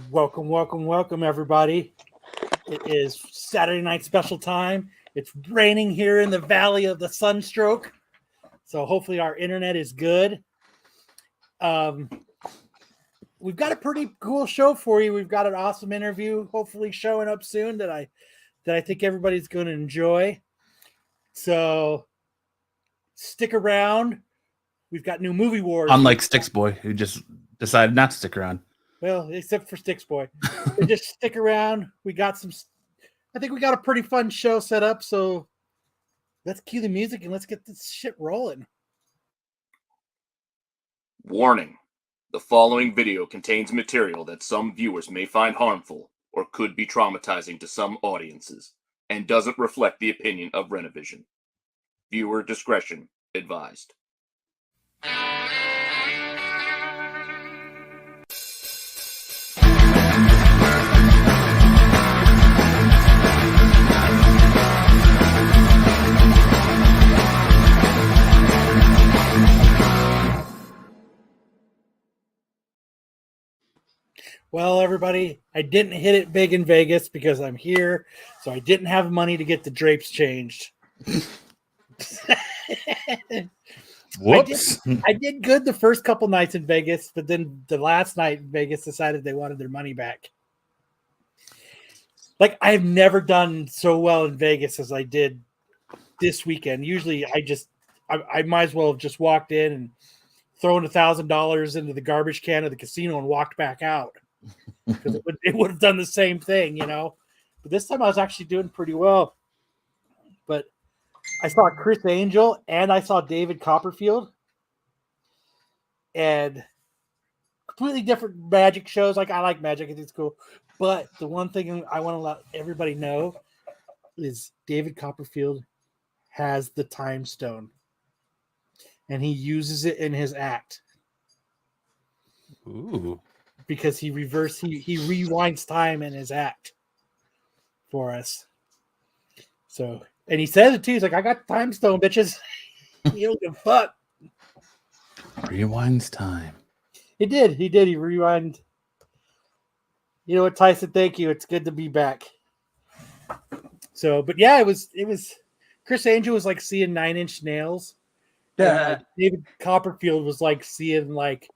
Welcome, everybody. It is Saturday night special time. It's raining here in the Valley of the Sunstroke, so hopefully our internet is good. We've got a pretty cool show for you. We've got an awesome interview, hopefully showing up soon that I think everybody's going to enjoy. So stick around. We've got new movie wars. Unlike Sticks Boy, who just decided not to stick around. Well, except for Sticks Boy. Just stick around. I think we got a pretty fun show set up, so let's cue the music and let's get this shit rolling. Warning. The following video contains material that some viewers may find harmful or could be traumatizing to some audiences and doesn't reflect the opinion of Renovision. Viewer discretion advised. Well, everybody, I didn't hit it big in Vegas because I'm here, so I didn't have money to get the drapes changed. Whoops. I did good the first couple nights in Vegas, but then the last night in Vegas decided they wanted their money back. Like, I've never done so well in Vegas as I did this weekend. Usually I might as well have just walked in and thrown $1,000 into the garbage can of the casino and walked back out. Because it would have done the same thing, you know. But this time I was actually doing pretty well. But I saw Chris Angel and I saw David Copperfield. And completely different magic shows. Like, I like magic, I think it's cool. But the one thing I want to let everybody know is David Copperfield has the time stone. And he uses it in his act. Ooh. Because he rewinds time in his act for us. So, and he says it too. He's like, I got time stone, bitches. You don't give a fuck. Rewinds time. He did. He rewind. You know what, Tyson? Thank you. It's good to be back. So, but yeah, it was Chris Angel was like seeing 9 Inch Nails. Yeah. David Copperfield was like seeing, like,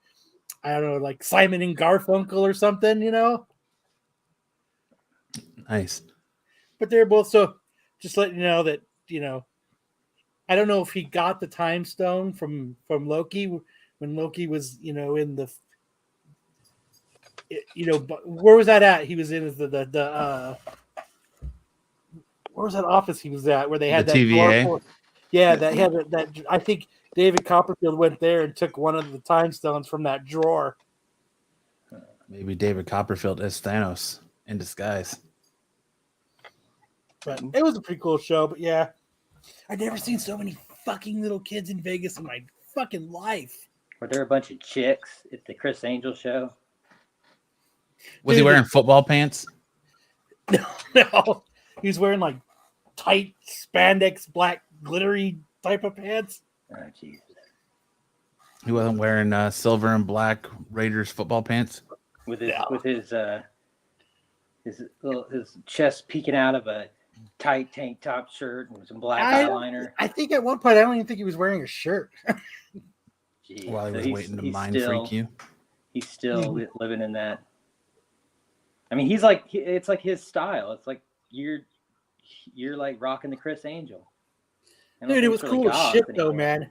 I don't know, like Simon and Garfunkel or something, you know? Nice. But they're both, so just letting you know that, you know, I don't know if he got the time stone from Loki when Loki was, you know, in the, you know, where was that at? He was in the where was that office he was at where they had the that TVA? Yeah, that had that. I think David Copperfield went there and took one of the time stones from that drawer. Maybe David Copperfield is Thanos in disguise. But it was a pretty cool show. But yeah, I've never seen so many fucking little kids in Vegas in my fucking life. Were there a bunch of chicks at the Chris Angel show? Was he wearing football pants? No. He was wearing like tight spandex, black, glittery type of pants. Oh, Jesus. He wasn't wearing silver and black Raiders football pants? With his chest peeking out of a tight tank top shirt and some black eyeliner. I think at one point I don't even think he was wearing a shirt. While he was waiting to mind freak you. He's still living in that. I mean, he's like, it's like his style. It's like you're like rocking the Chris Angel. Dude, it was cool as shit though, man.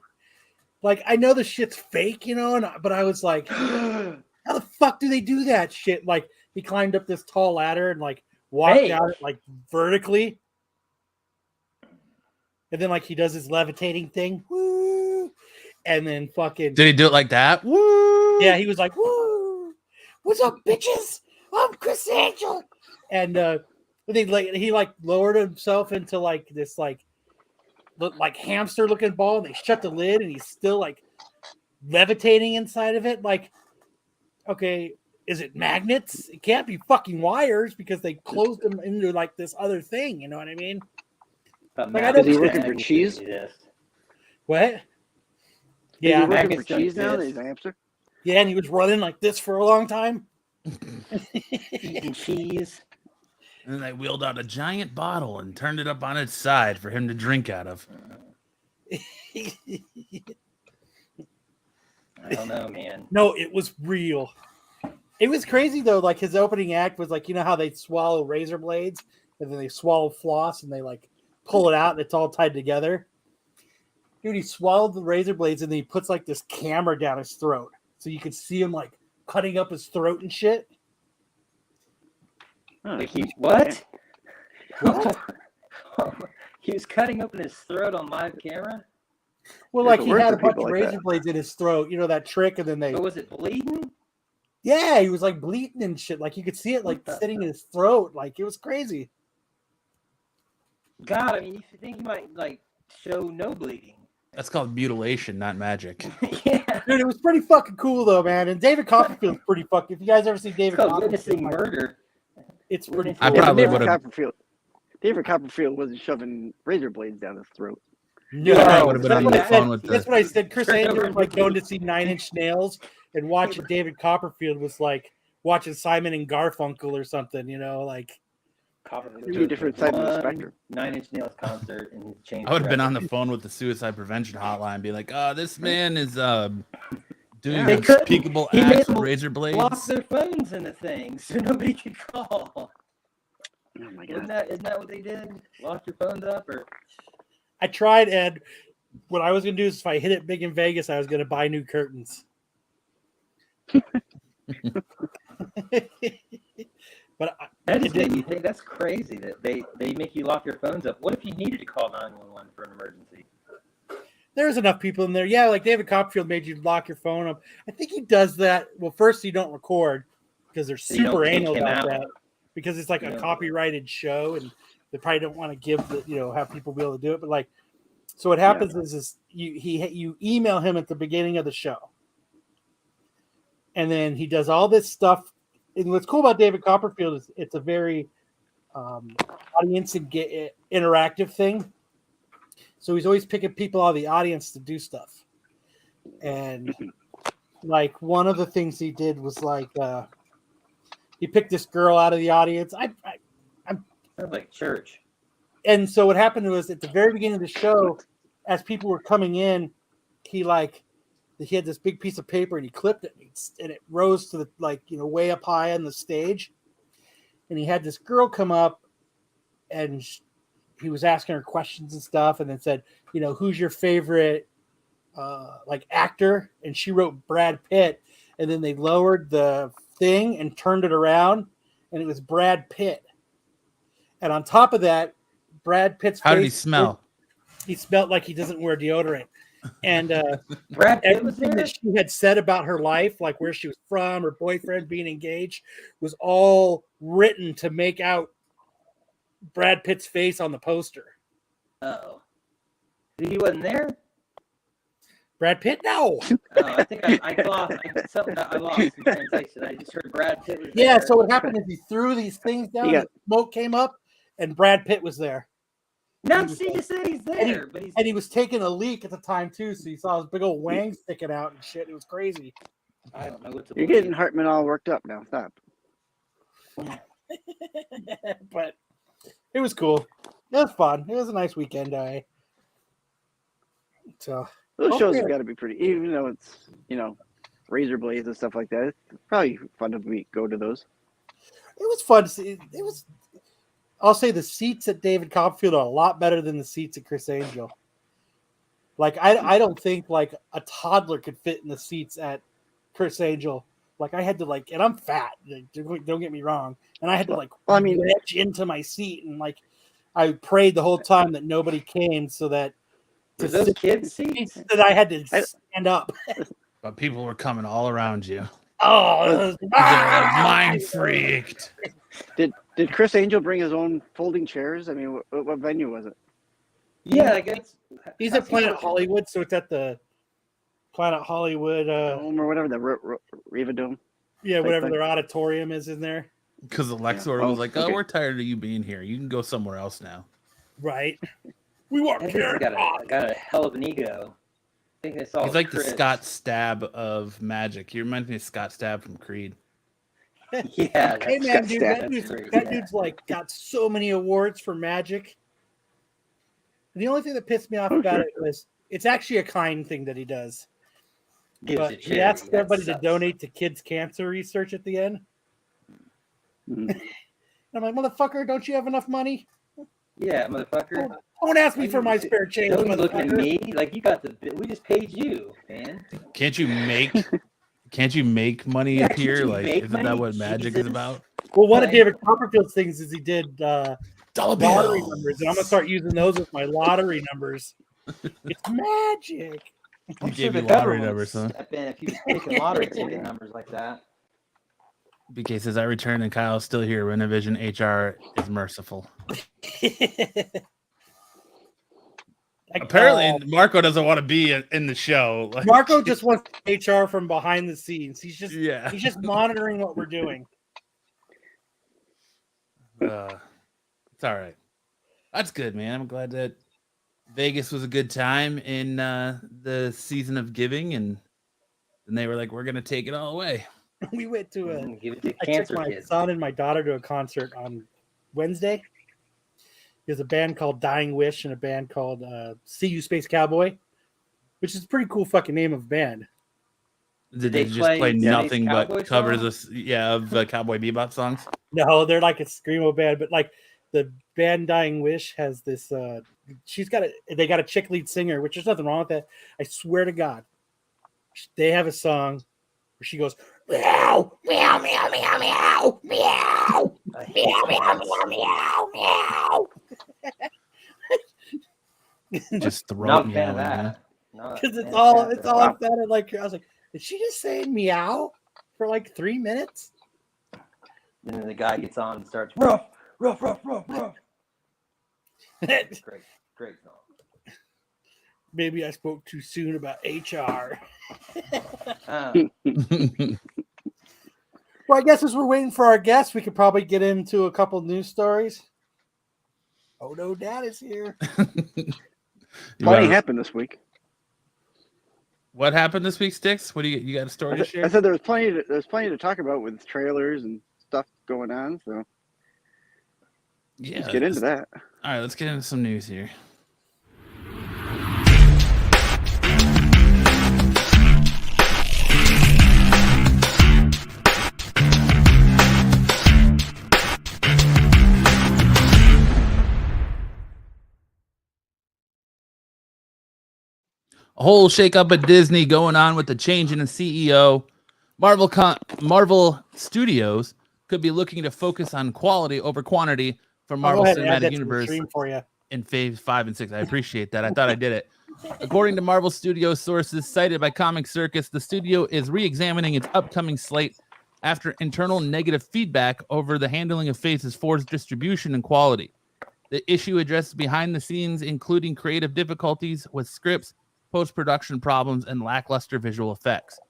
Like, I know the shit's fake, you know, but I was like, how the fuck do they do that shit? Like, he climbed up this tall ladder and like walked out it like vertically. And then like he does his levitating thing. Woo! And then fucking did he do it like that? Woo! Yeah, he was like, woo! What's up, bitches? I'm Chris Angel. And he like lowered himself into like this like hamster looking ball, and they shut the lid and he's still like levitating inside of it. Like, okay, is it magnets? It can't be fucking wires because they closed them into like this other thing, you know what I mean? Like, is he looking for cheese? What? Yeah, is he looking for cheese now that he's an hamster? Yeah, and he was running like this for a long time. Eating cheese. And then they wheeled out a giant bottle and turned it up on its side for him to drink out of. I don't know, man. No, it was real. It was crazy though. Like his opening act was like, you know how they swallow razor blades and then they swallow floss and they like pull it out and it's all tied together. Dude, he swallowed the razor blades and then he puts like this camera down his throat so you could see him like cutting up his throat and shit. Like what? He was cutting open his throat on live camera? Well, like he had a bunch of razor blades in his throat, you know that trick, and then they. Oh, was it bleeding? Yeah, he was like bleeding and shit. Like you could see it like sitting in his throat. Like it was crazy. God, I mean, you think he might like show no bleeding? That's called mutilation, not magic. Yeah, dude, it was pretty fucking cool though, man. And David Copperfield's pretty fucking. If you guys ever see David witnessing Copperfield, murder, it's pretty. Cool. I probably would have. David Copperfield wasn't shoving razor blades down his throat. No, I would have been on the phone with that's what I said. Chris Angel was like going to see 9 Inch Nails, and watching David Copperfield was like watching Simon and Garfunkel or something, you know, like. Two different sides of the spectrum. 9 Inch Nails concert and changed. I would have been on the phone with the suicide prevention hotline, be like, "This man is doing unspeakable acts with razor blades." Lock their phones in the thing so nobody could call. Oh my God! Isn't that what they did? Lock your phones up, or? I tried, Ed. What I was going to do is if I hit it big in Vegas, I was going to buy new curtains. But You think that's crazy that they make you lock your phones up. What if you needed to call 911 for an emergency? There's enough people in there. Yeah, like David Copperfield made you lock your phone up. I think he does that. Well, first you don't record because they're super anal about that because it's like a copyrighted show and they probably don't want to give the, you know, have people be able to do it. But like, so what happens is you email him at the beginning of the show, and then he does all this stuff. And what's cool about David Copperfield is it's a very audience and interactive thing. So he's always picking people out of the audience to do stuff. And like one of the things he did was like he picked this girl out of the audience. I'm like church. And so what happened was at the very beginning of the show, as people were coming in, he had this big piece of paper and he clipped it and it rose to the, like, you know, way up high on the stage. And he had this girl come up and he was asking her questions and stuff and then said, you know, who's your favorite like actor? And she wrote Brad Pitt. And then they lowered the thing and turned it around and it was Brad Pitt. And on top of that, Brad Pitt's How did he smell? He smelled like he doesn't wear deodorant. And Brad Pitt was everything that she had said about her life, like where she was from, her boyfriend, being engaged, was all written to make out Brad Pitt's face on the poster. Oh. He wasn't there? Brad Pitt? No. Oh, I think I lost. I lost in translation. I just heard Brad Pitt was there. Yeah, so what happened is he threw these things down, and smoke came up, and Brad Pitt was there. No, see, you said he's there, and he was taking a leak at the time too, so you saw his big old wang sticking out and shit. It was crazy. I don't know what to You're getting Hartman all worked up now. Stop. But it was cool. It was fun. It was a nice weekend. So those shows have got to be pretty, even though it's, you know, razor blades and stuff like that. It's probably fun to go to those. It was fun to see. It was. I'll say the seats at David Copperfield are a lot better than the seats at Chris Angel. Like I don't think like a toddler could fit in the seats at Chris Angel. Like I had to like, and I'm fat. Don't get me wrong. And I had to like wedge into my seat and like I prayed the whole time that nobody came so that those kids seats that I had to stand up. But people were coming all around you. Oh, mind freaked. Did Chris Angel bring his own folding chairs? I mean, what venue was it? Yeah, I guess he's at Planet Hollywood, so it's at the Planet Hollywood Dome or whatever, the Riva Dome. Yeah, whatever their auditorium is in there. Because Alexor was like, "Oh, we're tired of you being here. You can go somewhere else now." Right. We want got a hell of an ego. I think I saw. He's like Chris. The Scott Stabb of magic. You remind me of Scott Stabb from Creed. Yeah. Hey man, dude, that That's dude's, great, that yeah. dude's like got so many awards for Magic. The only thing that pissed me off about it was it's actually a kind thing that he does. But he asks everybody to donate to kids' cancer research at the end. Mhm. I'm like, motherfucker, don't you have enough money? Yeah, motherfucker. Don't ask me for my spare change, Don't be looking at motherfucker. me like you got we just paid you, man. Can't you make money Yeah, here? can't you Like, make isn't that money? what Magic is Jesus. about? Well, one of Like- David Copperfield's things is he did Dollar lottery bills. numbers, and I'm gonna start using those as my lottery numbers. It's magic. He gave you lottery numbers, huh? Step in if he was picking lottery ticket numbers like that. BK says, I return and Kyle's still here. Renovision HR is merciful. Apparently, Marco doesn't want to be in the show. Like, Marco just wants HR from behind the scenes. He's just yeah. he's just monitoring what we're doing. It's all right. That's good, man. I'm glad that Vegas was a good time in the season of giving, and then they were like, "We're gonna take it all away." We went to Give it to I cancer took my kids. son and my daughter to a concert on Wednesday. There's a band called Dying Wish and a band called See You Space Cowboy, which is a pretty cool fucking name of a band. Did They they just play play Space nothing but Cowboy covers songs? of Cowboy Bebop songs? No, they're like a screamo band, but like the band Dying Wish has this they got a chick lead singer, which there's nothing wrong with that. I swear to God. They have a song where she goes meow meow meow meow meow meow meow meow meow meow meow. Just throw Not it a fan of meowing, man. that. Because it's all sounded like I was like, did she just say meow for like 3 minutes? And then the guy gets on and starts rough. Great song. Maybe I spoke too soon about HR. Well, I guess as we're waiting for our guests, we could probably get into a couple news stories. Oh no, Dad is here. Plenty happened this week. What happened this week, Sticks? What do you got a story to share? I said there's plenty to talk about with trailers and stuff going on. So Yeah, let's get into that. All right, let's get into some news here. A whole shakeup at Disney going on with the change in the CEO. Marvel Studios could be looking to focus on quality over quantity for Marvel Cinematic Universe for you. in Phase 5 and 6. I appreciate that. I thought I did it. According to Marvel Studios sources cited by Comic Circus, the studio is re-examining its upcoming slate after internal negative feedback over the handling of Phases 4's distribution and quality. The issue addresses behind the scenes, including creative difficulties with scripts, post-production problems, and lackluster visual effects.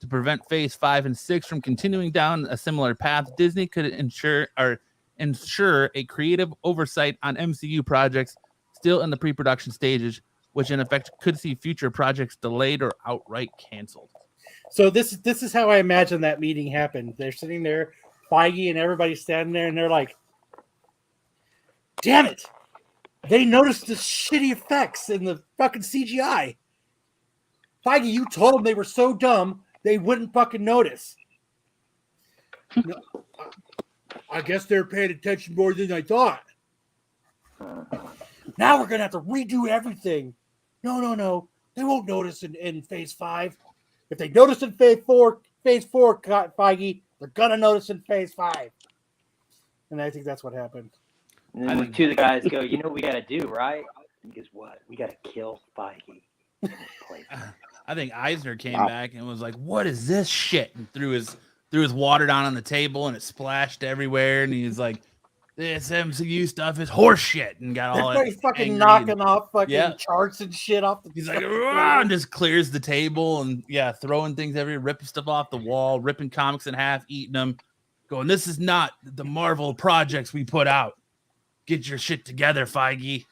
To prevent Phase 5 and 6 from continuing down a similar path, Disney could ensure a creative oversight on MCU projects still in the pre-production stages, which in effect could see future projects delayed or outright canceled. So this is how I imagine that meeting happened. They're sitting there, Feige and everybody standing there, and they're like, damn it. They noticed the shitty effects in the fucking CGI. Feige, you told them they were so dumb they wouldn't fucking notice. No, I guess they're paying attention more than I thought. Now we're gonna have to redo everything. No. They won't notice in Phase 5. If they notice in Phase 4, Feige, they're gonna notice in Phase 5. And I think that's what happened. And then two of the guys go, you know what we got to do, right? He goes, what? We got to kill Feige. I think Eisner came back and was like, "What is this shit?" and threw his water down on the table and it splashed everywhere. And he's like, "This MCU stuff is horse shit," and got all Everybody's fucking knocking off fucking charts and shit off the. He's like, and just clears the table and throwing things everywhere, ripping stuff off the wall, ripping comics in half, eating them, going, "This is not the Marvel projects we put out. Get your shit together, Feige."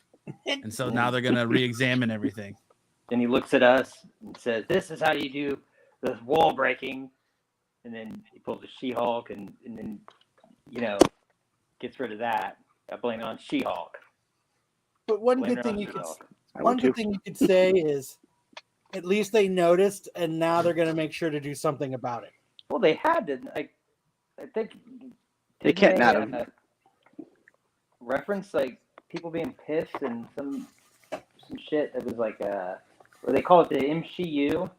And so now they're gonna re-examine everything. Then he looks at us and says, "This is how you do the wall breaking." and then he pulls a She-Hulk, and then gets rid of that. I blame it on She-Hulk. But one Blame good it thing on you could She-Hulk. one good thing you could say is at least they noticed, and now they're going to make sure to do something about it. Well, they had to. I think They can't not have. Reference like people being pissed and some shit that was like what they call it, the MCU.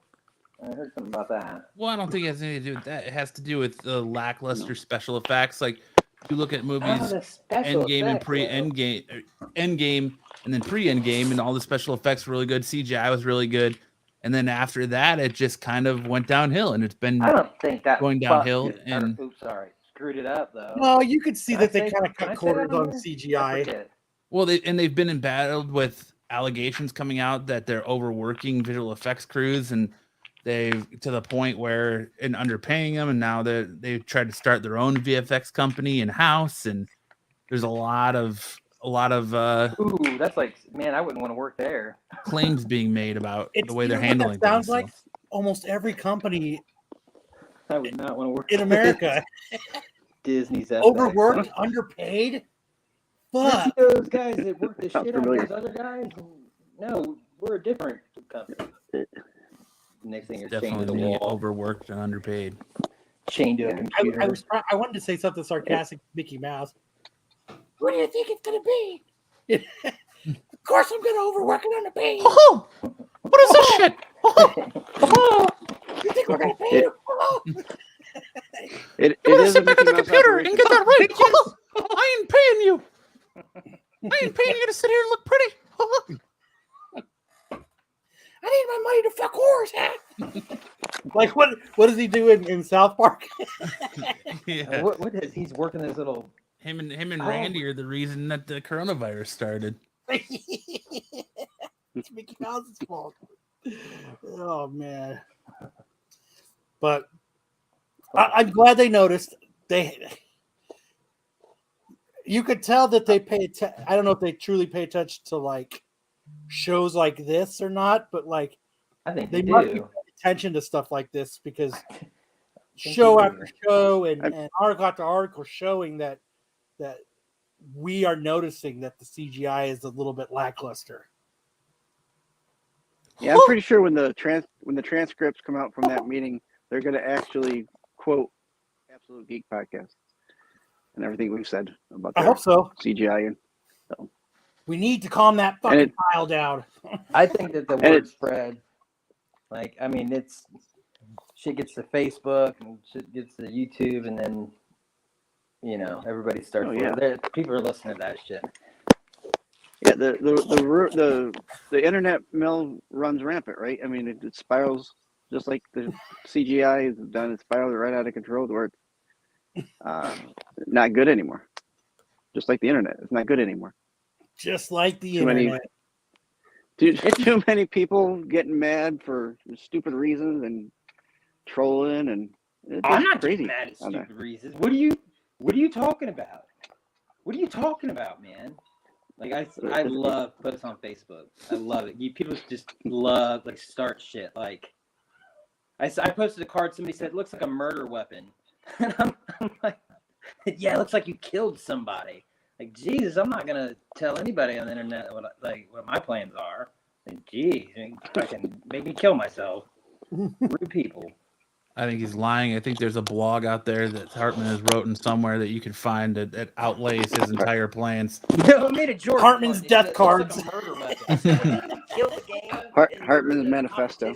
I heard something about that. Well, I don't think it has anything to do with that. It has to do with the lackluster special effects. Like, if you look at movies, the special Endgame and effects, Endgame, and then pre-Endgame, and all the special effects were really good. CGI was really good. And then after that, it just kind of went downhill, and it's been I don't think that going downhill. oops, sorry, screwed it up though. No, you could see Can that I they say- kind of can I cut say corners that on on here? I CGI. forget. Well, they've been embattled with allegations coming out that they're overworking visual effects crews, and they've to the point where and underpaying them, and now they've tried to start their own VFX company in house, and there's a lot of Ooh, that's like, man, I wouldn't want to work there. claims being made about the way You they're know what handling that sounds things. like almost every company I would not want to work in America. Disney's Overworked, underpaid. But those guys that work the Sounds shit out of familiar. those other guys. No, we're a different company. Next thing you're chained to Definitely the being wall, overworked and underpaid. chained to a computer. I wanted to say something sarcastic, Mickey Mouse. What do you think it's going to be? Of course, I'm going to overwork and underpay you. Oh, what is this shit? You think we're going to pay you? It I'm gonna is sit a back at Mickey the Mouse computer and operation. get that right. I ain't paying you. I ain't paying you to sit here and look pretty. I need my money to fuck whores, huh? Like, what does he do in South Park? Yeah. What is he's working this little? Him and Randy are the reason that the coronavirus started. It's Mickey Mouse's fault. Oh, man. But I'm glad they noticed. You could tell that they pay attention. I don't know if they truly pay attention to like shows like this or not, but like I think they they must be do. paying attention to stuff like this because think show they after show and article after article showing that we are noticing that the CGI is a little bit lackluster. Yeah, I'm pretty sure when the transcripts come out from that meeting, they're going to actually quote Absolute Geek Podcast and everything we've said about I hope so. CGI. And We need to calm that fucking pile down. I think that the And word spread. Like, I mean, it's shit gets to Facebook and shit gets to YouTube, and then everybody starts. Oh, yeah. People are listening to that shit. yeah, the internet mill runs rampant, right? I mean, it spirals just like the CGI is done. It spirals right out of control to where it's not good anymore. Just like the internet, it's not good anymore. Just like the Too many- internet. Too many people getting mad for stupid reasons and trolling, and it's I'm not crazy. getting mad at on that. stupid reasons. What are you talking about? What are you talking about, man? Like I love posts on Facebook. I love it. People just love like start shit. Like I posted a card. Somebody said it looks like a murder weapon, and I'm like, yeah, it looks like you killed somebody. Like, Jesus, I'm not gonna tell anybody on the internet what my plans are. Like, geez, fucking make me kill myself. Rude people. I think he's lying. I think there's a blog out there that Hartman has written somewhere that you can find that outlays his entire plans. No, I made a Jordan Hartman's one. death It looks cards. like a murder weapon. Kill the game. Hartman's manifesto.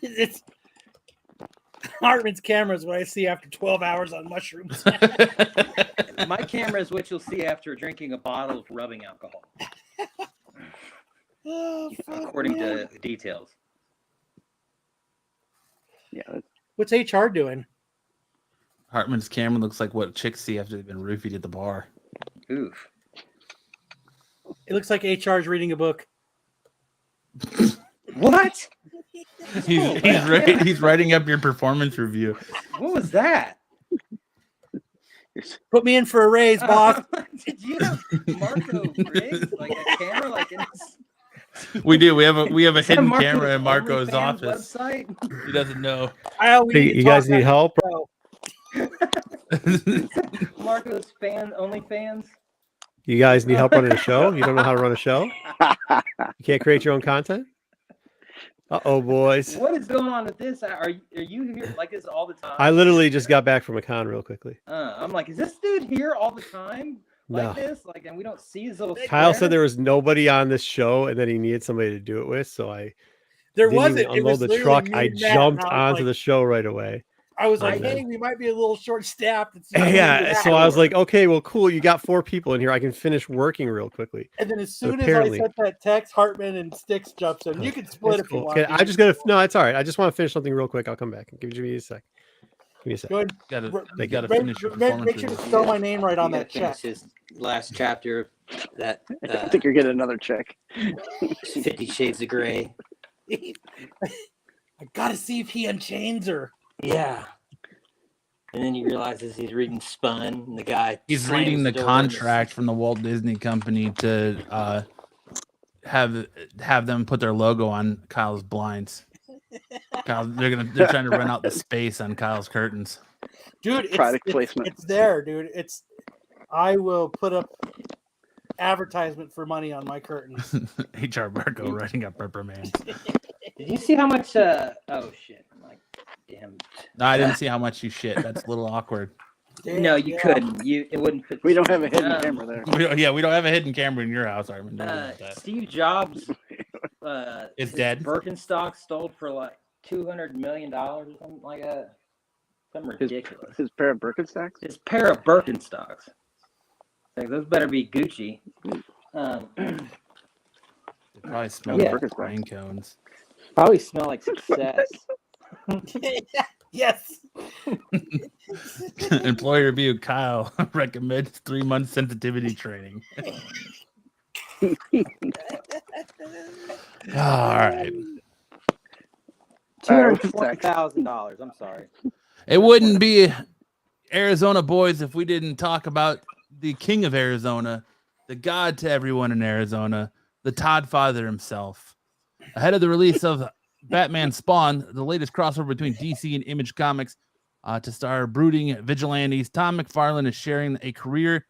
It's Hartman's camera is what I see after 12 hours on mushrooms. My camera is what you'll see after drinking a bottle of rubbing alcohol, Oh, fuck, according man. to details. Yeah, What's HR doing? Hartman's camera looks like what chicks see after they've been roofied at the bar. Oof. It looks like HR is reading a book. What? He's writing up your performance review. What was that? Put me in for a raise, boss. Did you have Marco Riggs, like a camera, like in his We do. We have a Is that hidden Marco's camera in Marco's OnlyFans office. website? He doesn't know. Hey, You guys need help? Marco's OnlyFans. You guys need help running a show? You don't know how to run a show? You can't create your own content? Uh-oh, boys. What is going on with this? Are you here like this all the time? I literally just got back from a con real quickly. I'm like, is this dude here all the time? Like No. this? Like, and we don't see his little. Kyle square? said there was nobody on this show and that he needed somebody to do it with, so I There didn't wasn't. even It was unload the literally truck. me I and Matt, jumped and I was onto the show right away. I was like, And then- hey, we might be a little short-staffed. Yeah, so I was like, okay, well, cool. You got 4 people in here. I can finish working real quickly. and then as soon apparently- as I sent that text, Hartman and Sticks jumps in. You can split It's if you cool. want. Okay, I just gotta. No, it's all right. I just want to finish something real quick. I'll come back. Give me a sec. Give me a sec. Go ahead. You gotta Make, finish your make, performance. make sure to review. spell my name right on You that gotta check. finish his last chapter of that I think you're getting another check. 50 Shades of Grey. I gotta see if he unchains her. Yeah. And then he realizes he's reading Spun, and the guy. He's slams reading the door contract from the Walt Disney Company to have them put their logo on Kyle's blinds. They're trying to rent out the space on Kyle's curtains. Dude, Product placement. It's there, dude. I will put up advertisement for money on my curtains. HR Marco writing up reprimands. Did you see how much? Oh shit! I'm like, damn. No, I didn't see how much you shit. That's a little awkward. No, you couldn't. It wouldn't fit. We don't have a hidden Um, camera there. We don't have a hidden camera in your house, Armin. Don't worry about that. Steve Jobs Is his dead. Birkenstock sold for like $200 million or something like that. Something ridiculous. His pair of Birkenstocks? His pair of Birkenstocks. Like, those better be Gucci. They probably smell Yeah. like pine cones. Probably smell like success. Yes. Employer review. Kyle recommends 3-month sensitivity training. All right. $220,000. I'm sorry. It wouldn't be Arizona boys if we didn't talk about the king of Arizona, the god to everyone in Arizona, the Todd Father himself. Ahead of the release of Batman Spawn, the latest crossover between DC and Image Comics, to star brooding vigilantes, Tom McFarlane is sharing a career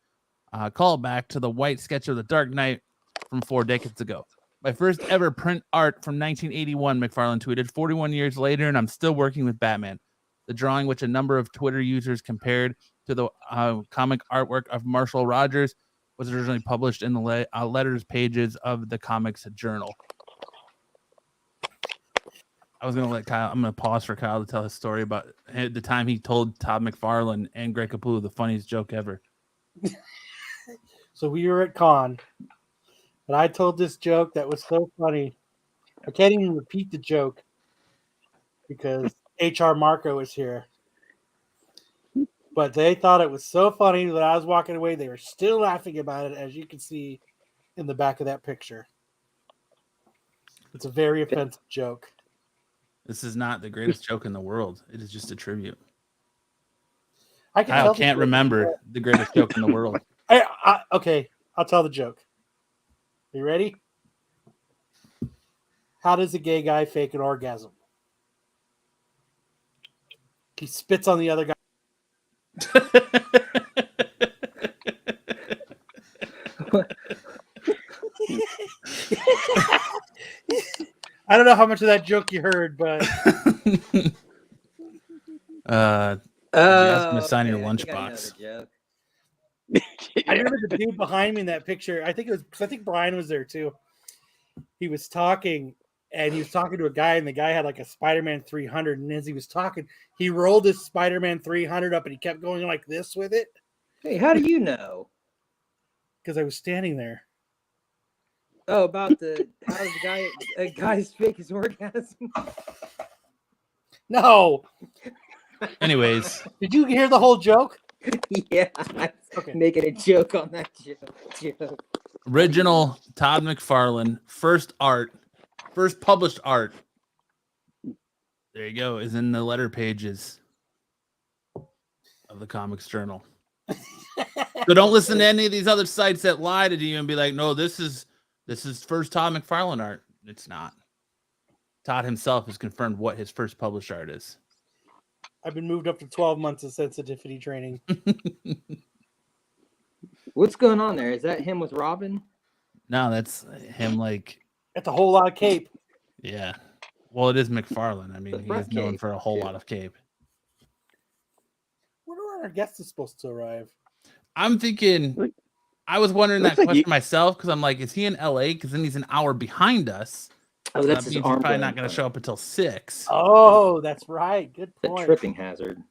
callback to the white sketch of The Dark Knight from 4 decades ago. My first ever print art from 1981, McFarlane tweeted, 41 years later, and I'm still working with Batman. The drawing, which a number of Twitter users compared to the comic artwork of Marshall Rogers, was originally published in the letters pages of the Comics Journal. I was going to let Kyle, I'm going to pause for Kyle to tell his story about the time he told Todd McFarlane and Greg Capullo the funniest joke ever. So we were at con, and I told this joke that was so funny. I can't even repeat the joke because HR Marco is here. But they thought it was so funny that I was walking away. They were still laughing about it, as you can see in the back of that picture. It's a very offensive joke. This is not the greatest joke in the world. It is just a tribute. I can Kyle tell the can't joke. remember the greatest joke in the world. Okay, I'll tell the joke. You ready? How does a gay guy fake an orgasm? He spits on the other guy. I don't know how much of that joke you heard, but ask him to sign your lunchbox. I remember the dude behind me in that picture. I think it was because I think Brian was there too. He was talking, and he was talking to a guy, and the guy had like a Spider-Man 300. And as he was talking, he rolled his Spider-Man 300 up, and he kept going like this with it Hey, how do you know? because I was standing there. Oh, about the how does a guy's fake his orgasm? No, Anyways, did you hear the whole joke? Yeah, I'm Okay. making a joke on that joke. original Todd McFarlane, first published art. There you go, is in the letter pages of the Comics Journal. So don't listen to any of these other sites that lie to you and be like, no, this is This is first Todd McFarlane art. It's not. Todd himself has confirmed what his first published art is. I've been moved up to 12 months of sensitivity training. What's going on there? Is that him with Robin? No, that's him. Like, That's a whole lot of cape. yeah. Well, it is McFarlane. I mean, The he's front known cape, for a whole too. lot of cape. Wonder when our guest is supposed to arrive. I'm thinking. I was wondering that Looks like question you- myself because I'm like, is he in LA? Because then he's an hour behind us. Oh, So that's that his means he's arm. probably not going to show up until 6. Oh, that's right. Good The point. tripping hazard.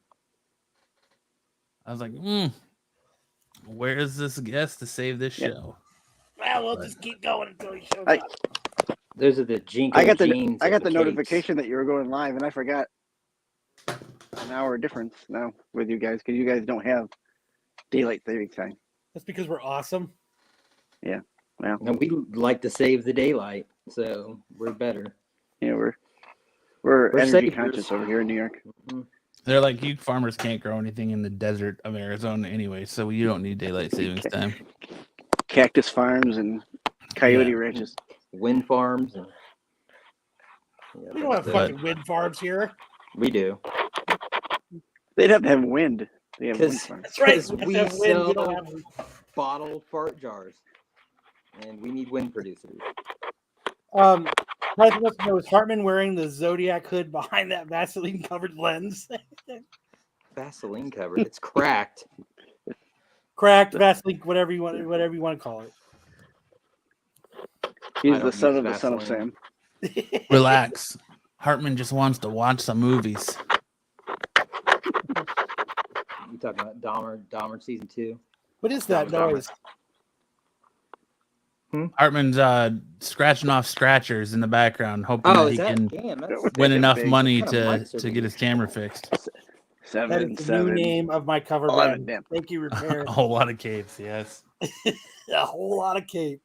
I was like, where is this guest to save this Yeah. show? Well, we'll just keep going until he shows I- up. Those are the Jinko I got the jeans I of got the capes. notification that you were going live, and I forgot an hour difference now with you guys because you guys don't have daylight saving time. That's because we're awesome. Well, And we like to save the daylight, so we're better. yeah, we're energy savers. conscious over here in New York. Mhm. They're like, you farmers can't grow anything in the desert of Arizona anyway, so you don't need daylight savings time. Cactus farms and coyote Yeah. ranches. Wind farms. And... Yeah, We don't have that's But- it. fucking wind farms here. We do. They'd have to have wind. They have wind Because farms. That's right. Because We we have wind. We don't sell have... bottled fart jars. And we need wind producers. Probably supposed to know, is Hartman wearing the Zodiac hood behind that Vaseline covered lens? Vaseline covered. It's cracked. Cracked Vaseline, whatever you want to call it. He's I the don't son use of the son of Vaseline. Sam. Relax. Hartman just wants to watch some movies. You talking about Dahmer season 2? What is that Dahmer. noise? Hartman's scratching off scratchers in the background, hoping Oh, that is he that? can Damn, That that's was- win Big, enough big. money What kind of mics to are get these? his camera fixed. That 7 is and the 7. new name of my cover 11, band. damn. Thank you, Repair. A whole lot of capes, yes. A whole lot of cape.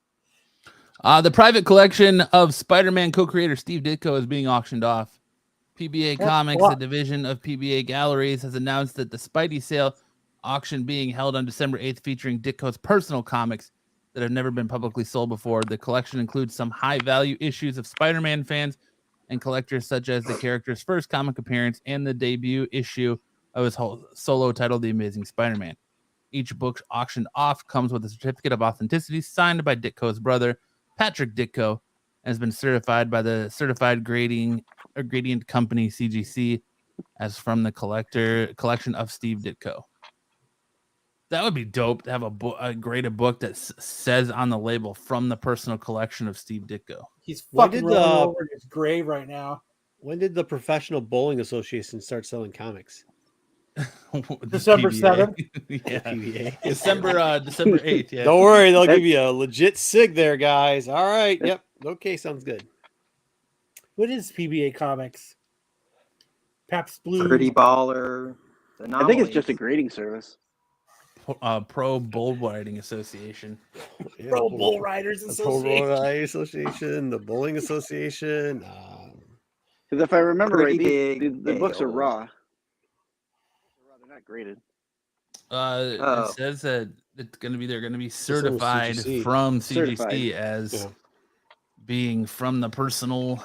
The private collection of Spider-Man co-creator Steve Ditko is being auctioned off. PBA That's Comics, what? a division of PBA Galleries, has announced that the Spidey sale auction being held on December 8th, featuring Ditko's personal comics that have never been publicly sold before. The collection includes some high-value issues of Spider-Man fans and collectors, such as the character's first comic appearance and the debut issue of his whole solo title, The Amazing Spider-Man. Each book auctioned off comes with a certificate of authenticity signed by Ditko's brother, Patrick Ditko, and has been certified by the certified gradient company CGC as from the collection of Steve Ditko. That would be dope to have a graded book that says on the label from the personal collection of Steve Ditko. He's When fucking did rolling the- over in his grave right now. When did the Professional Bowling Association start selling comics? December PBA. 7th. Yeah. PBA. December 8th. Yeah. Don't worry, they'll That- give you a legit sig there, guys. All right. Yep. Okay, sounds good. What is PBA Comics? Pabst Blue. Pretty Baller. I think it's just a Anomalies. grading service. Pro Bull Riding Association. Yeah, Pro the Bull Riders Pro Association. Bowling Association, the Bowling Association. Because if I remember Pretty right, big the books are ale. raw. They're not graded. Oh. It says that they're going to be little certified CGC. from CGC Certified. as Yeah. being from the personal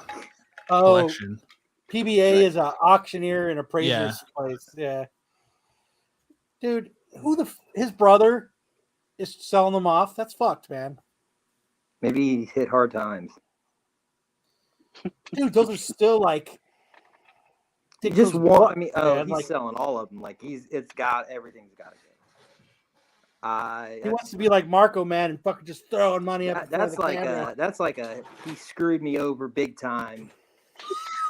Oh, collection. PBA Right. is an auctioneer and appraiser's Yeah. place. Yeah. Dude, his brother is selling them off? That's fucked, man. Maybe he hit hard times. Dude, those are still like Just Ditko's one. book, I mean, man. he's Like, selling all of them. Like everything's got to go. he wants to be like Marco, man, and fucking just throwing money up. in front of That's the like camera. that's like a he screwed me over big time.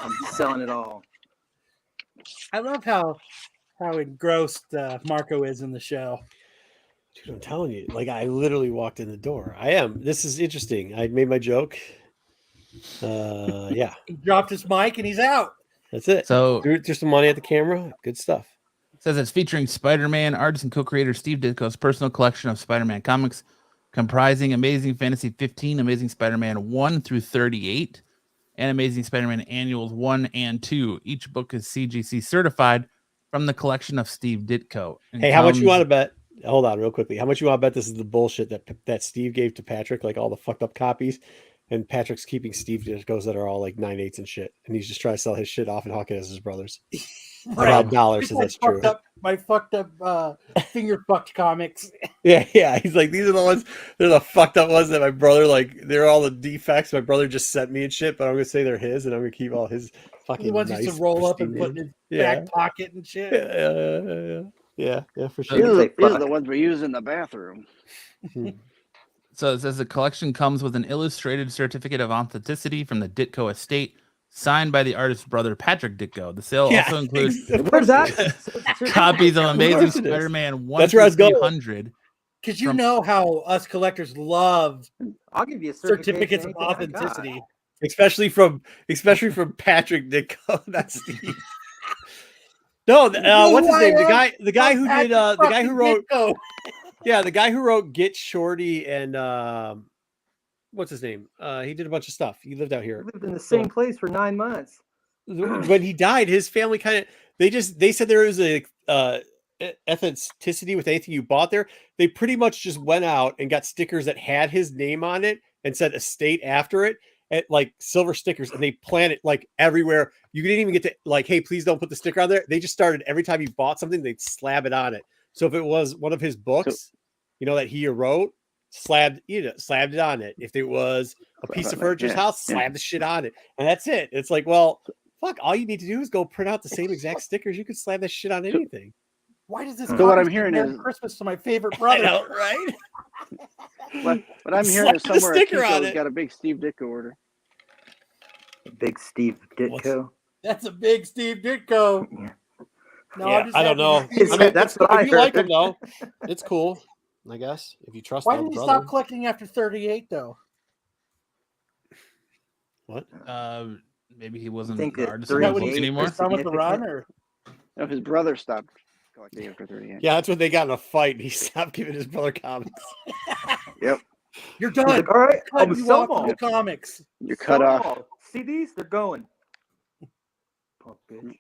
I'm selling it all. I love how engrossed Marco is in the show. Dude, I'm telling you, like I literally walked in the door. I am. This is interesting. I made my joke. Yeah, He dropped his mic and he's out. that's it. So Threw some money at the camera. Good stuff. it says it's featuring Spider-Man artist and co-creator Steve Ditko's personal collection of Spider-Man comics, comprising Amazing Fantasy 15, Amazing Spider-Man 1 through 38, and Amazing Spider-Man Annuals 1 and 2. Each book is CGC certified from the collection of Steve Ditko. and Hey, how much you comes- want to bet? Hold on, real quickly. How much you want to bet this is the bullshit that Steve gave to Patrick, like all the fucked up copies, and Patrick's keeping Steve Ditko's that are all like 9/8 and shit, and he's just trying to sell his shit off and hawk it as his brothers. About $1 says that's true. My fucked up finger fucked comics. Yeah. He's like, these are the ones. They're the fucked up ones that my brother like. They're all the defects my brother just sent me and shit. But I'm gonna say they're his, and I'm gonna keep all his fucking. The ones nice, he used to roll up and put in his back pocket and shit. Yeah, for sure. These are the ones we use in the bathroom. So it says the collection comes with an illustrated certificate of authenticity from the Ditko estate, signed by the artist's brother Patrick Ditko. The sale also includes Where's that? copies of Amazing Spider-Man 1 That's where I was going. 300. Because you know how us collectors love I'll give you a certificates of authenticity, especially from Patrick Ditko. That's Steve. No, what's his name? The guy who did the guy who wrote Ditko. the guy who wrote Get Shorty and what's his name? He did a bunch of stuff. He lived out here. I lived in the same place for 9 months. When he died, his family kind of they said there was a authenticity with anything you bought there. They pretty much just went out and got stickers that had his name on it and said estate after it. At like silver stickers, and they planted like everywhere. You didn't even get to like, hey, please don't put the sticker on there. They just started every time you bought something, they'd slab it on it. So if it was one of his books, that he wrote, slabbed it on it. If it was a piece of furniture's house, slab the shit on it, and that's it. It's like, well, fuck. All you need to do is go print out the same exact stickers. You could slab that shit on anything. Why does this? So what I'm hearing is Christmas to my favorite brother, I know, right? What I'm hearing is somewhere sticker on Ditko's got a big Steve Ditko order. Big Steve Ditko. That's a big Steve Ditko. Yeah. No, Yeah, I don't know. That's what I if you like heard. him though, it's cool. I guess if you trust. Why all did the he brother. stop collecting after 38 though? What? Maybe he wasn't think an that artist 38 anymore. Done with the run, or No, his brother stopped collecting after 38. Yeah, that's when they got in a fight. And he stopped giving his brother comics. Yep. you're He's done. like, all right, Cut I'm you sell off from the comics. You're cut off. See these? They're going. Punk bitch.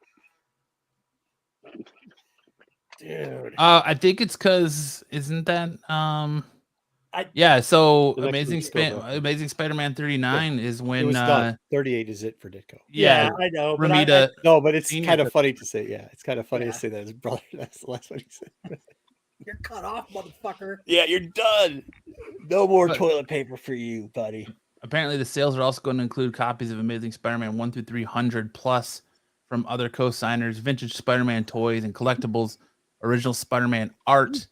Dude. I think it's because isn't that so The next Amazing week's still there. Amazing Spider-Man 39 is It when was done. 38 is it for Ditko. yeah, I know. But Ramita No, but it's Senior kind of took- funny to say. Yeah, it's kind of funny Yeah. to say that his brother. That's the last one he said. you're cut off, motherfucker. Yeah, you're done. No more But- toilet paper for you, buddy. apparently the sales are also going to include copies of Amazing Spider-Man 1 through 300 plus from other co-signers, vintage Spider-Man toys and collectibles, original Spider-Man art,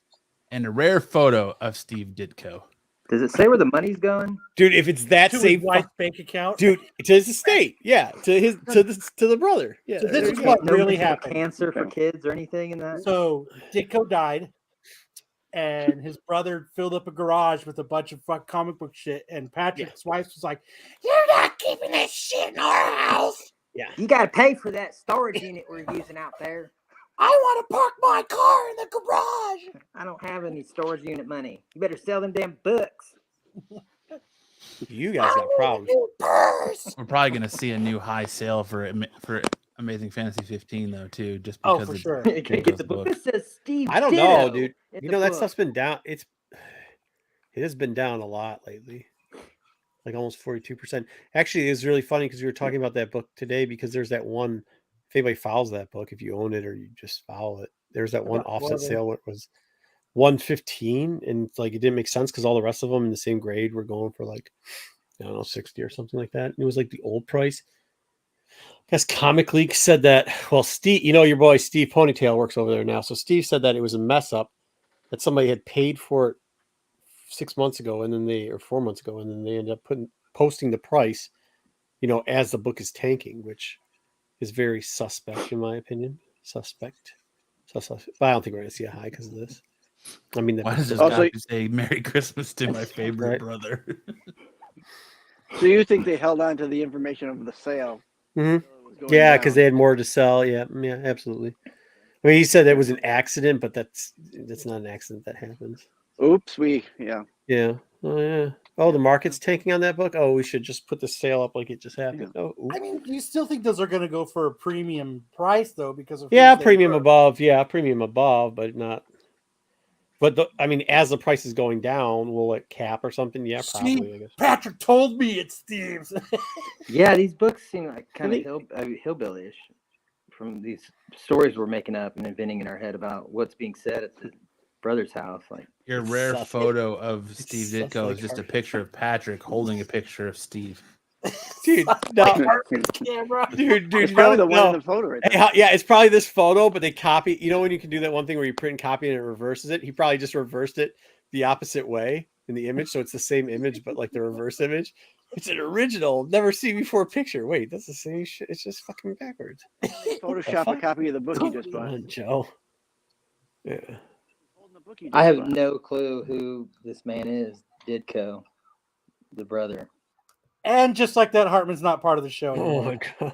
and a rare photo of Steve Ditko. Does it say where the money's going? Dude, if it's that To his same wife's bank account. dude, to his estate, yeah, to the brother, yeah. So this there is you go. what No really mention of happened. Cancer for kids or anything in that? So Ditko died, and his brother filled up a garage with a bunch of comic book shit. And Patrick's wife was like, "You're not keeping this shit in our house. You got to pay for that storage unit we're using out there. I want to park my car in the garage." I don't have any storage unit money. You better sell them damn books. You guys got problems. New purse. We're probably going to see a new high sale for Amazing Fantasy 15 though too, just Oh, because for of sure. You can't get the book. This says Steve I don't know, Ditto dude. in You the know that book. stuff's been down. It has been down a lot lately, like almost 42%. Actually, it was really funny because we were talking about that book today because there's that one. If anybody follows that book, if you own it or you just follow it, there's that one offset sale where it was 115, and it's like it didn't make sense because all the rest of them in the same grade were going for like, I don't know, 60 or something like that. And it was like the old price. I guess Comic Leak said that. Well, Steve, your boy Steve Ponytail works over there now. So Steve said that it was a mess up, that somebody had paid for it 6 months ago, and then or 4 months ago, and then they ended up posting the price, as the book is tanking, which is very suspect in my opinion. Suspect. But I don't think we're going to see a high because of this. I mean, Why does this Also- guy say Merry Christmas to my favorite Right. brother? So you think they held on to the information of the sale? Mhm. So it was going Yeah, down. because they had more to sell. Yeah, absolutely. I mean, he said it was an accident, but that's not an accident that happens. Oops, Yeah. Oh yeah. Oh, the market's tanking on that book. Oh, we should just put the sale up like it just happened. Oh, oops. I mean, you still think those are going to go for a premium price though, because of Yeah, who they premium were. above. Yeah, premium above, but not. But I mean, as the price is going down, will it cap or something? Yeah, probably. See, I guess. Patrick told me it's Steve's. Yeah, these books seem like kind of hillbilly-ish from these stories we're making up and inventing in our head about what's being said at the brother's house. Like Your It's rare sus- photo of it's Steve sus Ditko like is just a heart. picture of Patrick holding a picture of Steve. Dude, Like no, Hartman's camera. dude, It's you probably know, the one no. in the photo right Hey, there. yeah, it's probably this photo, but they copy. You know when you can do that one thing where you print and copy and it reverses it? He probably just reversed it the opposite way in the image, so it's the same image, but like the reverse image. It's an original, never seen before picture. Wait, that's the same shit. It's just fucking backwards. Photoshop a fuck? copy of the book you just Come bought. on, Joe. Yeah. Holding the book you I just have bought. no clue who this man is. Ditko, the brother. And just like that, Hartman's not part of the show Oh anymore. my god.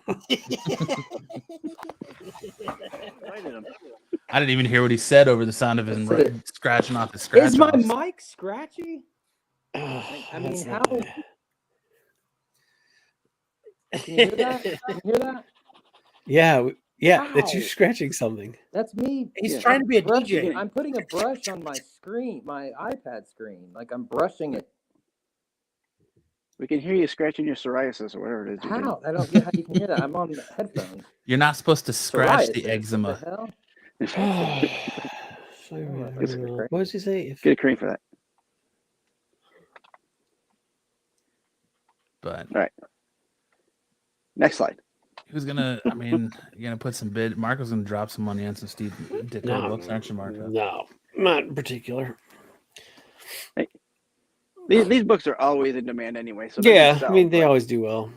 Invited him. I didn't even hear what he said over the sound of him That's it. scratching off his scratch. Is my offs. mic scratchy? I mean, how? Can you hear that? Can you hear that? Yeah, yeah, that's you Ow. scratching something. That's me. He's Yeah. trying to be a brushing. DJ. I'm putting a brush on my screen, my iPad screen. Like I'm brushing it. We can hear you scratching your psoriasis or whatever it is. you're doing. How? I don't get how you can hear that. I'm on the headphones. You're not supposed to scratch the Psoriasis, eczema. What the hell? What does he say? If Get a cream for that. But All right. Next slide. who's gonna? I mean, you're gonna put some bid. Marco's gonna drop some money on some Steve Ditko books, aren't you, Marco? No, not in particular. These books are always in demand anyway. So they're Yeah, gonna I sell, mean they but always do well.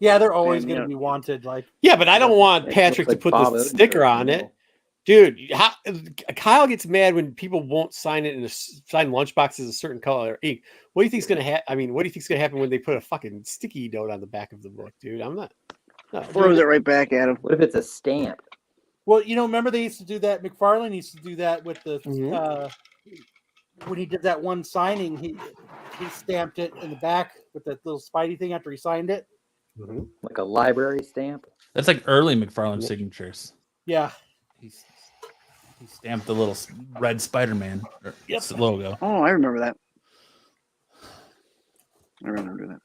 Yeah, they're always And, going you to know- be wanted. Like, Yeah, but I don't want It Patrick looks to put Bob the Odenkirk sticker in on the it. middle. Dude, Kyle gets mad when people won't sign it in sign lunchboxes a certain color ink. What do you think's gonna happen? I mean, what do you think's gonna happen when they put a fucking sticky note on the back of the book, dude? I'm not. No, throws it right back at him. What if it's a stamp? well, remember they used to do that. McFarlane used to do that with the Mhm. when he did that one signing. He stamped it in the back with that little Spidey thing after he signed it. Mhm. Like a library stamp? That's like early McFarlane signatures. Yeah, He stamped the little red Spider-Man logo. Oh, I remember that. I remember that.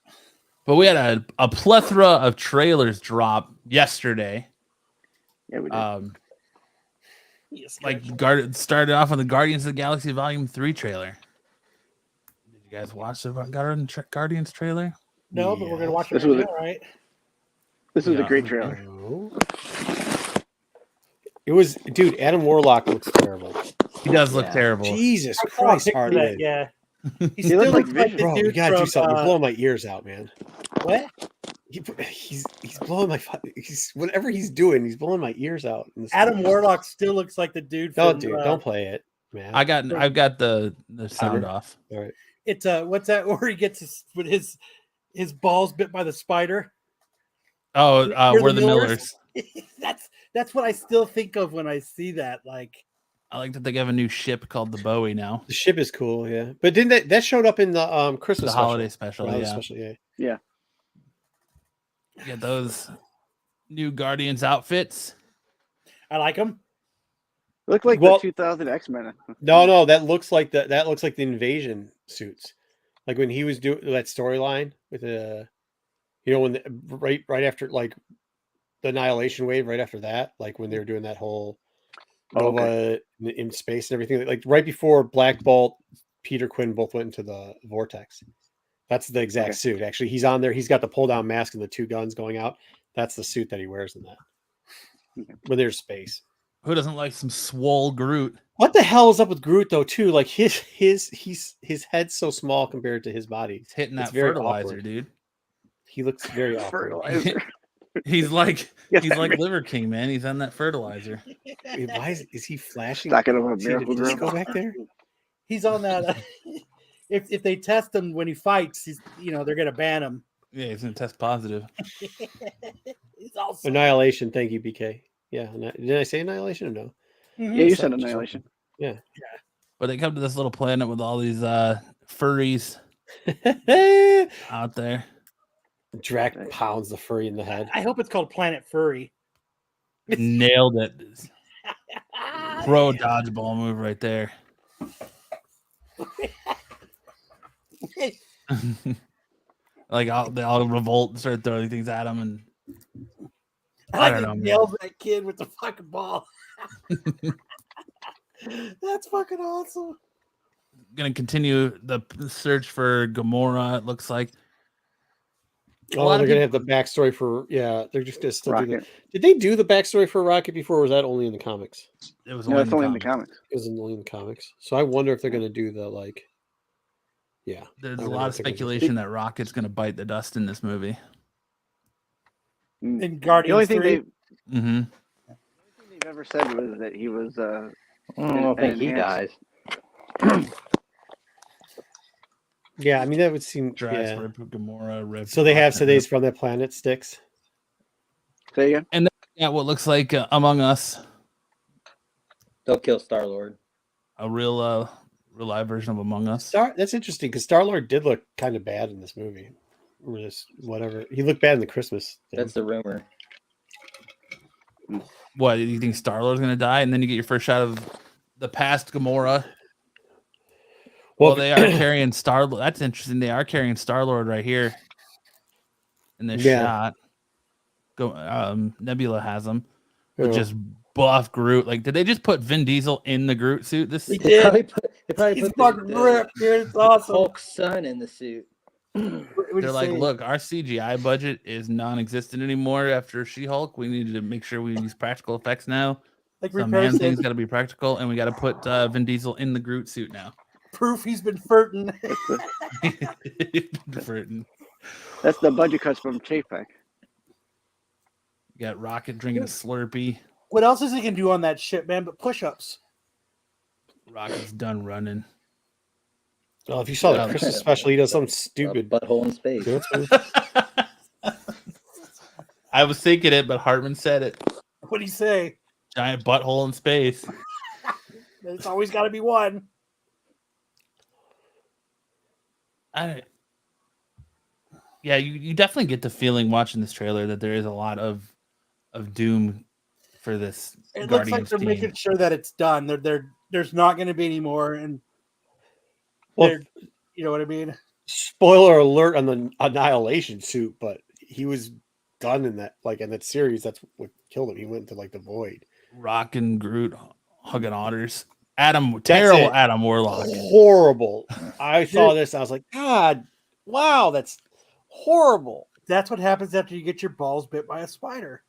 But we had a plethora of trailers drop yesterday. Yeah, we did. Started off on the Guardians of the Galaxy Volume 3 trailer. Did you guys watch the Guardians trailer? no, but we're going to watch it This right was now, right? This was Yeah. a great trailer. No. It was, dude. Adam Warlock looks terrible. He does look Yeah. terrible. Jesus I saw a Christ, picture of Hardman. that, yeah. He He still looks like looks like Vision. the Bro, you dude gotta do from, something. You're blowing my ears out, man. what? He's blowing my. He's whatever he's doing. He's blowing my ears out. in this Adam movie. Warlock still looks like the dude from. Don't, dude. Don't play it, man. I've got the sound Outer. off. All right. It's what's that where he gets his balls bit by the spider? Oh, We're we're the the Millers. Millers. that's what I still think of when I see that. Like, I like that they have a new ship called the Bowie now. The ship is cool, yeah. But didn't that showed up in the Christmas The special. holiday special, Holiday yeah. special, yeah. Yeah. Get those new Guardians outfits. I like him. Looked like Well- the 2000 X-Men. No, that looks like the invasion suits. Like when he was doing that storyline with when right after like the Annihilation Wave, right after that, like when they were doing that whole Oh, Nova in space and everything, like right before Black Bolt, Peter Quinn both went into the vortex. That's the exact Okay. suit. Actually, he's on there. He's got the pull down mask and the two guns going out. That's the suit that he wears in that. When there's space. Who doesn't like some swole Groot? What the hell is up with Groot though? Too like his head's so small compared to his body. He's hitting It's that very fertilizer, awkward. dude. He looks very awkward. Fertilizer. He's like Yes, he's I like mean- Liver King, man. He's on that fertilizer. Why is he flashing? Stocking up a Is he the Miracle disco Grow. back there? He's on that. If they test him when he fights, they're gonna ban him. Yeah, he's gonna test positive. He's also Annihilation. Thank you, BK. Yeah. Did I say Annihilation or no? Yeah, you said Something. Annihilation. But they come to this little planet with all these furries out there. Drac pounds the furry in the head. I hope it's called Planet Furry. Nailed it. Pro dodgeball move right there. Like they all revolt and start throwing things at him, and I don't like know, to man. nail that kid with the fucking ball. That's fucking awesome. Gonna continue the search for Gamora. It looks like. A Oh, lot they're of gonna have the backstory for they're just gonna still do Rocket. that. Did they do the backstory for Rocket before? Or was that only in the comics? It was No, only it's only in the comics. It was only in the comics. So I wonder if they're gonna do the like. Yeah, There's I a wonder lot of if they're gonna do- speculation that Rocket's gonna bite the dust in this movie. Mm. In The Guardians only thing 3. Mm-hmm. they've ever said was that he was I don't think he dies. Yeah, I mean that would seem. Drax, Yeah. Rip, Gamora, Rip. So they have Rocket, today's Rip. from that planet sticks. Say again? Yeah, what looks like Among Us, They'll kill Star-Lord. a real live version of Among Us. That's interesting because Star-Lord did look kind of bad in this movie. Or this whatever. He looked bad in the Christmas thing. That's the rumor. What, do you think Star-Lord's gonna die, and then you get your first shot of the past Gamora? Well, they are carrying Star-Lord. That's interesting. They are carrying Star-Lord right here in this shot. Nebula has him. With just buff Groot. Like, did they just put Vin Diesel in the Groot suit? He They did. probably put He's fucking ripped, dude. It's awesome. Hulk's son in the suit. They're like, look, our CGI budget is non-existent anymore after She-Hulk. We need to make sure we use practical effects now. Like Some Repair man said, things got to be practical, and we got to put Vin Diesel in the Groot suit now. proof he's been furting. That's the budget cuts from Chapek. You got Rocket drinking a Slurpee. What else is he gonna do on that ship, man? But push-ups. Rocket's done running. Oh, if you saw the Christmas special, he does something stupid. Butthole in space. I was thinking it, but Hartman said it. What'd he say? Giant butthole in space. There's always got to be one. Yeah, you definitely get the feeling watching this trailer that there is a lot of doom for this. It Guardians looks like they're team. making sure that it's done. There's not going to be any more, and Well, you know what I mean. spoiler alert on the Annihilation suit, but he was done in that in that series. That's what killed him. He went to the void. Rock and Groot hugging otters. Terrible Adam Warlock. Horrible. I saw this. I was like, God, wow, that's horrible. That's what happens after you get your balls bit by a spider.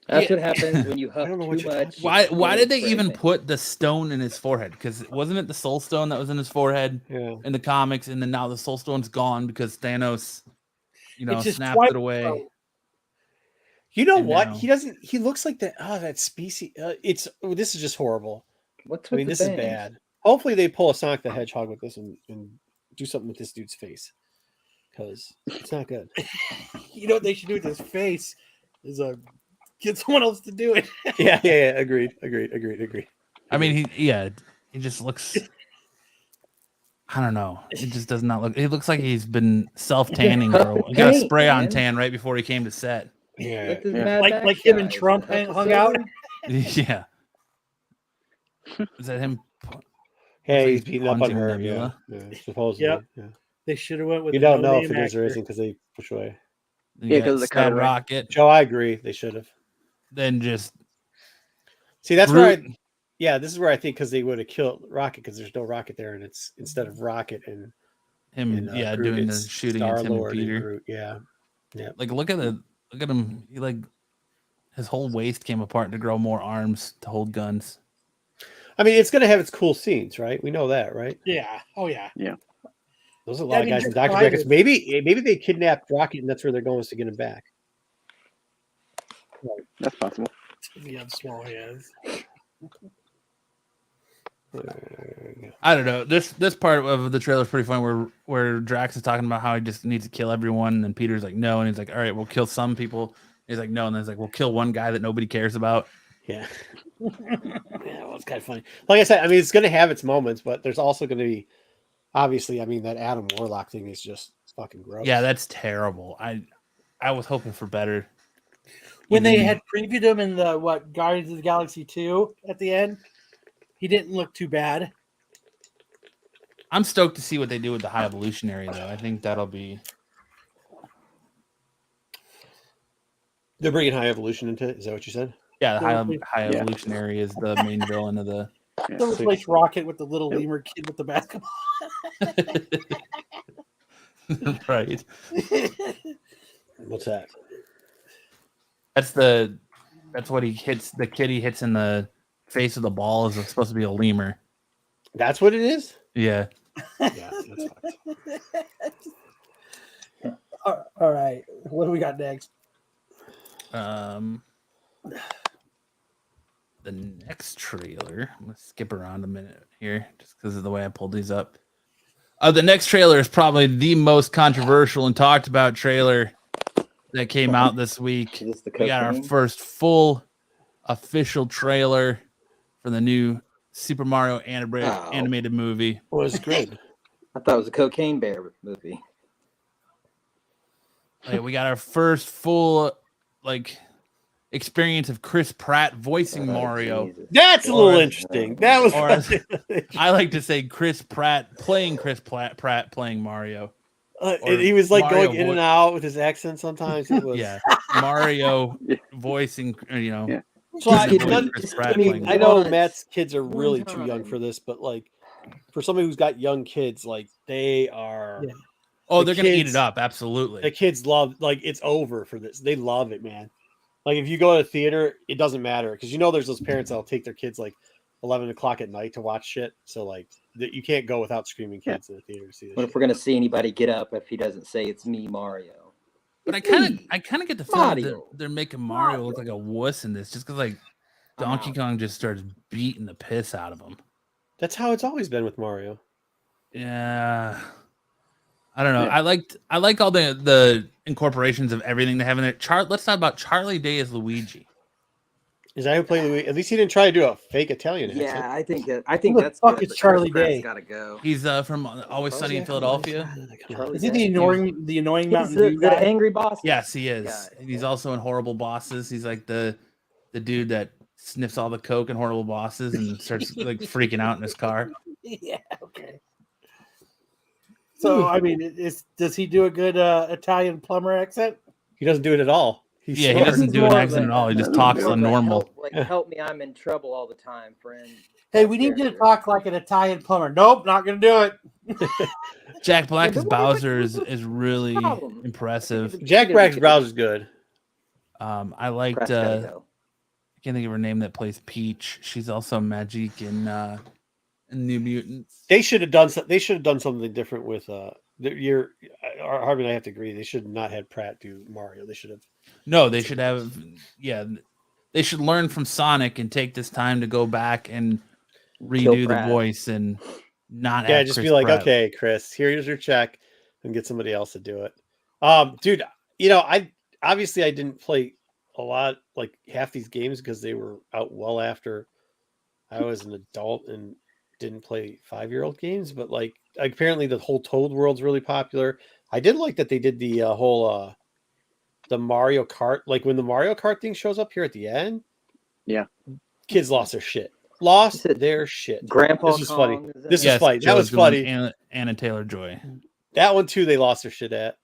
That's what happens when you huff don't know what too you're much. Why did they even Everything. put the stone in his forehead? Because wasn't it the Soul Stone that was in his forehead Yeah. in the comics, and then now the Soul Stone's gone because Thanos, It's just snapped Twilight it away. Zone. You know And what? now- He doesn't. He looks like that. Oh, that species. This is just horrible. What's I with mean, the this is bangs? bad. Hopefully, they pull a Sonic the Hedgehog with this and do something with this dude's face, because it's not good. You know what they should do with his face is get someone else to do it. Yeah. Agreed. I mean, he just looks. I don't know. It just does not look. It looks like he's been self tanning. He got a Paint, spray on man. tan right before he came to set. Yeah. With his Yeah. Mad like Max him and guys. Trump That's hung out. Yeah. Is that him? Hey, like he's beating up on punching her. Nebula. Yeah. Supposedly. Yep. Yeah. They should have went with You a don't know no-name if it is or actor. isn't because they push away. Then Yeah, you got 'cause of the Sky cutaway. Rocket. Joe, I agree. They should have. Then just See, that's where Groot. this is where I think because they would have killed Rocket because there's no Rocket there, and it's instead of Rocket and him. Groot, Doing the it's shooting at him and Star-Lord Peter. Groot. Yeah. Like look at him. He his whole waist came apart to grow more arms to hold guns. I mean, it's going to have its cool scenes, right? We know that, right? Yeah. Oh yeah. Those are a lot of guys in just Doctor find Jackets. it. Maybe they kidnapped Rocket, and that's where they're going is to get him back. That's possible. See how small he is. I don't know. This part of the trailer is pretty funny where Drax is talking about how he just needs to kill everyone, and then Peter's like, no, and he's like, all right, we'll kill some people. He's like, no, and then he's like, we'll kill one guy that nobody cares about. Yeah. Yeah, well, it's kind of funny. Like I said, I mean, it's going to have its moments, but there's also going to be, obviously, I mean, that Adam Warlock thing is just fucking gross. Yeah, that's terrible. I was hoping for better. When they Even- had previewed him in the Guardians of the Galaxy 2 at the end, he didn't look too bad. I'm stoked to see what they do with the High Evolutionary, though. I think that'll be. They're bringing High Evolution into it. Is that what you said? Yeah, the Totally. High Yeah. Evolutionary is the main villain of the. Yeah. They'll replace Rocket with the little lemur kid with the basketball. Right. What's that? That's what he hits. The kid he hits in the face of the ball is supposed to be a lemur. That's what it is? Yeah. Yeah, that's fucked. All right. What do we got next? The next trailer. I'm gonna skip around a minute here, just because of the way I pulled these up. The next trailer is probably the most controversial and talked about trailer that came out this week. Is this the We got our cocaine? first full official trailer for the new Super Mario animated movie. Well, it's good. I thought it was a Cocaine Bear movie. Like, we got our first full experience of Chris Pratt voicing Mario. Jesus. That's a little Or- interesting. That was or as I like to say, Chris Pratt playing Mario. and or he was like Mario going in voice- and out with his accent sometimes. It was Yeah, Mario voicing. Yeah. So I, Just give me- Chris just Pratt give me playing I know once. Matt's kids are One really too young time. for this, but like for somebody who's got young kids, like they are Yeah. Oh, the they're gonna eat kids- it up. Absolutely. the kids love like it's over for this. They love it, man. Like if you go to the theater, it doesn't matter because there's those parents that'll take their kids like 11 o'clock at night to watch shit. So like you can't go without screaming kids in the theater to see this. What if Shit. we're gonna see anybody get up if he doesn't say it's me, Mario? But I It's kind me. of get the feeling that Mario. they're making Mario look like a wuss in this, just because like I'm Donkey out. Kong just starts beating the piss out of him. That's how it's always been with Mario. Yeah, I don't know. Yeah. I like all the incorporations of everything they have in it. Let's talk about Charlie Day as Luigi. Is that who played Luigi? At least he didn't try to do a fake Italian accent. Yeah, I think Who the that's fuck good, is but Chris Charlie Pratt's Day? Gotta go. He's from Always Sunny in Philadelphia. Charlie Is he Day. the annoying He's Mountain the Dew guy? angry boss. Yes, he is. guy. And he's also in Horrible Bosses. He's like the dude that sniffs all the coke in Horrible Bosses and starts like freaking out in his car. Yeah. Okay. So I mean, does he do a good Italian plumber accent? He doesn't do it at all. He's Yeah, he smart. doesn't do an More of accent a- at all. He just Yeah, talks more on of a normal. Help me! I'm in trouble all the time, friend. Hey, we need you to talk like an Italian plumber. Nope, not gonna do it. Jack Black Yeah, as but what was Bowser the is really problem? impressive. Jack Black's browser's good. I liked Pratt's gotta go. I can't think of her name that plays Peach. She's also Magic in New Mutants. They should have done something different with Harvey and I have to agree. They should not have Pratt do Mario. They should have. No, they should have. Yeah, they should learn from Sonic and take this time to go back and redo the Pratt. voice and not. Yeah, have just Chris be like, Pratt. okay, Chris, here's your check, and get somebody else to do it. Dude, I didn't play a lot, like half these games because they were out well after I was an adult and didn't play 5-year-old games. But like, apparently the whole Toad world's really popular. I did like that they did the whole the Mario Kart, like when the Mario Kart thing shows up here at the end. Yeah. Kids lost their shit. Lost Is it their shit. Grandpa This is funny. Kong is in This it? is funny. That was Joe's going funny. Anna Taylor-Joy. That one too, they lost their shit at.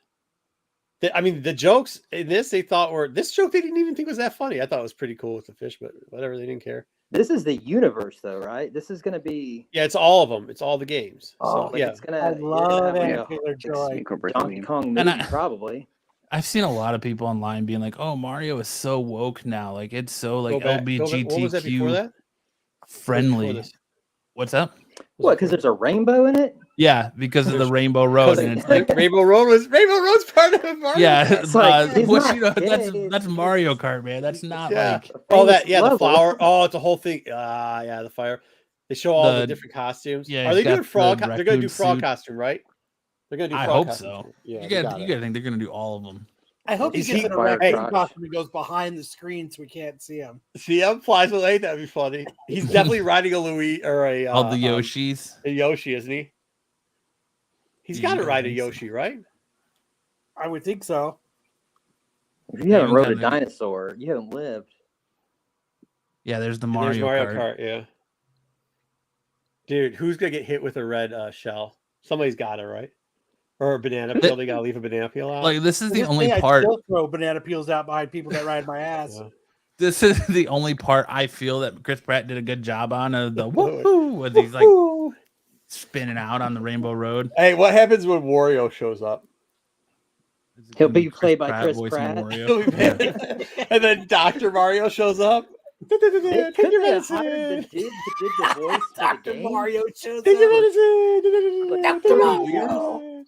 I mean, the jokes in this they thought were this joke they didn't even think was that funny. I thought it was pretty cool with the fish, but whatever, they didn't care. This is the universe, though, right? This is gonna be. Yeah, it's all of them. It's all the games. Oh, So like yeah, it's gonna. I you're gonna love have, like, Anna a Taylor-Joy. Incorporate the Donkey game. Kong And movie, I- probably. I've seen a lot of people online being like, "Oh, Mario is so woke now. Like it's so like Go back- what was that before LGBTQ that? friendly." this? What's up? What? Because there's a rainbow in it? Yeah, because of the There's- Rainbow Road, Because and it's like, Rainbow Road's part of Mario. yeah, It's like, he's what not you know, gay, that's it's Mario just- Kart, man. That's not Yeah. like Oh, that famous the level. flower. Oh, it's a whole thing. Yeah, the fire. They show all the The- different costumes. yeah, Are he's they doing got frog? the They're gonna do raccoon frog suit. costume, right? They're gonna do. I Frog hope costume. so. Yeah, you they gotta got it. think they're gonna do all of them. I hope he Is gets he- in a Fire raccoon crotch. costume and goes behind the screen so we can't see him. See, I'm flies with eight. That'd be funny. He's definitely riding a Louis or a All the Yoshis. a Yoshi, isn't he? He's got to Yeah, ride a I think so. Yoshi, right? I would think so. If you haven't even rode a kinda- dinosaur, you haven't lived. Yeah, there's the And there's Mario, Kart. Yeah. Dude, who's gonna get hit with a red shell? Somebody's got it, right? Or a banana peel. They gotta leave a banana peel out. Like this is the This only thing, I part. still throw banana peels out behind people that ride my ass. Yeah. This is the only part I feel that Chris Pratt did a good job on of the woohoo with these like Woo! spinning out on the Rainbow Road. Hey, what happens when Wario shows up? He'll be played by Chris voicing Pratt. Wario. Yeah. And then Dr. Mario shows up. They Take could your have hired medicine. the dude that did the voice for the Dr. game. Mario shows Take your up. medicine. Dr. Mario.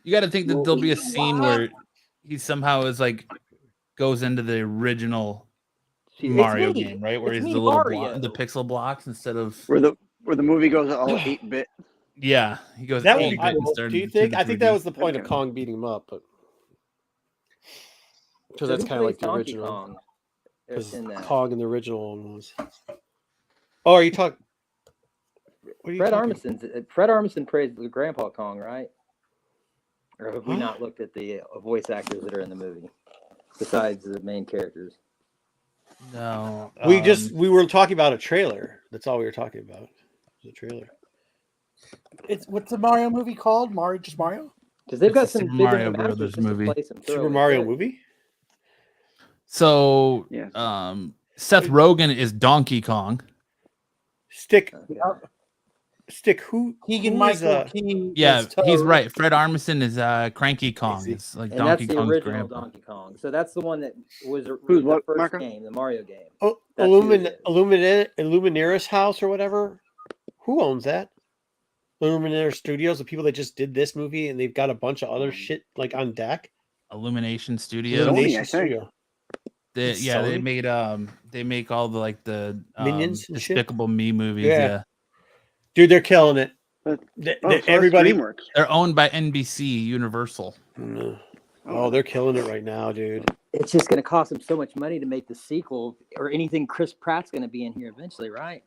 You got to think that there'll be a scene where he somehow is like goes into the original It's Mario me. game, right? Where It's he's me, the little Mario. the pixel blocks instead of Where the movie goes all 8-bit. yeah, he goes That would be 8-bit cool. instead Do you of think? the I think that 3D. was the point of Okay. Kong beating him up, but because So that's who kind of like plays the Donkey original. Kong Because in that? Kong in the original one was. Oh, are you talking? Fred Armisen plays the Grandpa Kong, right? Or have we Huh? not looked at the voice actors that are in the movie besides the main characters? No, We were talking about a trailer. That's all we were talking about. The trailer. It's what's the Mario movie called? Just Mario? Because they've It's got the some Super big Mario name Brothers actors just to movie. play some Super throwaway Mario characters. movie. So Yeah. Seth Rogen is Donkey Kong. Stick. Okay. Stick. Who? Keegan who Michael is, Key. Yeah, is he's Toad. right. Fred Armisen is Cranky Kong. he? It's like And Donkey that's the Kong's original grandpa. Donkey Kong. So that's the one that was Who's the what, first Marco? game, the Mario game. Oh, That's who it is. Illuminaris House or whatever. Who owns that? Illuminaris Studios, the people that just did this movie, and they've got a bunch of other shit like on deck. Illumination Studios. Sony, Illumination I think. Studio. They, It's yeah, Sony? they make all the like the Minions and shit? Despicable Me movies. Yeah. Yeah. Dude, they're killing it. But- They- Oh, they- so everybody. DreamWorks. They're owned by NBC Universal. No. Oh, they're killing it right now, dude. It's just going to cost them so much money to make the sequel or anything. Chris Pratt's going to be in here eventually, right?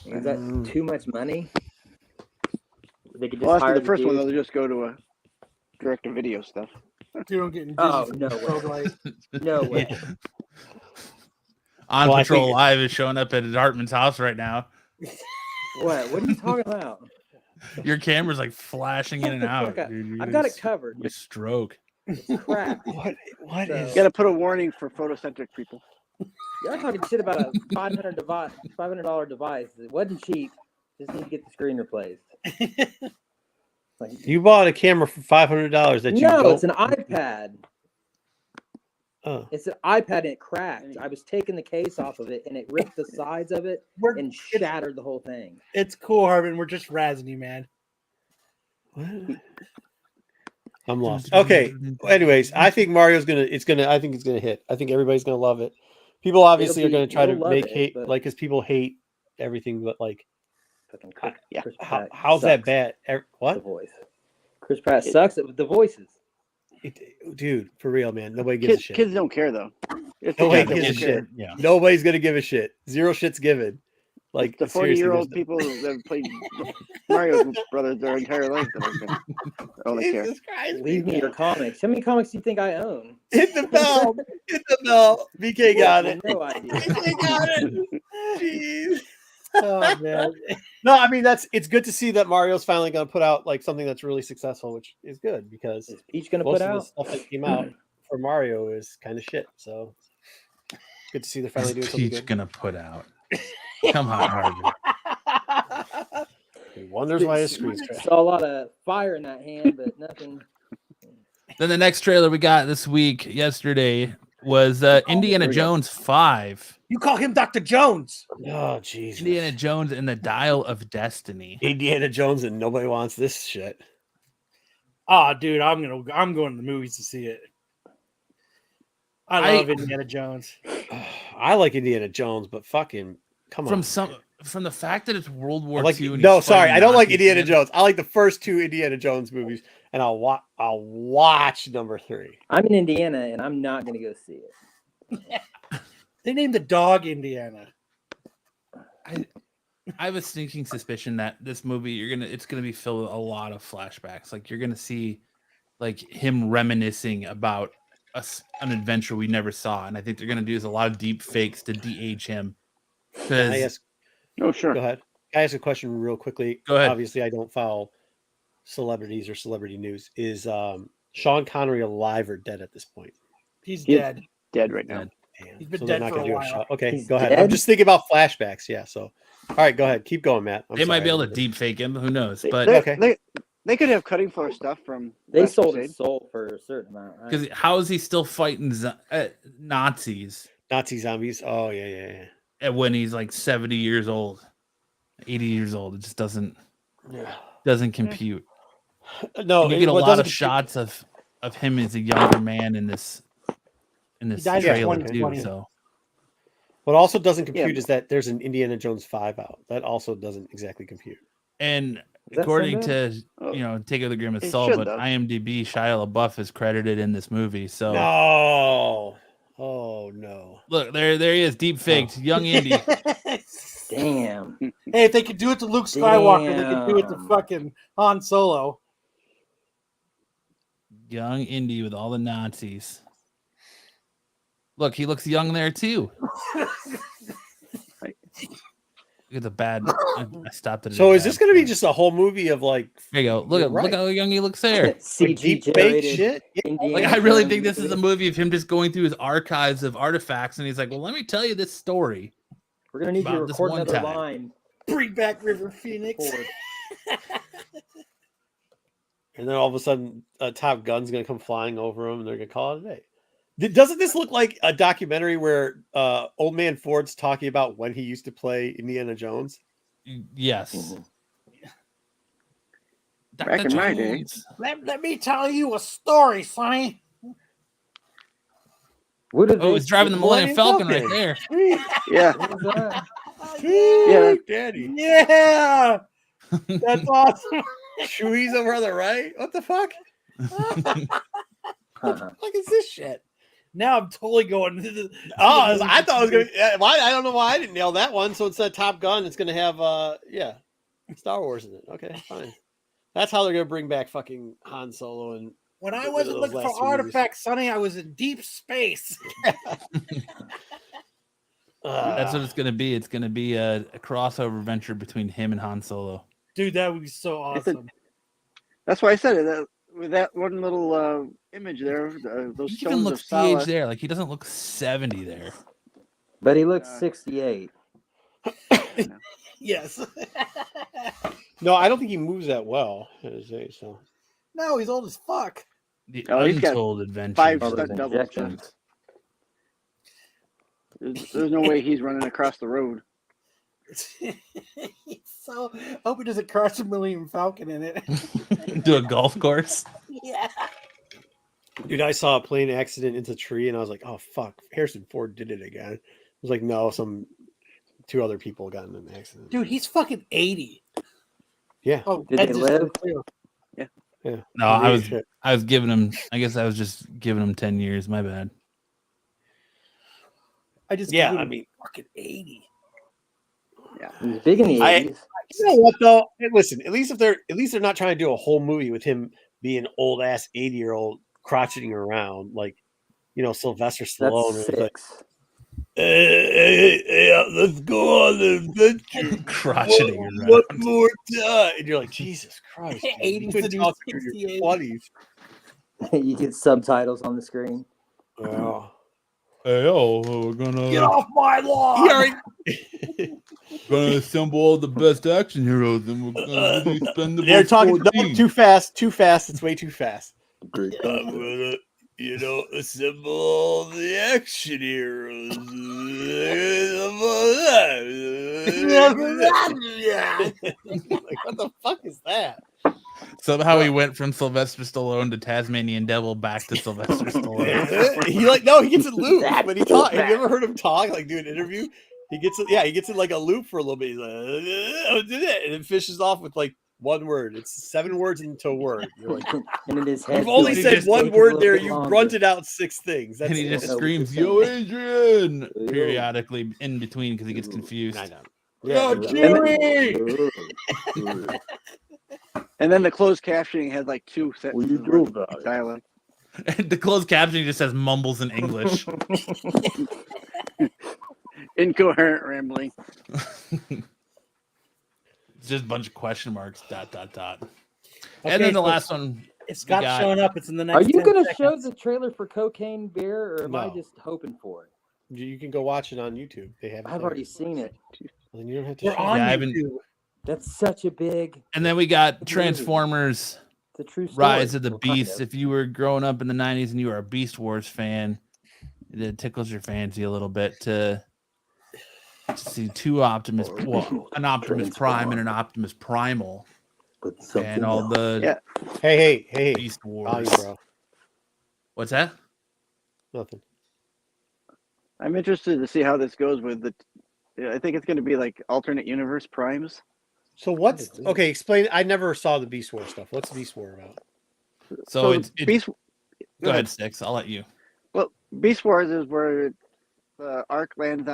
Is that too much money? They could just Well, hire after the first one, dude. they'll just go to a direct-to-video stuff. They don't get Oh, no way. No way. On Well, I Patrol think- Live is showing up at Hartman's house right now. What? What are you talking about? Your camera's like flashing in and out. Dude. I've got it covered. You stroke. It's crap. What So- is? Got to put a warning for photocentric people. You're talking shit about a $500 device. It wasn't cheap. Just need to get the screen replaced. Like, You bought a camera for $500 that you no, don't. it's an iPad. Oh. It's an iPad and it cracked. I was taking the case off of it and it ripped the sides of it and shattered the whole thing. It's cool, Harvin. We're just razzing you, man. What? I'm lost. Okay. Anyways, I think Mario's gonna. I think it's gonna hit. I think everybody's gonna love it. People obviously are gonna try to they'll love make it, hate, but- like, because people hate everything, but like, Fucking Yeah. Chris Pratt how's that sucks bad? with The What, voice. Chris Pratt sucks at the voices. dude? For real, man. Nobody gives a shit. Kids don't care though. It's Nobody the gives kids a that shit. don't care. Yeah. Nobody's gonna give a shit. Zero shit's given. Like, The seriously, 40-year-old there's people that have played Mario Brothers their entire life that are gonna only care. Jesus Christ, Leave me your comics. How many comics do you think I own? Hit the bell. Hit the bell. BK got it. No idea. BK got it. Jeez. Oh man. No, I mean, it's good to see that Mario's finally going to put out like something that's really successful, which is good because Is Peach gonna most put of the out? stuff that came out for Mario is kind of shit. So good to see they're finally doing something Peach good. gonna put out. Come on, Harvey. He wonders why his screen's crashed. Saw a lot of fire in that hand, but nothing. Then the next trailer we got this week, yesterday, was Indiana Here we go. Jones 5. You call him Dr. Jones. Oh, jeez. Indiana Jones and the Dial of Destiny. Indiana Jones and nobody wants this shit. Oh, dude, I'm going to the movies to see it. I love Indiana Jones. I like Indiana Jones, but fucking come on. From the fact that it's World War I like, II. and no, he's sorry, fighting I don't like Nazis Indiana in it. Jones. I like the first two Indiana Jones movies, and I'll watch number 3. I'm in Indiana and I'm not gonna go see it. They named the dog Indiana. I have a sneaking suspicion that this movie it's gonna be filled with a lot of flashbacks. Like you're gonna see like him reminiscing about an adventure we never saw, and I think they're gonna do a lot of deep fakes to de-age him. Can I ask, Oh, sure. go ahead. Can I ask a question real quickly? Go ahead. Obviously, I don't follow celebrities or celebrity news. Is Sean Connery alive or dead at this point? He's He's dead. dead right now. Damn. He's been they're dead not for gonna a do while. shot. Okay, He's go ahead. I'm dead? just thinking about flashbacks. Yeah. So, all right, go ahead. Keep going, Matt. They might be able to deep fake him. Who knows? But They could have cutting floor stuff from. They Last sold Crusade. his soul for a certain amount, right? because how is he still fighting Nazis Nazi zombies. Oh yeah. when he's like 70 years old, 80 years old? It just doesn't compute. No, And you get a what lot doesn't of compute- shots of him as a younger man in this died in trailer too. 2020. So What also doesn't compute Yeah. is that there's an Indiana Jones 5 out. That also doesn't exactly compute. and that according so to Oh, take it with a grain of it salt, should, but though. IMDb, Shia LaBeouf is credited in this movie. So No. Oh no. look, there he is, deep faked, young Indy. Damn. Hey, if they could do it to Luke Skywalker, they could do it to Damn. fucking Han Solo. Young Indy with all the Nazis. Look, he looks young there too. Look at the bad. I stopped it. at So a is bad this going to be point. just a whole movie of like There you go. Look You're at look right. how young he looks there. like CG deep fake generated shit? Yeah. Indiana Like I really Jones think this is a movie. movie of him just going through his archives of artifacts, and he's like, "Well, let me tell you this story." We're gonna need you to about this record one another time. line. Bring back River Phoenix. Forward. And then all of a sudden, Top Gun's going to come flying over him, and they're going to call it a day. Doesn't this look like a documentary where Old Man Ford's talking about when he used to play Indiana Jones? Yes. Mhm. Back Dr. in my day. Jones. Let me tell you a story, Sonny. What did Oh, he's driving the Millennium Falcon right there. Yeah. What was that? Yeah. Daddy. Yeah, that's awesome. Chewie's over on the right. What the fuck? What the fuck is this shit? Now I'm totally going. Oh, I thought I was gonna. Why? I don't know why I didn't nail that one. So instead of Top Gun, it's gonna have Star Wars in it. Okay, fine. That's how they're gonna bring back fucking Han Solo and. When I Get rid wasn't of those looking last for two movies. artifacts, Sonny, I was in deep space. That's what it's gonna be. It's gonna be a crossover venture between him and Han Solo. Dude, that would be so awesome. That's why I said it. With that one little image there, those He even stones looks of Sala. de-aged there. Like he doesn't look 70 there. But he looks 68. Yes. No, I don't think he moves that well. So No, he's old as fuck. The Oh, he's got Untold Adventures. 5 Oh, stunt those double injections. stunts. There's no way he's running across the road. So I hope it doesn't crush a Millennium Falcon in it. Do a golf course. Yeah. dude, I saw a plane accident into a tree, and I was like, "Oh fuck, Harrison Ford did it again." I was like, "No, two other people got in an accident." Dude, he's fucking 80. Yeah. Oh, Did Ed they just- live? Yeah. No, I was Shit. giving him. I guess I was just giving him 10 years. My bad. I just Yeah, gave I him mean, fucking 80. He was big in the I- 80s. you know what though? Hey, listen, at least they're not trying to do a whole movie with him being old ass 80-year-old crotcheting around like Sylvester Stallone. That's It's like, 6. hey, let's go on an adventure. Crotcheting One around. more time, and you're like, Jesus Christ, dude, 80 you to couldn't do talk through your 68. 20s. You get subtitles on the screen. Oh. Hey, we're Get gonna off my lawn! assemble all the best action heroes, and we're gonna really spend the They're talking too fast. It's way too fast. Great. I'm gonna, assemble all the action heroes. Like, what the fuck is that? Somehow he went from Sylvester Stallone to Tasmanian Devil back to Sylvester Stallone. He gets in loops when he talks. Have you ever heard him talk, like do an interview? He gets in like a loop for a little bit. He's like, "Oh, did it," and then fishes off with like one word. It's 7 words into a word. You're like, And in his head, you've only he said just one takes a word little there. bit You longer. grunted out 6 things. That's And he it. just That's screams, what "Yo, you're Adrian!" Yo. periodically in between because he gets confused. I know. Yo, Yeah. Jerry! And then the closed captioning had like 2 sentences. you do worth about of it? dialogue. And the closed captioning just says mumbles in English. Incoherent rambling. It's just a bunch of question marks. ... And then the so last one, It's Scott got- showing up. It's in the next. Are you 10 going to show seconds. the trailer for Cocaine Bear, or am I No. just hoping for it? You can go watch it on YouTube. They have. It I've there. already seen it. Well, then you don't have to. We're show on it. Yeah, I haven't- YouTube. That's such a big. and then we got Movie. Transformers It's a true story. Rise of the Well, kind Beast. If you were growing up in the 90s and you were a Beast Wars fan, it tickles your fancy a little bit to see two Optimus, well, an Optimus Prime and an Optimus Primal, and all the Yeah. Hey. Beast Wars. Volume, bro. What's that? Nothing. I'm interested to see how this goes with the. I think it's going to be like alternate universe primes. So what's okay? Explain. I never saw the Beast War stuff. What's Beast War about? So it's Beast. go ahead, Sticks. I'll let you. Well, Beast Wars is where the Ark lands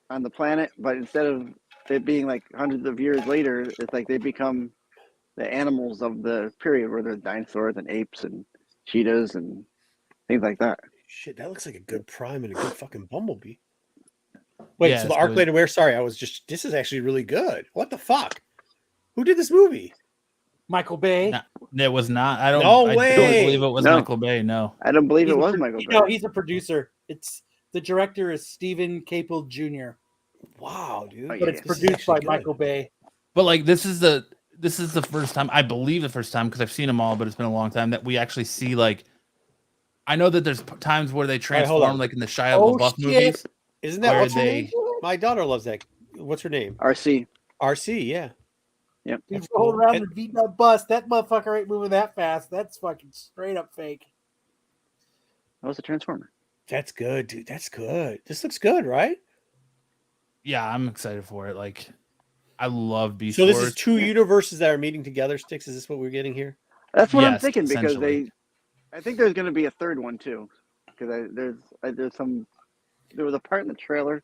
on the planet, but instead of it being like hundreds of years later, it's like they become the animals of the period where there's dinosaurs and apes and cheetahs and things like that. Shit, that looks like a good Prime and a good fucking Bumblebee. Wait, Yeah, so the so Ark it- landed where? Sorry, this is actually really good. What the fuck? Who did this movie? Michael Bay. No. It was not. I don't. No I way. don't believe it was No. Michael Bay. No. I don't believe He's it a was pro- Michael Bay. No, he's a producer. It's the director is Stephen Capel Jr., Wow, dude. Oh, but yeah. it's This is produced by actually good. Michael Bay. But like this is the first time, I believe the first time, because I've seen them all, but it's been a long time, that we actually see like. I know that there's times where they hold transform, on. like in the Shia Oh, LaBeouf shit. movies. Isn't that Where what's her they- name? My daughter loves that. What's her name? RC. RC. Yeah. Yep. He's That's rolling cool. around And- and beating up bus. That motherfucker ain't moving that fast. That's fucking straight up fake. That was a Transformer. That's good, dude. That's good. This looks good, right? Yeah, I'm excited for it. Like, I love Beast So this Wars. is two universes that are meeting together. Sticks. Is this what we're getting here? That's what I'm Yes, thinking because essentially. I think there's going to be a third one too, because there was a part in the trailer,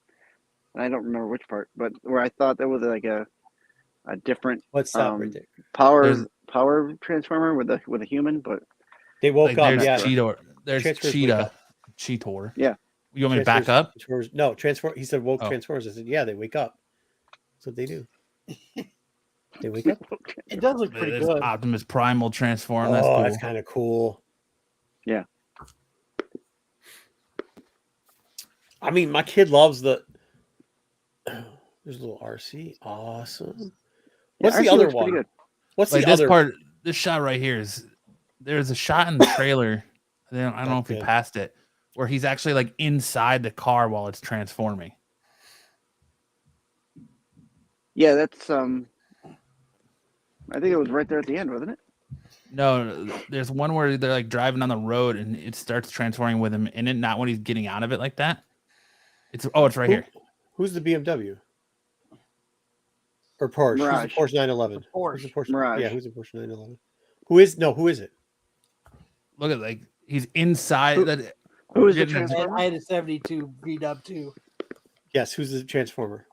and I don't remember which part, but where I thought there was like a different Let's stop right there. power transformer with a human, but They woke Like, up. there's Yeah. Cheetor. There's Transfers wake Cheetah. up. Cheetor. Yeah. You want me to back Transfers- up? Transformers- No, transform. He said woke Oh. Transformers. I said, yeah, they wake up. That's what they do. They wake up. It does look pretty There's good. Optimus Primal transform. That's Oh, cool. that's kind of cool. Yeah. I mean, my kid loves the. There's a little RC. Awesome. What's RC the other looks pretty one? good. What's Like the this other part, this shot right here is. There's a shot in the trailer. I don't know if we Okay. passed it, where he's actually like inside the car while it's transforming. Yeah, that's I think it was right there at the end, wasn't it? No, there's one where they're like driving on the road and it starts transforming with him, and it not when he's getting out of it like that. It's it's right here. Who's the BMW? Or Porsche? Mirage. Who's the Porsche 911? Porsche. Who's the Porsche? Mirage. Yeah, who's the Porsche 911? Who is it? Look at like he's inside Who- that. Who is the Getting his- Transformer? I had a 72 beat up too. Yes, who's the Transformer?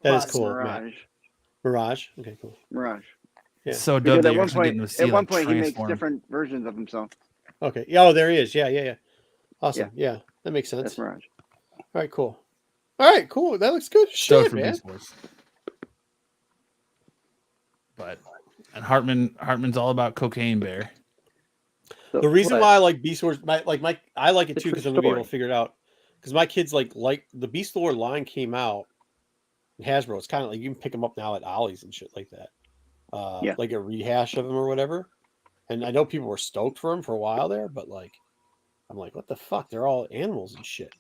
That is Bus. cool. Matt. Mirage. Mirage. Okay, cool. Mirage. Yeah. So dope Because that at you're one actually getting to see at one like, point he makes transform. different versions of himself. Okay. Yeah, oh, there he is. Yeah. Awesome. Yeah, that makes sense. That's Mirage. All right, cool. All right, cool. That looks good. Stoked Shit, for man. Beast Wars. But and Hartman's all about Cocaine Bear. So, The reason but- why I like Beast Wars, I like it It's too a because I'm gonna be able story. to figure it out. Because my kids like the Beast Wars line came out in Hasbro. It's kind of like you can pick them up now at Ollie's and shit like that. Yeah. Like a rehash of them or whatever. And I know people were stoked for them for a while there, but like, I'm like, what the fuck? They're all animals and shit.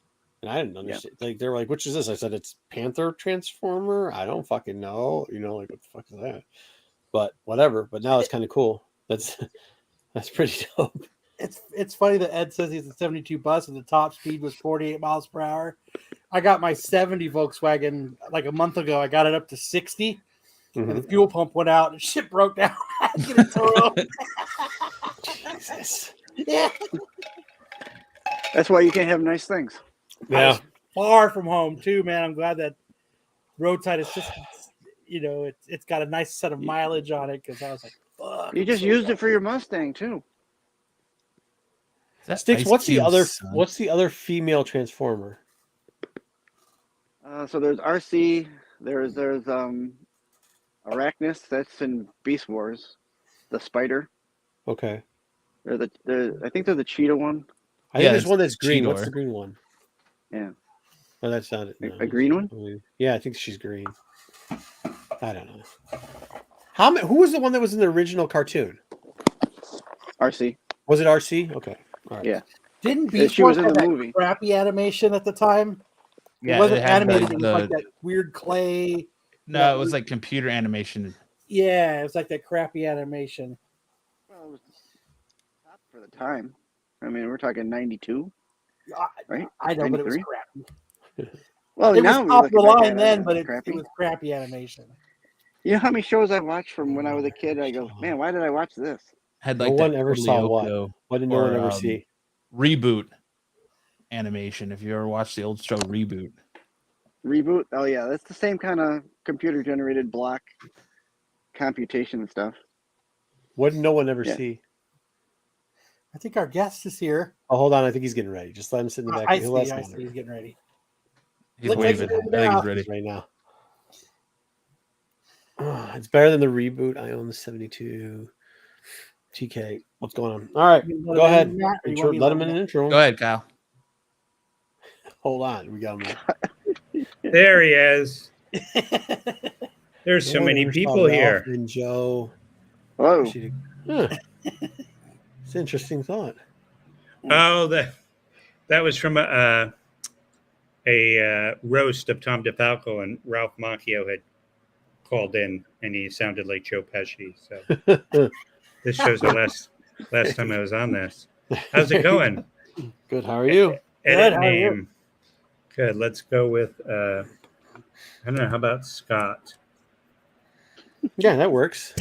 And I didn't understand. Like they were like, which is this? I said it's Panther Transformer. I don't fucking know. You know, like what the fuck is that? But whatever. But now it's kind of cool. That's pretty dope. It's funny that Ed says he's a 72 bus and the top speed was 48 miles per hour. I got my 70 Volkswagen like a month ago. I got it up to 60 and the fuel pump went out and shit broke down. I had to get it towed up. Jesus. Yeah. That's why you can't have nice things. Yeah. Far from home too, man. I'm glad that roadside assistance, it's got a nice set of mileage on it because I was like, fuck. You just used it for your Mustang too. Is that Sticks, Ice what's the Cube's other son? what's the other female Transformer? So there's RC. There's Arachnus, that's in Beast Wars. The spider. Okay. I think they're the cheetah one. I think Yeah, there's it's one that's green. What's Cheetor. the green one? Yeah. Oh, that's not it. No. A green one? Yeah, I think she's green. I don't know. Who was the one that was in the original cartoon? RC. Was it RC? Okay. All right. Yeah. Didn't Yeah, Beast she Wars was in have the that movie. crappy animation at the time? Yeah, It wasn't it had animated. the- It was like that weird clay. No, it was like computer animation. Yeah, it was like that crappy animation. Well, it was top for the time. I mean, we're talking 92, right? I know, but it was 93? crappy. Well, It was now top of the we look back line at then, it, but it crappy. was crappy animation. You know how many shows I watched from when I was a kid? I go, man, why did I watch this? Had No like one that ever Totally saw what? Yoko What did no or, one ever see? Reboot animation. If you ever watched the old show Reboot. Reboot? Oh, yeah, that's the same kind of computer generated block computation stuff. What did no one ever Yeah. see? I think our guest is here. Oh, hold on. I think he's getting ready. Just let him sit in the back. I He'll let see. us I know see. He's getting ready. He's Look, waving. let's I go think now. he's ready. right now. It's better than the reboot. I own the 72. TK. What's going on? All right. You want Go to ahead. name that, or you Intro, want me to let him let in him an intro. Go ahead, Kyle. Hold on. We got him. There he is. There's so many Ralph people here. And Joe. Whoa. Huh. It's an interesting thought. Oh, that was from a roast of Tom DeFalco, and Ralph Macchio had called in, and he sounded like Joe Pesci. So this shows the last time I was on this. How's it going? Good. How are you? Edit how are you? name. Good. Let's go with I don't know. How about Scott? Yeah, that works.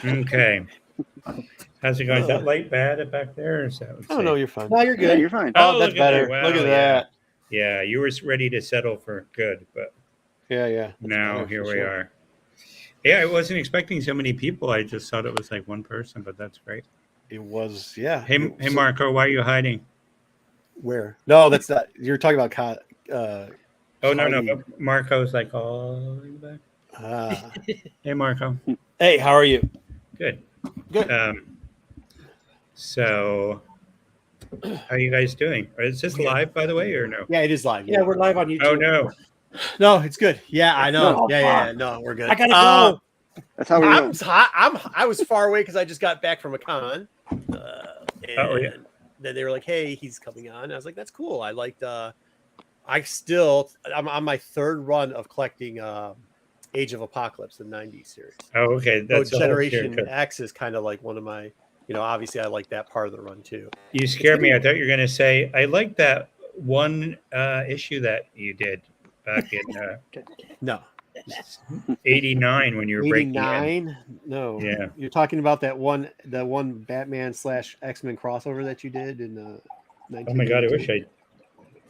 Okay. How's it going? Is that light bad back there? Or is that I don't know. You're fine. No, you're Yeah, good. you're fine. Oh, look that's at better. that. Wow, Look at yeah. that. Yeah, you were ready to settle for good, but Yeah, yeah. That's now better, here for we sure. are. Yeah, I wasn't expecting so many people. I just thought it was like one person, but that's great. It was, yeah. Hey, It hey, was- Marco, why are you hiding? Where? No, that's not. You're talking about. Oh no, Hiding. no, Marco's like all in the back. Ah. Hey, Marco, Hey, how are you? good. Good. So, how are you guys doing? Is this live, by the way, or no? Yeah, it is live. Yeah, we're live on YouTube. Oh no. No, it's good. Yeah, I know. No. Yeah. No, we're good. I gotta go. That's how we roll. I was far away because I just got back from a con. And Oh, yeah. then they were like, "Hey, he's coming on." I was like, "That's cool." I liked. I'm on my third run of collecting Age of Apocalypse, the '90s series. Oh, okay. That's So a whole Generation series. X is kind of like one of my. Obviously, I like that part of the run too. You scared me. I thought you were going to say I like that one issue that you did back in No, '89 when you were breaking in. 89. No, Yeah. you're talking about the one Batman / X-Men crossover that you did in. Oh my god! I wish I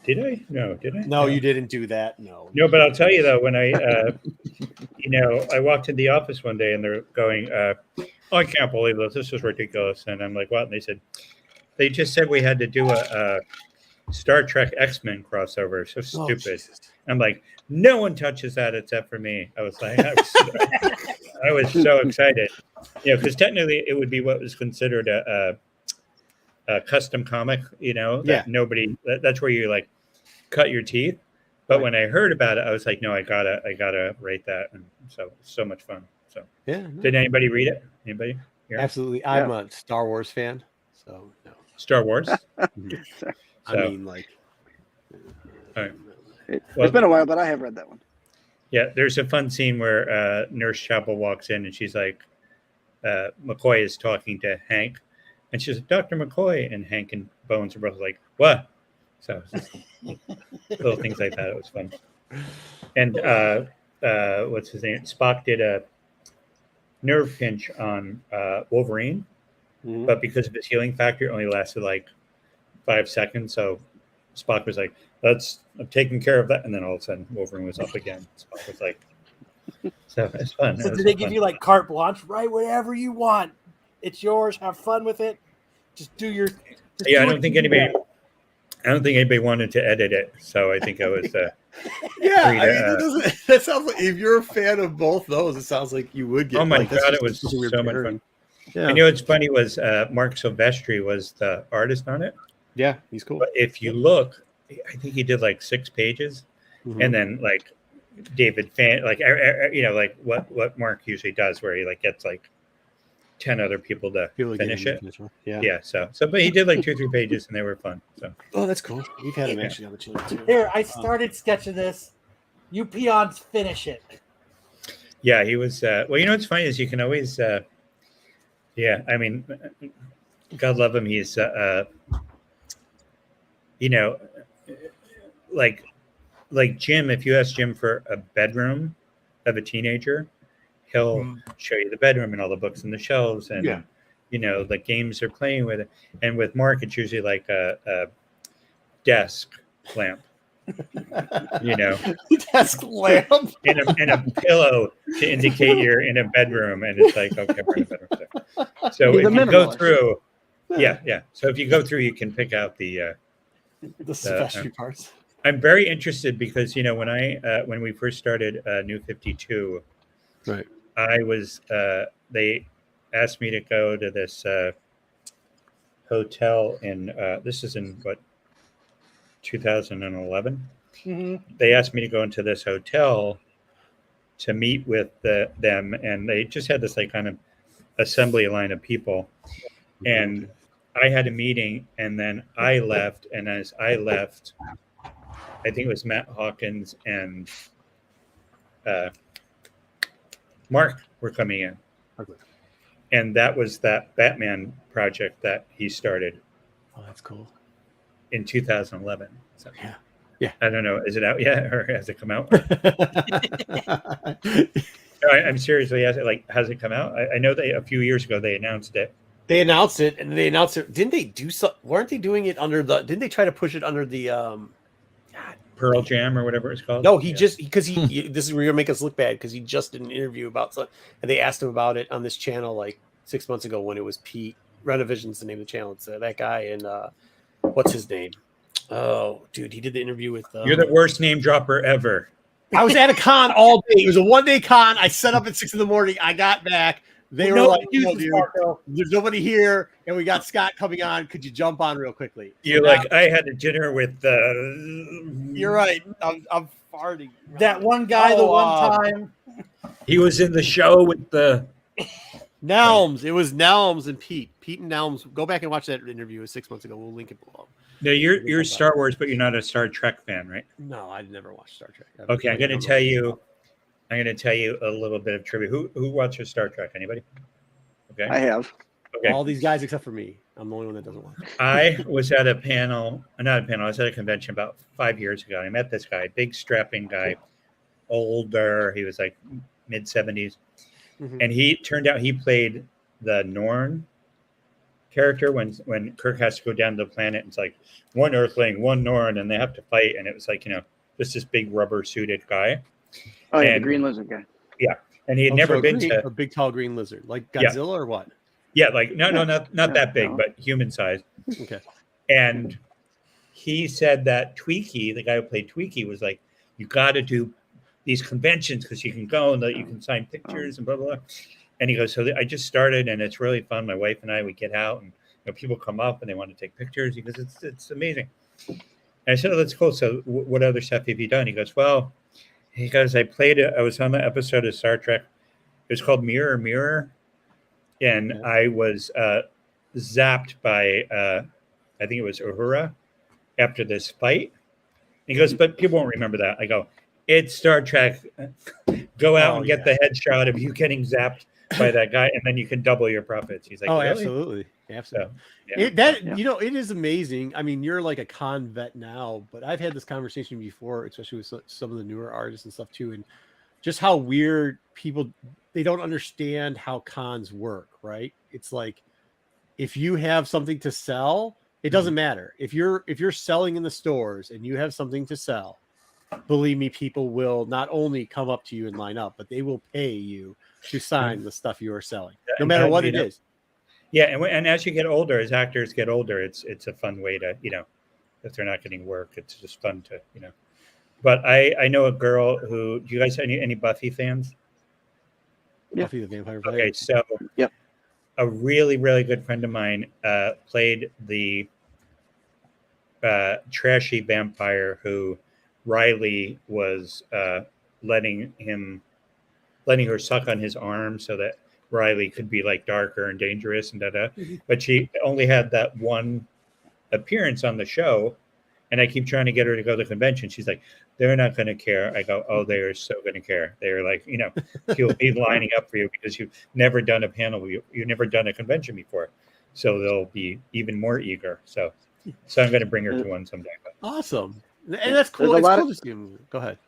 did. I no, did I? No, you didn't do that. No. No, but I'll tell you though, when I, I walked in the office one day and they're going, "Oh, I can't believe this. This is ridiculous." And I'm like, "What?" And they said, "They just said we had to do a Star Trek X-Men crossover." So Oh, stupid. Jesus. I'm like, "No one touches that except for me." I was like, I was so excited, because technically it would be what was considered a custom comic, that Yeah. nobody. That's where you like cut your teeth. But when I heard about it, I was like, no, I gotta rate that, and so much fun. So, Yeah. no. did anybody read it? Anybody? Here? Absolutely. I'm a Star Wars fan. So, no. Star Wars. I So, mean, like. all right. It's Well- been a while, but I have read that one. Yeah, there's a fun scene where Nurse Chapel walks in and she's like, McCoy is talking to Hank, and she's like, "Dr. McCoy," and Hank and Bones are both like, "What?" So it's just little things like that. It was fun. And what's his name? Spock did a nerve pinch on Wolverine, Mhm. but because of his healing factor, it only lasted like 5 seconds. So Spock was like, I'm taking care of that. And then all of a sudden, Wolverine was up again. Spock was like, so it's fun. So It was did they fun. give you like carte blanche? Write whatever you want. It's yours. Have fun with it. Just do your. just Yeah, do I what don't think you anybody. want. I don't think anybody wanted to edit it, so I think I was. Yeah, Free I to, mean, that sounds like if you're a fan of both those, it sounds like you would get. Oh my like, that's God, just it was such a weird so much parody. fun. Yeah, And you know what's funny was Mark Silvestri was the artist on it. yeah, he's cool. But if you look, I think he did like 6 pages, Mhm. and then like David Fan, like like what Mark usually does, where he like gets like 10 other people to People get finish into it. this one. Yeah. Yeah, so but he did like 2 or 3 pages, and they were fun. So Oh, that's cool. We've had him Yeah. actually on the channel too. Here, I started sketching this. You peons finish it. yeah, he was. Well, you know what's funny is you can always. Yeah, I mean, God love him. He's like Jim. If you ask Jim for a bedroom of a teenager, he'll show you the bedroom and all the books and the shelves and Yeah. the games they're playing with. And with Mark, it's usually like a desk lamp, Desk lamp. and a pillow to indicate you're in a bedroom. And it's like, okay, we're in a bedroom. So He's if a you go minimalist. through, yeah. So if you go through, you can pick out the. The special parts. I'm very interested because when we first started New 52, Right. I was they asked me to go to this hotel in this is in 2011. Mm-hmm. They asked me to go into this hotel to meet with them, and they just had this like kind of assembly line of people, and I had a meeting, and then I left, and as I left, I think it was Matt Hawkins and Mark were coming in. Okay. And that was that Batman project that he started Oh, that's cool. in 2011. So, Yeah. I don't know. Is it out yet or has it come out? No, I'm seriously asking, like, has it come out? I know a few years ago they announced it. They announced it, and they announced it. Didn't they do so? Weren't they doing it under the? Didn't they try to push it under the? Pearl Jam or whatever it's called. No, just because this is where you're gonna make us look bad because he just did an interview about something, and they asked him about it on this channel like 6 months ago when it was Pete Renovision's the name of the channel. It's that guy and what's his name? Oh, dude, he did the interview with. You're the worst name dropper ever. I was at a con all day. It was a 1-day con. I set up at 6 a.m. I got back. They were like, "No, dude, there's nobody here, and we got Scott coming on. Could you jump on real quickly?" You're like, I had a dinner with. You're right. I'm farting. That one guy, the one time. He was in the show with the. Nelms. It was Nelms and Pete. Pete and Nelms. Go back and watch that interview. It was 6 months ago. We'll link it below. No, you're Star Wars, but you're not a Star Trek fan, right? No, I'd never watched Star Trek. Okay, I'm going to tell you a little bit of trivia. Who watches Star Trek? Anybody? Okay. I have. Okay. All these guys except for me. I'm the only one that doesn't watch. I was at a panel, not a panel. I was at a convention about 5 years ago. I met this guy, big strapping guy, older. He was like mid 70s, and he turned out he played the Norn character when Kirk has to go down to the planet. It's like one Earthling, one Norn, and they have to fight. And it was like just this big rubber suited guy. Oh yeah, the And- green lizard guy. Yeah, and he had never been to a big tall green lizard like Godzilla or what? Yeah, like not that big, No. but human size. Okay. And he said that Tweaky, the guy who played Tweaky, was like, you got to do these conventions because you can go and you can sign pictures and blah, blah, blah. And he goes, so I just started and it's really fun. My wife and I, we get out and people come up and they want to take pictures. He goes, it's amazing. And I said, oh, that's cool. So what other stuff have you done? He goes, well, I was on the episode of Star Trek. It was called Mirror, Mirror. And I was zapped by, I think it was Uhura after this fight. He goes, but people won't remember that. I go, it's Star Trek. Go out and get the headshot of you getting zapped by that guy, and then you can double your profits. He's like, oh, really? absolutely. So, yeah. It is amazing. I mean, you're like a con vet now, but I've had this conversation before, especially with some of the newer artists and stuff too, and just how weird people, they don't understand how cons work, right? It's like if you have something to sell, it doesn't matter. If you're selling in the stores and you have something to sell, believe me, people will not only come up to you and line up, but they will pay you to sign the stuff you are selling, no matter what it is. Yeah, and as you get older, as actors get older, it's a fun way to if they're not getting work. It's just fun to, you know. But I know a girl who. Do you guys any Buffy fans? Yeah. Buffy the Vampire Slayer. Okay, so Yep. a really really good friend of mine played the trashy vampire who Riley was letting her suck on his arm so that Riley could be like darker and dangerous and da. But she only had that one appearance on the show, and I keep trying to get her to go to the convention. She's like, they're not going to care. I go, oh, they are so going to care. They're like, you know, she'll be lining up for you because you've never done a panel. You've never done a convention before, so they'll be even more eager. So I'm going to bring her to one someday. Awesome, and that's cool. There's a It's lot cool of- to see them. Go ahead.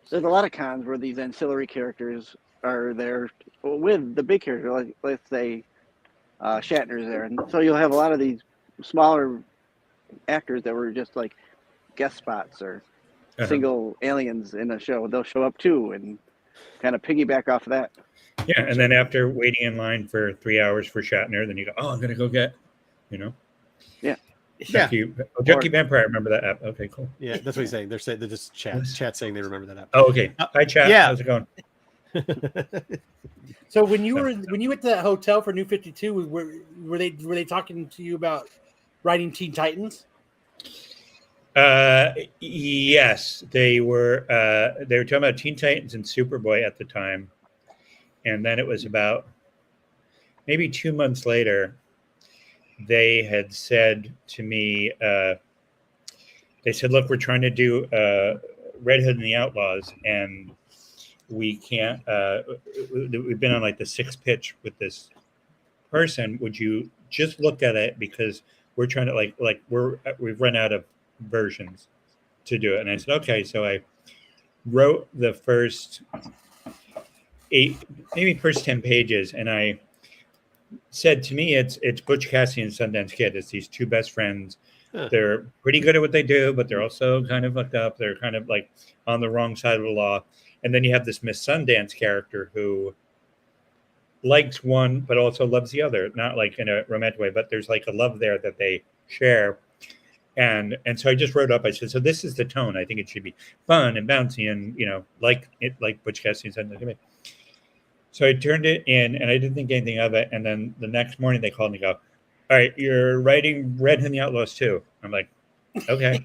There's a lot of cons where these ancillary characters are there with the big character, like let's say Shatner's there, and so you'll have a lot of these smaller actors that were just like guest spots or single aliens in a show. They'll show up too and kind of piggyback off of that. Yeah, and then after waiting in line for 3 hours for Shatner, then you go, oh, I'm going to go get, you know. Yeah. Junkie Vampire. I remember that app. Okay, cool. Yeah, that's what he's saying. They're just chat saying they remember that app. Oh, okay. Hi, chat. Yeah. How's it going? So when you went to that hotel for New 52, were they talking to you about writing Teen Titans? Yes, they were talking about Teen Titans and Superboy at the time, and then it was about maybe 2 months later. They had said to me, they said, "Look, we're trying to do Red Hood and the Outlaws, and we can't. We've been on like the sixth pitch with this person. Would you just look at it because we're trying to we've run out of versions to do it?" And I said, "Okay." So I wrote the first 8, maybe first 10 pages, and I said, to me, it's Butch Cassidy and Sundance Kid. It's these two best friends. Huh. They're pretty good at what they do, but they're also kind of fucked up. They're kind of like on the wrong side of the law. And then you have this Miss Sundance character who likes one, but also loves the other, not like in a romantic way, but there's like a love there that they share. And so I just wrote up, I said, so this is the tone. I think it should be fun and bouncy and, you know, like Butch Cassidy and Sundance Kid. So I turned it in, and I didn't think anything of it. And then the next morning, they called me and go, all right, you're writing Red Hood and the Outlaws too. I'm like, okay.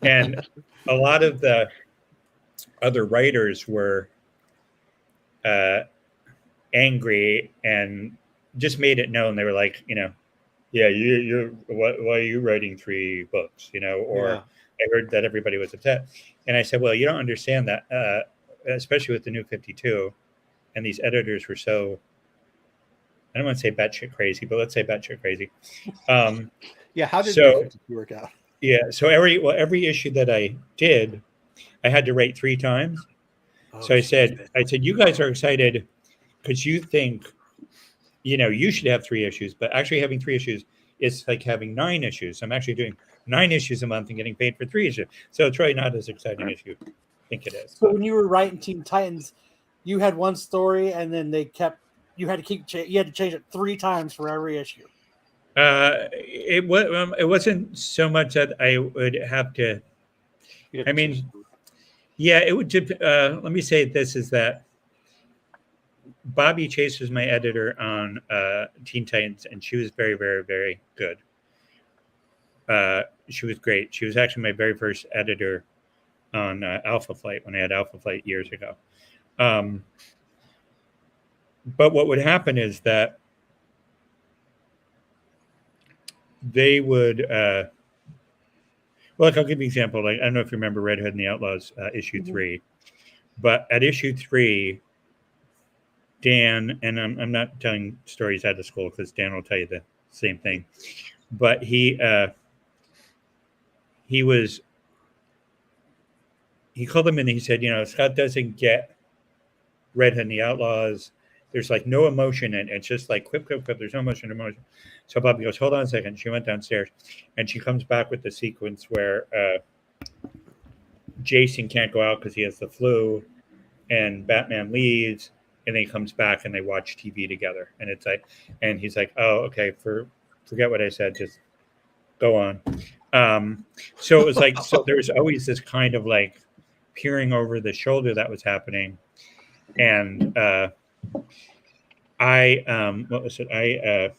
And a lot of the other writers were angry and just made it known. They were like, you know, yeah, why are you writing 3 books, you know? Or Yeah. I heard that everybody was upset. And I said, well, you don't understand that, especially with the New 52. And these editors were so, I don't want to say batshit crazy, but let's say batshit crazy. Yeah, how did so- that work out? Yeah. So every issue that I did, I had to write 3 times. So I said, you guys are excited because you think, you know, you should have 3 issues, but actually having 3 issues is like having 9 issues. I'm actually doing 9 issues a month and getting paid for 3 issues. So it's really not as exciting as you think it is. So when you were writing Teen Titans, you had one story, and then you had to change it 3 times for every issue. It wasn't so much that I would have to. I mean, yeah, it would. Let me say this is that Bobby Chase was my editor on Teen Titans, and she was very, very, very good. She was great. She was actually my very first editor on Alpha Flight when I had Alpha Flight years ago. But what would happen is that they would, I'll give you an example. Like, I don't know if you remember Red Hood and the Outlaws issue 3, but at issue 3, Dan, and I'm not telling stories out of school because Dan will tell you the same thing, but he called them in and he said, you know, Scott doesn't get Red Hood and the Outlaws. There's like no emotion in it. It's just like quip, quip, quip. There's no emotion, emotion. So Bobby goes, hold on a second. She went downstairs and she comes back with the sequence where Jason can't go out because he has the flu and Batman leaves and then he comes back and they watch TV together. And it's like, and he's like, oh, okay, forget what I said. Just go on. So it was like, so there's always this kind of like peering over the shoulder that was happening. And what was it?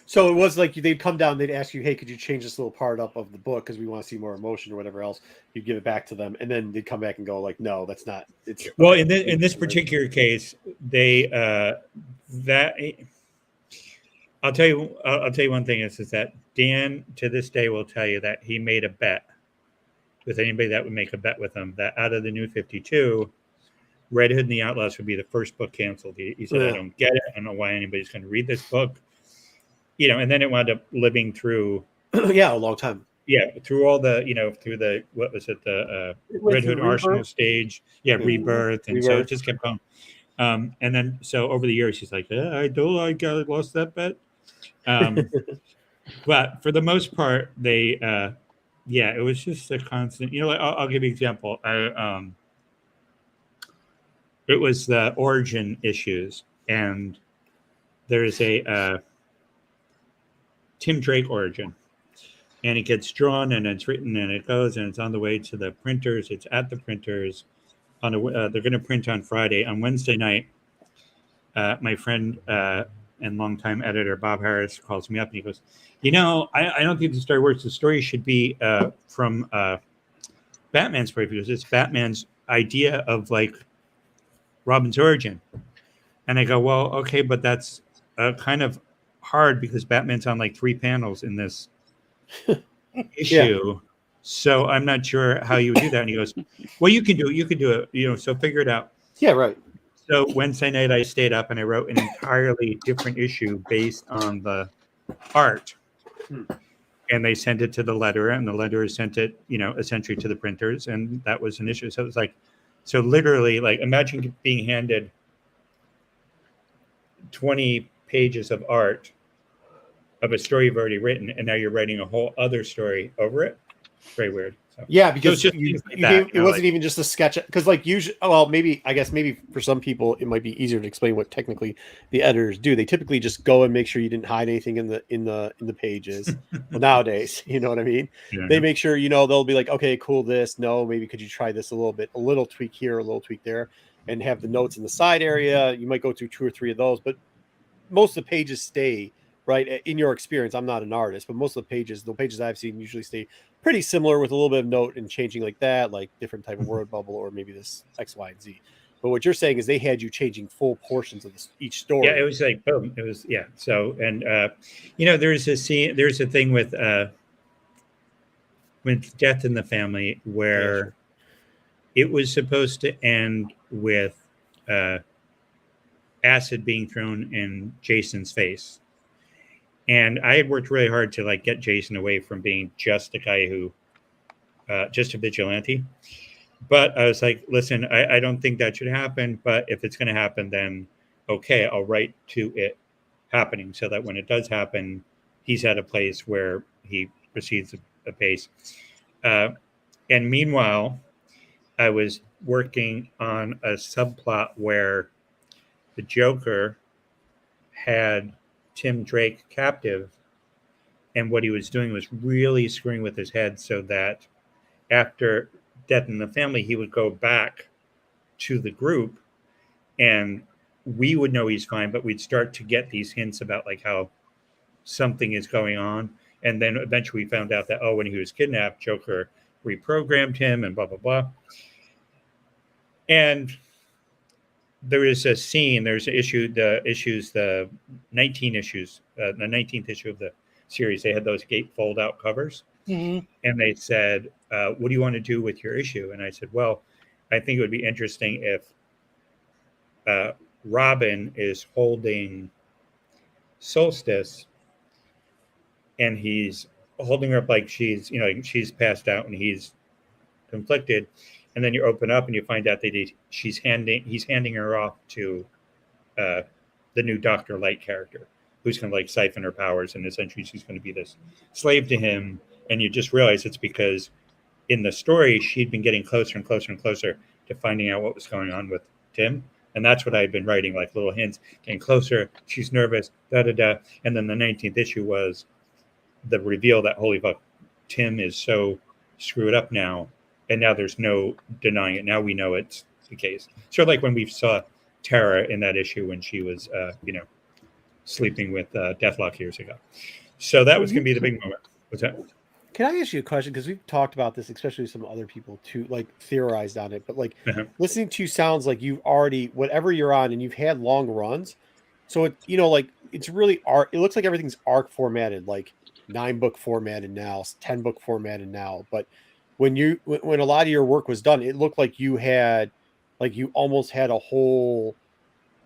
So it was like they'd come down, they'd ask you, hey, could you change this little part up of the book because we want to see more emotion or whatever else. You'd give it back to them, and then they'd come back and go like, no, that's not. It's well, okay. in this particular case, they I'll tell you one thing is that Dan to this day will tell you that he made a bet with anybody that would make a bet with him that out of the New 52, Red Hood and the Outlaws would be the first book canceled. He said, I don't get it. I don't know why anybody's going to read this book. You know, and then it wound up living through a long time. Yeah, through all the, through the, what was it, the Red Hood Arsenal stage. Yeah, Rebirth. And so it just kept going. And then, so over the years, he's like, I lost that bet. But for the most part, they, it was just a constant, I'll give you an example. It was the origin issues. And there's a Tim Drake origin. And it gets drawn and it's written and it goes and it's on the way to the printers. It's at the printers. They're going to print on Friday. On Wednesday night, my friend and longtime editor Bob Harris calls me up and he goes, I don't think the story works. The story should be from Batman's point of view. It's Batman's idea of like Robin's origin. And I go, well, okay, but that's kind of hard because Batman's on like 3 panels in this issue. Yeah. So I'm not sure how you would do that. And he goes, well, you can do it, so figure it out. Yeah, right. So Wednesday night I stayed up and I wrote an entirely different issue based on the art. And they sent it to the letterer and the letterer sent it, essentially to the printers. And that was an issue. So it was like, so literally like imagine being handed 20 pages of art of a story you've already written, and now you're writing a whole other story over it. Very weird. So, yeah, because it wasn't even just a sketch. Because like usually, well, maybe for some people it might be easier to explain what technically the editors do. They typically just go and make sure you didn't hide anything in the pages. Well, nowadays, you know what I mean. Yeah. They make sure they'll be like, okay, cool, this. No, maybe could you try this a little bit, a little tweak here, a little tweak there, and have the notes in the side area. You might go through 2 or 3 of those, but most of the pages stay. Right. In your experience, I'm not an artist, but most of the pages I've seen usually stay pretty similar with a little bit of note and changing like that, like different type of word bubble or maybe this X, Y, and Z. But what you're saying is they had you changing full portions of each story. Yeah, it was like boom. It was So and there's a scene. There's a thing with Death in the Family where it was supposed to end with acid being thrown in Jason's face. And I had worked really hard to like get Jason away from being just a guy who, just a vigilante. But I was like, listen, I don't think that should happen. But if it's going to happen, then okay, I'll write to it happening so that when it does happen, he's at a place where he proceeds a pace. And meanwhile, I was working on a subplot where the Joker had Tim Drake captive, and what he was doing was really screwing with his head so that after Death in the Family, he would go back to the group and we would know he's fine, but we'd start to get these hints about like how something is going on. And then eventually we found out that, when he was kidnapped, Joker reprogrammed him and blah, blah, blah. And there is a scene, there's an issue, the 19 issues, the 19th issue of the series, they had those gatefold out covers. Mm-hmm. And they said, what do you want to do with your issue? And I said, well, I think it would be interesting if Robin is holding Solstice and he's holding her up like she's passed out and he's conflicted. And then you open up and you find out that he's handing her off to the new Dr. Light character, who's going to like siphon her powers, and essentially she's going to be this slave to him. And you just realize it's because in the story she'd been getting closer and closer and closer to finding out what was going on with Tim. And that's what I had been writing, like little hints, getting closer. She's nervous, da da da. And then the 19th issue was the reveal that holy fuck, Tim is so screwed up now, and now there's no denying it. Now we know it's the case. Sort of like when we saw Tara in that issue when she was, sleeping with Deathlock years ago. So that was going to be the big moment. What's that? Can I ask you a question? Because we've talked about this, especially some other people too, like theorized on it. But like listening to you sounds like you've already whatever you're on, and you've had long runs. So it, like it's really arc. It looks like everything's arc formatted, like 9-book formatted now, 10-book formatted now. But when a lot of your work was done, it looked like you almost had a whole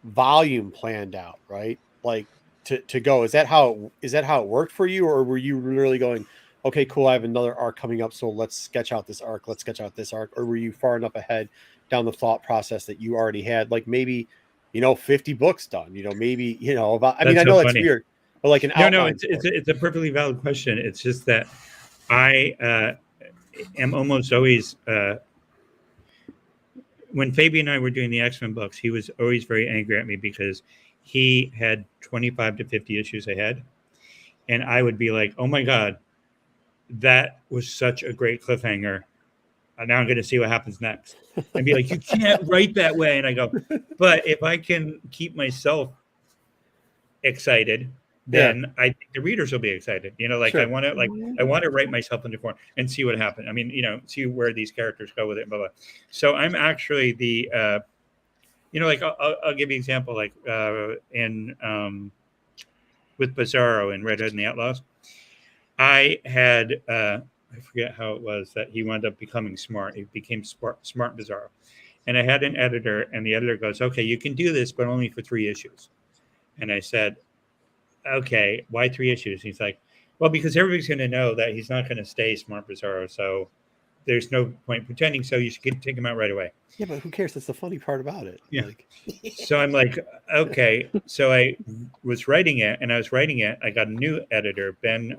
volume planned out, right? Like to go. Is that how it worked for you, or were you really going, okay, cool, I have another arc coming up, so let's sketch out this arc, or were you far enough ahead down the thought process that you already had like maybe 50 books done, maybe about, I mean, I know that's weird, but like an outline. No, it's a perfectly valid question. It's just that I am almost always when Fabian and I were doing the X-Men books, he was always very angry at me because he had 25 to 50 issues ahead, and I would be like, oh my god, that was such a great cliffhanger. Now I'm going to see what happens next. And be like, you can't write that way. And I go, but if I can keep myself excited, then I think the readers will be excited. Sure. I want to write myself into form and see what happens. I mean, see where these characters go with it, blah, blah. So I'm actually the, I'll give you an example, with Bizarro and Red Hood and the Outlaws. I had, I forget how it was that he wound up becoming smart. He became smart Bizarro. And I had an editor, and the editor goes, okay, you can do this, but only for 3 issues. And I said, okay, why 3 issues? He's like, well, because everybody's going to know that he's not going to stay smart Bizarro. So there's no point pretending. So you should take him out right away. Yeah, but who cares? That's the funny part about it. Yeah. So I'm like, okay. So I was writing it. I got a new editor, Ben.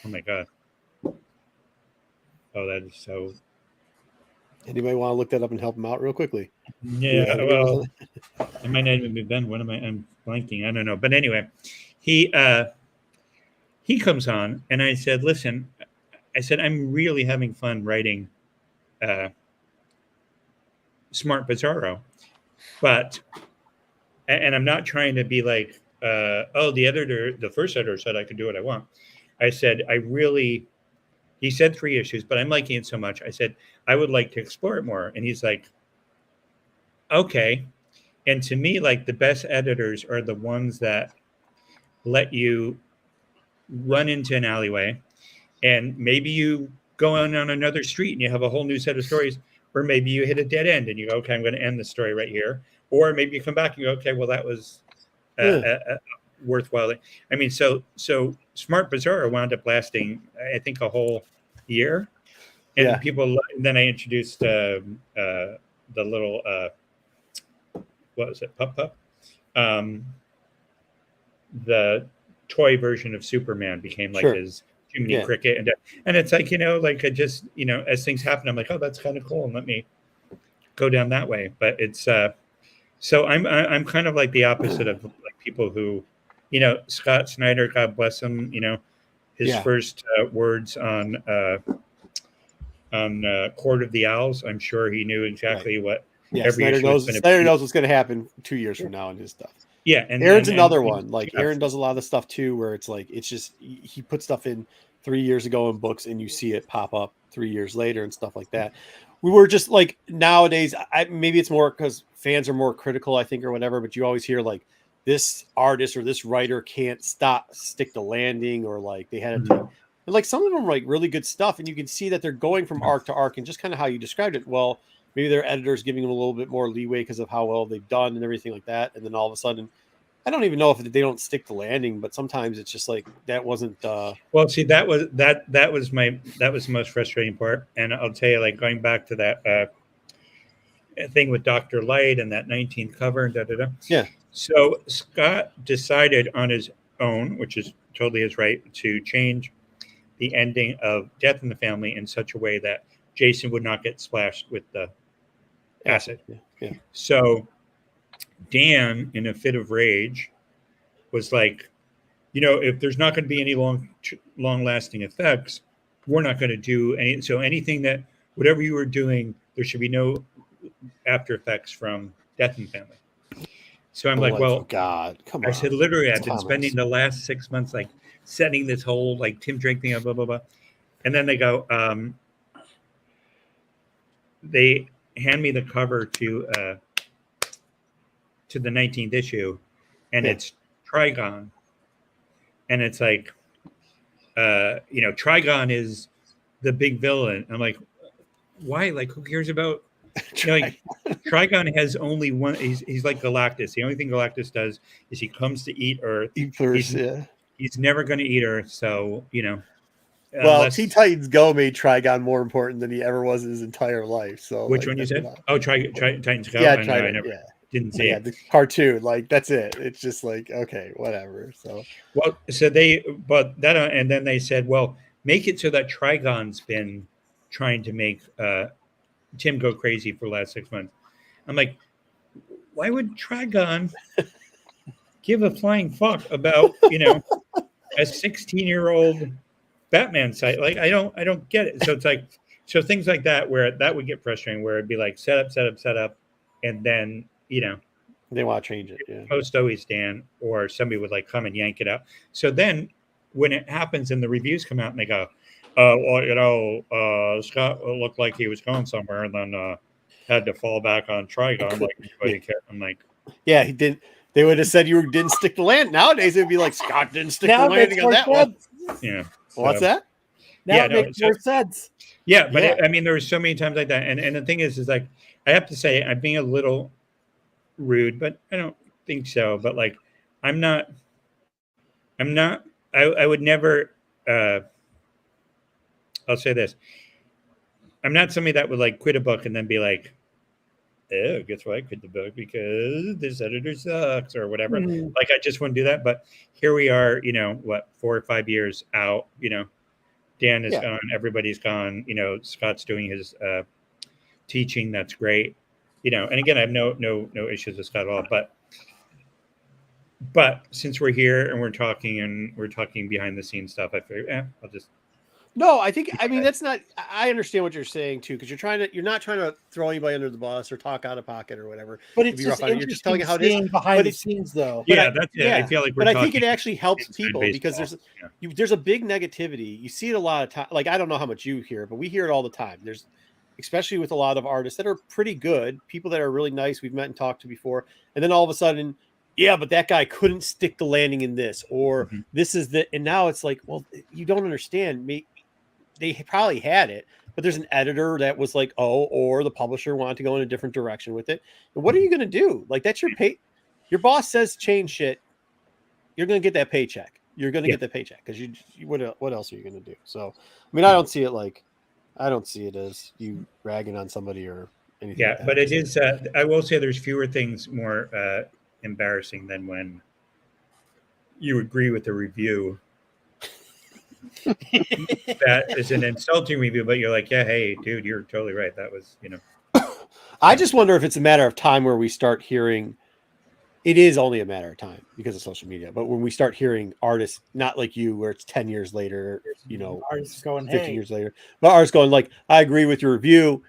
Oh my god. Oh, that is so. Anybody want to look that up and help him out real quickly? Yeah, well, it might not even be Ben. What am I? I'm blanking. I don't know. But anyway, he comes on, and I said, listen, I'm really having fun writing Smart Bizarro, but, and I'm not trying to be like, the first editor said I could do what I want. I said, he said 3 issues, but I'm liking it so much. I said, I would like to explore it more. And he's like, okay. And to me, like, the best editors are the ones that let you run into an alleyway, and maybe you go on another street and you have a whole new set of stories, or maybe you hit a dead end and you go, okay, I'm going to end the story right here. Or maybe you come back and you go, okay, well, that was worthwhile. I mean, so Smart Bizarro wound up lasting, I think, a whole year. And people, then I introduced the little, what was it, Pup? The toy version of Superman became like his Jiminy Cricket. And it's like, I just, as things happen, I'm like, oh, that's kind of cool. And let me go down that way. But it's, so I'm kind of like the opposite of like people who, Scott Snyder, God bless him, his first words on Court of the Owls, I'm sure he knew exactly what every Snyder knows what's going to happen 2 years from now in his stuff. Yeah, and Aaron's another one. Like Aaron does a lot of the stuff too, where it's like it's just he put stuff in 3 years ago in books, and you see it pop up 3 years later and stuff like that. We were just like nowadays. Maybe it's more because fans are more critical, I think, or whatever. But you always hear like this artist or this writer can't stick the landing, or like they had to. Like some of them are like really good stuff, and you can see that they're going from arc to arc, and just kind of how you described it. Well, maybe their editor's giving them a little bit more leeway because of how well they've done and everything like that. And then all of a sudden, I don't even know if they don't stick the landing, but sometimes it's just like that wasn't. Well, see, that was the most frustrating part. And I'll tell you, like going back to that thing with Dr. Light and that 19th cover and Yeah. So Scott decided on his own, which is totally his right, to change the ending of Death in the Family in such a way that Jason would not get splashed with the acid. Yeah. So Dan, in a fit of rage, was like, if there's not going to be any long-lasting effects, we're not going to do any. So anything that, whatever you were doing, there should be no after effects from Death and Family. So I'm like, well, God, come on. I said, literally, I've been Thomas. spending the last 6 months like setting this whole like Tim Drake thing up, blah blah blah, and then they go, they hand me the cover to the 19th issue, and it's Trigon, and it's like, Trigon is the big villain. I'm like, why? Like, who cares about? Like, Trigon has only one. He's like Galactus. The only thing Galactus does is he comes to eat Earth. Eat first, He's never going to eat Earth. So Well, Teen Titans Go made Trigon more important than he ever was in his entire life. So which one you said? Oh, Titans Go. Yeah, I never didn't see it. The cartoon, like that's it. It's just like, okay, whatever. So and then they said, well, make it so that Trigon's been trying to make Tim go crazy for the last 6 months. I'm like, why would Trigon give a flying fuck about a 16-year-old Batman site? Like, I don't get it. So it's like, things like that where that would get frustrating, where it'd be like set up, and then they want to change it. Yeah. Post always stand, or somebody would like come and yank it out. So then when it happens and the reviews come out and they go, Scott looked like he was going somewhere and then had to fall back on Trigon. I'm like, yeah, he didn't. They would have said you didn't stick the land. Nowadays, it'd be like, Scott didn't stick the landing on that one. Yeah. What's that? Now it makes more sense. Yeah, but there were so many times like that. And the thing is like, I have to say, I'm being a little rude, but I don't think so. But like, I would never, I'll say this. I'm not somebody that would like quit a book and then be like, oh, guess why I quit the book? Because this editor sucks or whatever. Mm-hmm. Like, I just wouldn't do that. But here we are, 4 or 5 years out, Dan is gone. Everybody's gone. Scott's doing his teaching. That's great. And again, I have no issues with Scott at all. But since we're here and we're talking behind the scenes stuff, I figured, I'll just. No, I mean, that's not, I understand what you're saying too, because you're not trying to throw anybody under the bus or talk out of pocket or whatever. But it's just you're just telling how it is behind the scenes though. Yeah, that's it. I feel like but I think it actually helps people because there's a big negativity. You see it a lot of time. Like, I don't know how much you hear, but we hear it all the time. There's, especially with a lot of artists that are pretty good, people that are really nice, we've met and talked to before. And then all of a sudden, yeah, but that guy couldn't stick the landing in this, or this is the, and now it's like, well, you don't understand me. They probably had it, but there's an editor that was like, or the publisher wanted to go in a different direction with it. And what are you going to do? Like, that's your pay. Your boss says change shit. You're going to get that paycheck. You're going to get that paycheck because you what else are you going to do? So, I mean, I don't see it as you ragging on somebody or anything. Yeah, like that. but it is. I will say there's fewer things more embarrassing than when you agree with the review. That is an insulting review, but you're like, yeah, hey, dude, you're totally right. That was, I just wonder if it's a matter of time where we start hearing. It is only a matter of time because of social media, but when we start hearing artists, not like you, where it's 10 years later, Artists going, 15 years later, but artists going like, I agree with your review.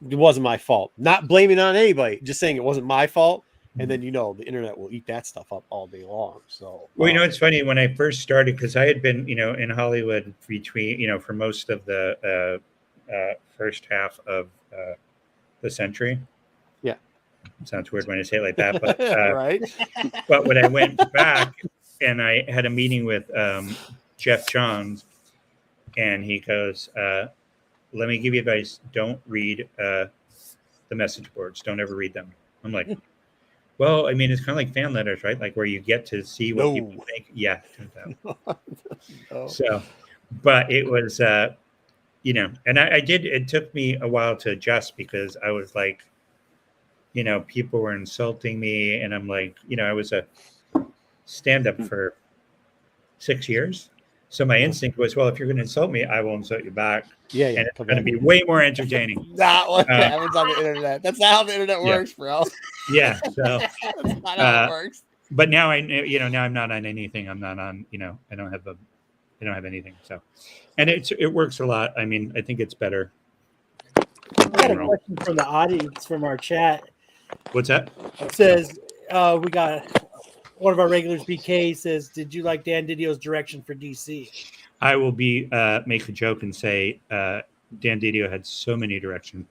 It wasn't my fault. Not blaming on anybody, just saying it wasn't my fault. And then, the internet will eat that stuff up all day long. So, well, it's funny when I first started, because I had been, in Hollywood between, for most of the first half of the century. Yeah. Sounds weird when I say it like that, but right. But when I went back and I had a meeting with Jeff Johns, and he goes, let me give you advice. Don't read the message boards. Don't ever read them. I'm like, well, I mean, it's kind of like fan letters, right? Like where you get to see what people think. Yeah. No. So, but it was, and I did, it took me a while to adjust because I was like, people were insulting me, and I'm like, I was a stand-up for 6 years. So my instinct was, well, if you're going to insult me, I will insult you back. Yeah. And it's going to be way more entertaining. Not what happens on the internet. That's not how the internet works, bro. Yeah. So that's not how it works. but now now I'm not on anything. I'm not on, I don't have anything. So, and it works a lot. I mean, I think it's better. I got a question from the audience from our chat. What's that? It says, we got one of our regulars, BK, says, did you like Dan Didio's direction for DC? I will make a joke and say Dan Didio had so many directions.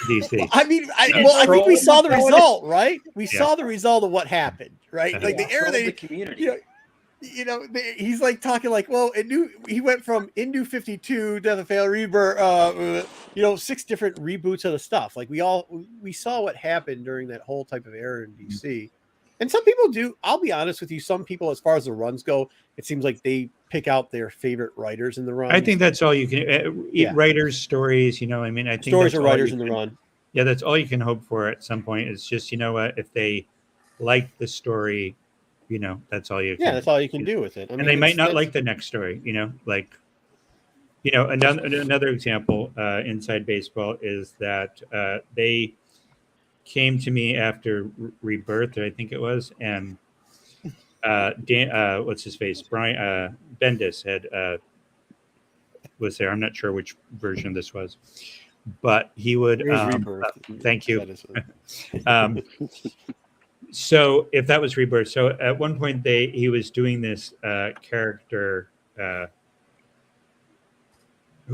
DC. I mean, I think we saw the result, right? We saw the result of what happened, right? Like the era the community. He's like talking like, well, he went from New 52 to the Fail Rebirth, 6 different reboots of the stuff. Like we saw what happened during that whole type of era in DC. And some people do. I'll be honest with you. Some people, as far as the runs go, it seems like they pick out their favorite writers in the run. I think that's all you can. Writers, stories. I mean, I think stories are writers in the run. Yeah, that's all you can hope for at some point. It's just, if they like the story, that's all you can. Yeah, that's all you can do with it. I mean, and they might not like the next story. Another example inside baseball is that they came to me after Rebirth, I think it was, and Dan, what's his face, Brian Bendis was there. I'm not sure which version this was, but he would. Thank you. So if that was Rebirth, so at one point he was doing this character. Who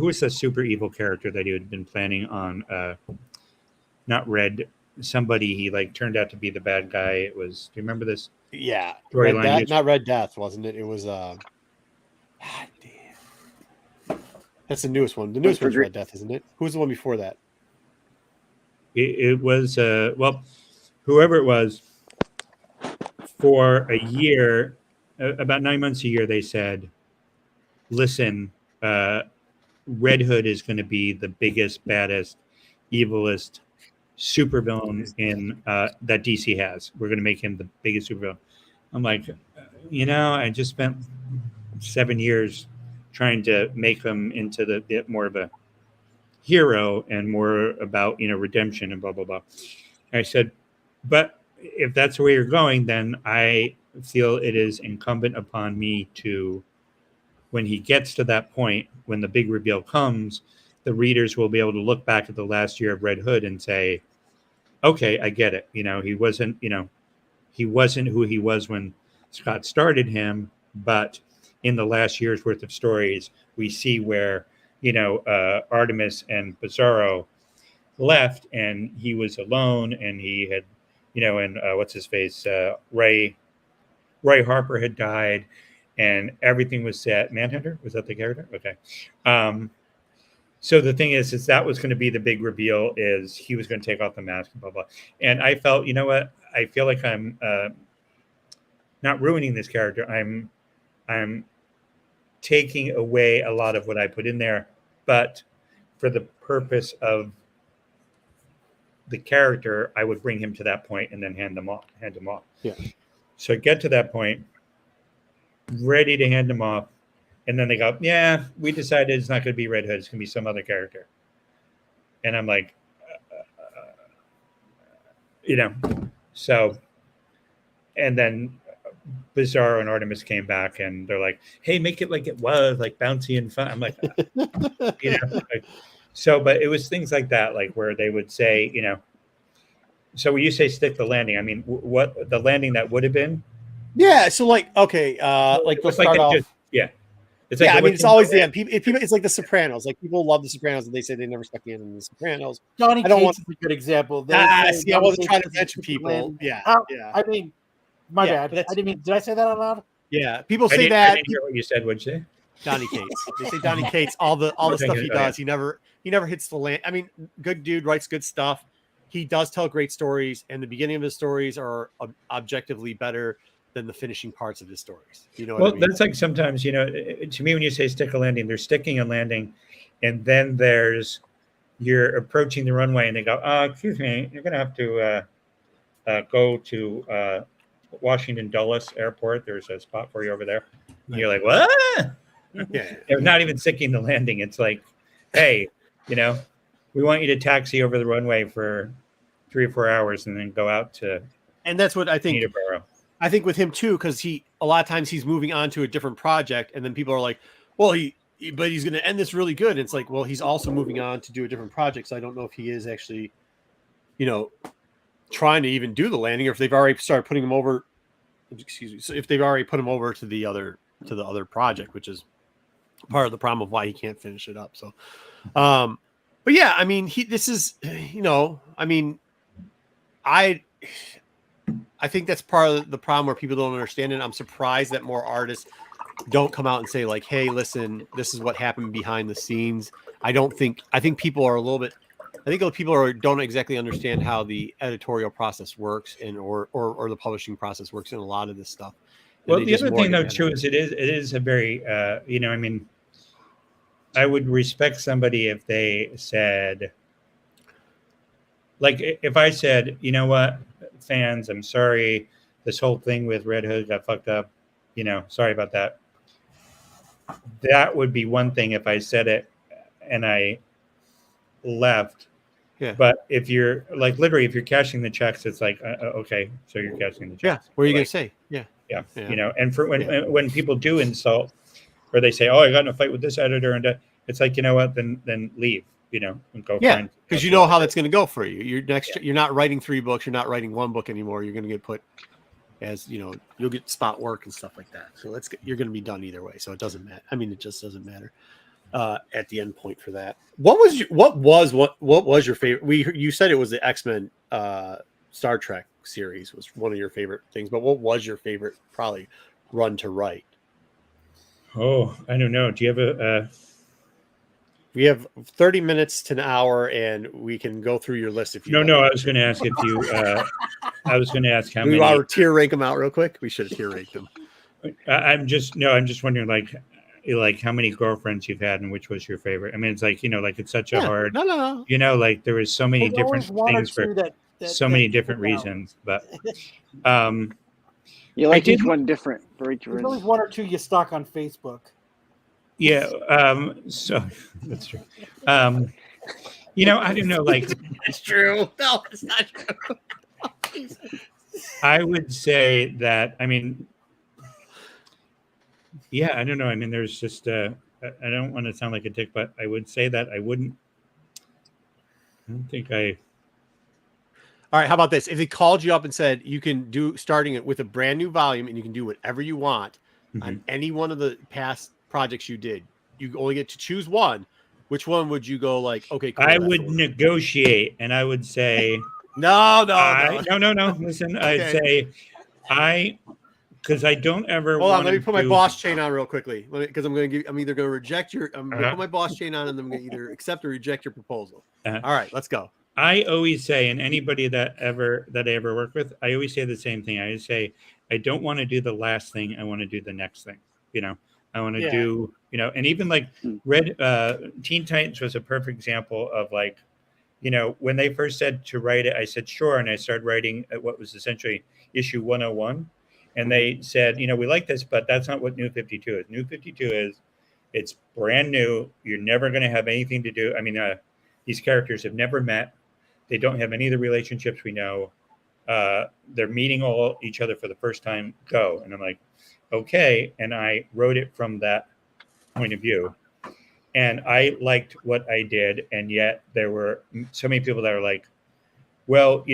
was the super evil character that he had been planning on? Not Red. Somebody he turned out to be the bad guy. It was. Do you remember this? Yeah, storyline. Not Red Death, wasn't it? It was. That's the newest one. The newest one's Red Death, isn't it? Who was the one before that? It was whoever it was. For a year, about 9 months a year, they said, "Listen, Red Hood is going to be the biggest, baddest, evilest supervillain in that DC has. We're going to make him the biggest supervillain." I'm like, I just spent 7 years trying to make him into the more of a hero and more about redemption and blah blah blah. And I said, but if that's the way you're going, then I feel it is incumbent upon me to, when he gets to that point, when the big reveal comes, the readers will be able to look back at the last year of Red Hood and say, okay, I get it. He wasn't who he was when Scott started him, but in the last year's worth of stories, we see where, Artemis and Bizarro left and he was alone and he had, and what's his face? Ray Harper had died and everything was set. Manhunter? Was that the character? Okay. So the thing is that was going to be the big reveal, is he was going to take off the mask and blah, blah. And I felt, what? I feel like I'm not ruining this character. I'm taking away a lot of what I put in there, but for the purpose of the character, I would bring him to that point and then hand him off. Yeah. So I get to that point, ready to hand him off. And then they go, yeah, we decided it's not going to be Red Hood. It's going to be some other character. And I'm like, so, and then Bizarro and Artemis came back and they're like, hey, make it like it was, like bouncy and fun. I'm like, so, but it was things like that, like where they would say, so when you say stick the landing, I mean, what the landing that would have been? Yeah. So okay. They'll start off. It's like, it's always the end. It's like The Sopranos. Like people love The Sopranos, and they say they never stuck the end in The Sopranos. Johnny Cates is a good example. I wasn't trying to mention people. Yeah. I mean, my bad. I didn't mean. Did I say that out loud? Yeah. People say that. I didn't hear what you said. What'd you say? Johnny Cates. They say Johnny Cates. All the stuff he does. He never hits the land. I mean, good dude, writes good stuff. He does tell great stories, and the beginning of his stories are objectively better than the finishing parts of his stories. What I mean? That's like sometimes, to me, when you say stick a landing, they're sticking a landing, and then you're approaching the runway, and they go, excuse me, you're going to have to go to Washington Dulles Airport. There's a spot for you over there. And you're like, what? Yeah. They're not even sticking the landing. It's like, hey, we want you to taxi over the runway for 3 or 4 hours and then go out to. And that's what I think. Peterborough. I think with him too, because a lot of times he's moving on to a different project, and then people are like, well, but he's going to end this really good. And it's like, well, he's also moving on to do a different project. So I don't know if he is actually, trying to even do the landing, or if they've already started putting him over. Excuse me. So if they've already put him over to the other project, which is part of the problem of why he can't finish it up. So, but yeah, I mean, I think that's part of the problem where people don't understand it. I'm surprised that more artists don't come out and say like, hey, listen, this is what happened behind the scenes. I think people are a little bit, don't exactly understand how the editorial process works or the publishing process works in a lot of this stuff. Well, the other thing though, too, is it is a very, I would respect somebody if they said, like, if I said, you know what, fans, I'm sorry, this whole thing with Red Hood got fucked up, sorry about that. That would be one thing if I said it and I left. Yeah. But if you're like, literally, if you're cashing the checks, it's like, okay, so you're cashing the checks. Yeah. What are you going to say? Yeah. Yeah. And for when people do insult, or they say, oh, I got in a fight with this editor, and it's like, you know what, then leave, and go find. Because you know how that's going to go for you. You're not writing 3 books. You're not writing 1 book anymore. You're going to get put as, you'll get spot work and stuff like that. So you're going to be done either way. So it doesn't matter. I mean, it just doesn't matter at the end point for that. What was your favorite? You said it was the X-Men Star Trek series was one of your favorite things, but what was your favorite probably run to write? Oh, I don't know. Do you have We have 30 minutes to an hour, and we can go through your list if you. No. I was going to ask if you. I was going to ask how many. We want to tier rank them out real quick. We should have tier ranked them. I'm just wondering, like how many girlfriends you've had, and which was your favorite. I mean, it's like like it's such a hard. No. Like there was so many different things for so many different reasons, but. You like each one different for each There's reason. always 1 or 2 you stalk on Facebook. Yeah, so that's true. I don't know, like It's true. No, it's not true. I would say that, I mean, yeah, I don't know. I mean, there's just I don't want to sound like a dick, but I would say that I don't think I. All right, how about this? If they called you up and said you can do starting it with a brand new volume and you can do whatever you want on any one of the past projects you did, you only get to choose one. Which one would you go like, okay, cool, I would negotiate, and I would say no. Listen, okay. I'd say because I don't ever hold on, let me put my boss chain on real quickly. Because I'm either going to reject I'm going to put my boss chain on, and I'm going to either accept or reject your proposal. All right, let's go. I always say, and anybody that I ever work with, I always say the same thing. I always say, I don't want to do the last thing. I want to do the next thing. I want to do, and even like Teen Titans was a perfect example of like, when they first said to write it, I said, sure. And I started writing what was essentially issue 101. And they said, we like this, but that's not what New 52 is. New 52 is, it's brand new. You're never going to have anything to do. I mean, these characters have never met. They don't have any of the relationships we know. They're meeting each other for the first time. Go. And I'm like, okay. And I wrote it from that point of view. And I liked what I did. And yet there were so many people that are like, well,